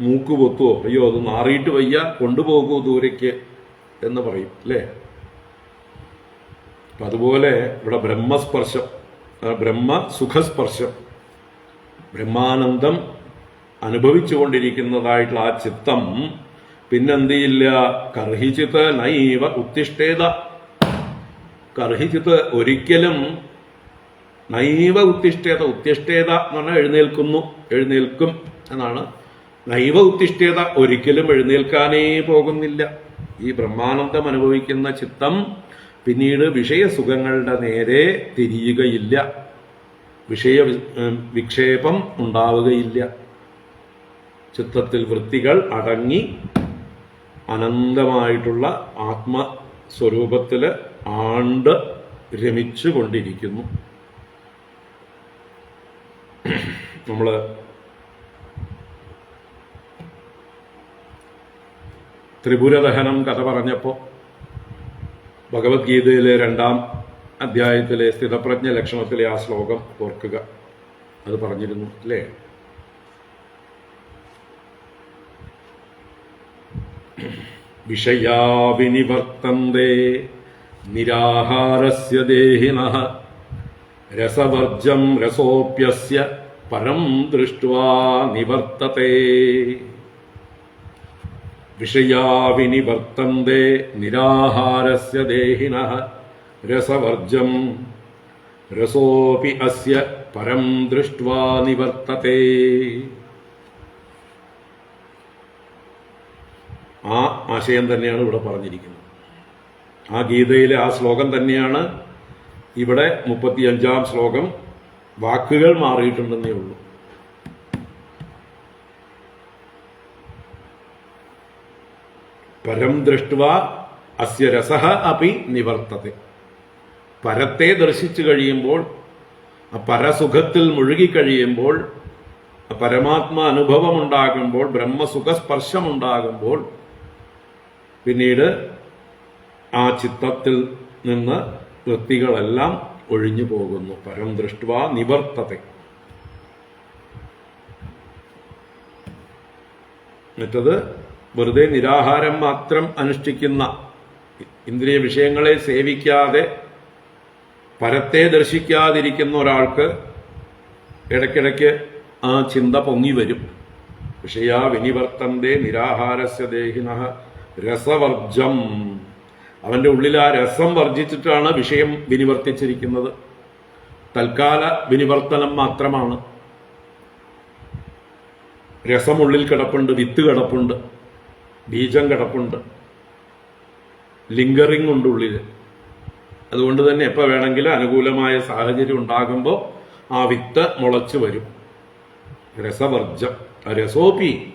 മൂക്ക് പൊത്തുവോ? അയ്യോ അത് നാറിയിട്ട് വയ്യ, കൊണ്ടുപോകൂ ദൂരേക്ക് എന്ന് പറയും അല്ലേ? അപ്പം അതുപോലെ ഇവിടെ ബ്രഹ്മസ്പർശം, ബ്രഹ്മസുഖസ്പർശം, ബ്രഹ്മാനന്ദം അനുഭവിച്ചുകൊണ്ടിരിക്കുന്നതായിട്ടുള്ള ആ ചിത്തം പിന്നെന്തിയില്ല? കർഹിച്ചിത്ത് നൈവ ഉത്തിഷ്ഠേത. കർഹിച്ചിത്ത് ഒരിക്കലും, നൈവ ഉത്തിഷ്ഠേത, ഉത്തിഷ്ഠേത എന്ന് പറഞ്ഞാൽ എഴുന്നേൽക്കും എന്നാണ്. നൈവ ഉത്തിഷ്ഠേത, ഒരിക്കലും എഴുന്നേൽക്കാനേ പോകുന്നില്ല. ഈ ബ്രഹ്മാനന്ദം അനുഭവിക്കുന്ന ചിത്തം പിന്നീട് വിഷയസുഖങ്ങളുടെ നേരെ തിരിയുകയില്ല, വിക്ഷേപം ഉണ്ടാവുകയില്ല. ചിത്തത്തിൽ വൃത്തികൾ അടങ്ങി അനന്തമായിട്ടുള്ള ആത്മസ്വരൂപത്തില് ആണ്ട് രമിച്ചു കൊണ്ടിരിക്കുന്നു. നമ്മള് ത്രിപുരദഹനം കഥ പറഞ്ഞപ്പോൾ ഭഗവത്ഗീതയിലെ 2-ാം അധ്യായത്തിലെ സ്ഥിതപ്രജ്ഞ ലക്ഷണത്തിലെ ആ ശ്ലോകം ഓർക്കുക. അത് പറഞ്ഞിരുന്നു അല്ലേ? വിഷയാ വിനിവർത്തന്തേ നിരാഹാരസ്യ ദേഹിനഃ രസവർജം രസോപ്യസ്യ പരം ദൃഷ്ട്വാ നിവർത്തതേ. വിഷയാ വിനിവർത്തന്തേ നിരാഹാരസ്യ ദേഹിനഃ രസവർജം രസോപി അസ്യ പരം ദൃഷ്ട്വാ നിവർത്തതേ. ആ ആശയം തന്നെയാണ് ഇവിടെ പറഞ്ഞിരിക്കുന്നത്. ആ ഗീതയിലെ ആ ശ്ലോകം തന്നെയാണ് ഇവിടെ 35-ാം ശ്ലോകം. വാക്കുകൾ മാറിയിട്ടുണ്ടെന്നേ ഉള്ളൂ. പരം ദൃഷ്ട്വാ അസ്യ രസഃ അപി നിവർത്തത്തെ. പരത്തെ ദർശിച്ചു കഴിയുമ്പോൾ, ആ പരസുഖത്തിൽ മുഴുകിക്കഴിയുമ്പോൾ, പരമാത്മ അനുഭവമുണ്ടാകുമ്പോൾ, ബ്രഹ്മസുഖസ്പർശമുണ്ടാകുമ്പോൾ പിന്നീട് ആ ചിത്തത്തിൽ നിന്ന് വൃത്തികളെല്ലാം ഒഴിഞ്ഞു പോകുന്നു. പരം ദൃഷ്ട്വാ നിവർത്തത്തെ. മറ്റത് വെറുതെ നിരാഹാരം മാത്രം അനുഷ്ഠിക്കുന്ന, ഇന്ദ്രിയ വിഷയങ്ങളെ സേവിക്കാതെ പരത്തെ ദർശിക്കാതിരിക്കുന്ന ഒരാൾക്ക് ഇടയ്ക്കിടയ്ക്ക് ആ ചിന്ത പൊങ്ങി വരും. വിഷയാ വിനിവർത്തന്റെ നിരാഹാരസ്യ ദേഹിനഃ രസവർജം. അവന്റെ ഉള്ളിൽ ആ രസം വർജിച്ചിട്ടാണ് വിഷയം വിനിവർത്തിച്ചിരിക്കുന്നത്. തൽക്കാല വിനിവർത്തനം മാത്രമാണ്. രസമുള്ളിൽ കിടപ്പുണ്ട്, വിത്ത് കിടപ്പുണ്ട്, ബീജം കിടപ്പുണ്ട്, ലിംഗറിംഗ് ഉണ്ട് ഉള്ളിൽ. അതുകൊണ്ട് തന്നെ എപ്പോൾ വേണമെങ്കിലും അനുകൂലമായ സാഹചര്യം ഉണ്ടാകുമ്പോൾ ആ വിത്ത് മുളച്ചു വരും. രസവർജം. ആ രസോപി,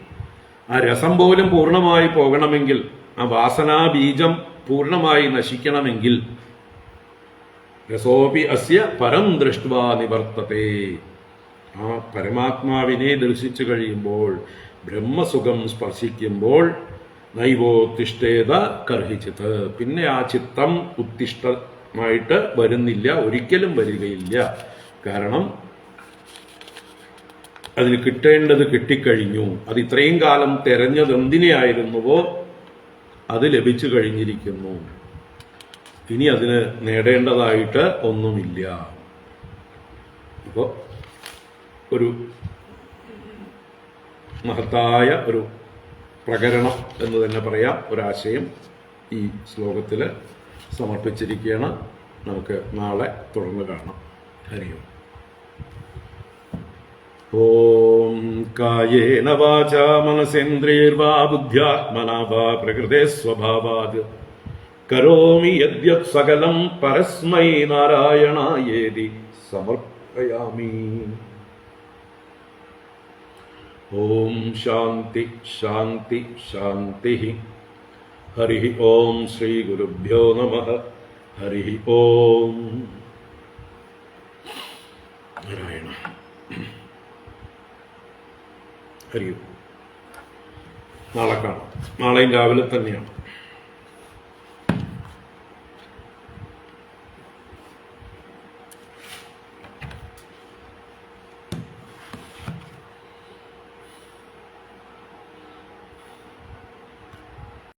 ആ രസം പോലും പൂർണ്ണമായി പോകണമെങ്കിൽ, ആ വാസനാ ബീജം പൂർണ്ണമായി നശിക്കണമെങ്കിൽ രസോപി അസ്യ പരം ദൃഷ്ട്വാ നിവർത്തത്തെ. ആ പരമാത്മാവിനെ ദർശിച്ചു കഴിയുമ്പോൾ, ബ്രഹ്മസുഖം സ്പർശിക്കുമ്പോൾ നൈവോത്തിഷ്ഠേത കർഹിച്ചിത്, പിന്നെ ആ ചിത്തം ഉത്തിഷ്ഠമായിട്ട് വരുന്നില്ല, ഒരിക്കലും വരികയില്ല. കാരണം അതിന് കിട്ടേണ്ടത് കിട്ടിക്കഴിഞ്ഞു. അത് ഇത്രയും കാലം തെരഞ്ഞത് എന്തിനെയായിരുന്നുവോ അത് ലഭിച്ചു കഴിഞ്ഞിരിക്കുന്നു. ഇനി അതിന് നേടേണ്ടതായിട്ട് ഒന്നുമില്ല. ഇപ്പോൾ ഒരു മഹത്തായ ഒരു പ്രകരണം എന്ന് തന്നെ പറയാം, ഒരാശയം ഈ ശ്ലോകത്തിൽ സമർപ്പിച്ചിരിക്കുകയാണ്. നമുക്ക് നാളെ തുടർന്ന് കാണാം. ഹരി ഓം. ഓം കായേന വാചാ മനസേന്ദ്രിയൈർവാ ബുദ്ധ്യാത്മനാ വാ പ്രകൃതേ സ്വഭാവാത് കരോമി യദ്യത് സകലം പരസ്മൈ നാരായണായേതി സമർപ്പയാമി. ഓം ശാന്തി ശാന്തി ശാന്തി. ഹരി ഓം ശ്രീ ഗുരുഭ്യോ നമഃ. ഹരി ഓം. നാരായണ. ഹരി ഓം. നാളെ കാണാം. നാളെയും രാവിലെ തന്നെയാണ്.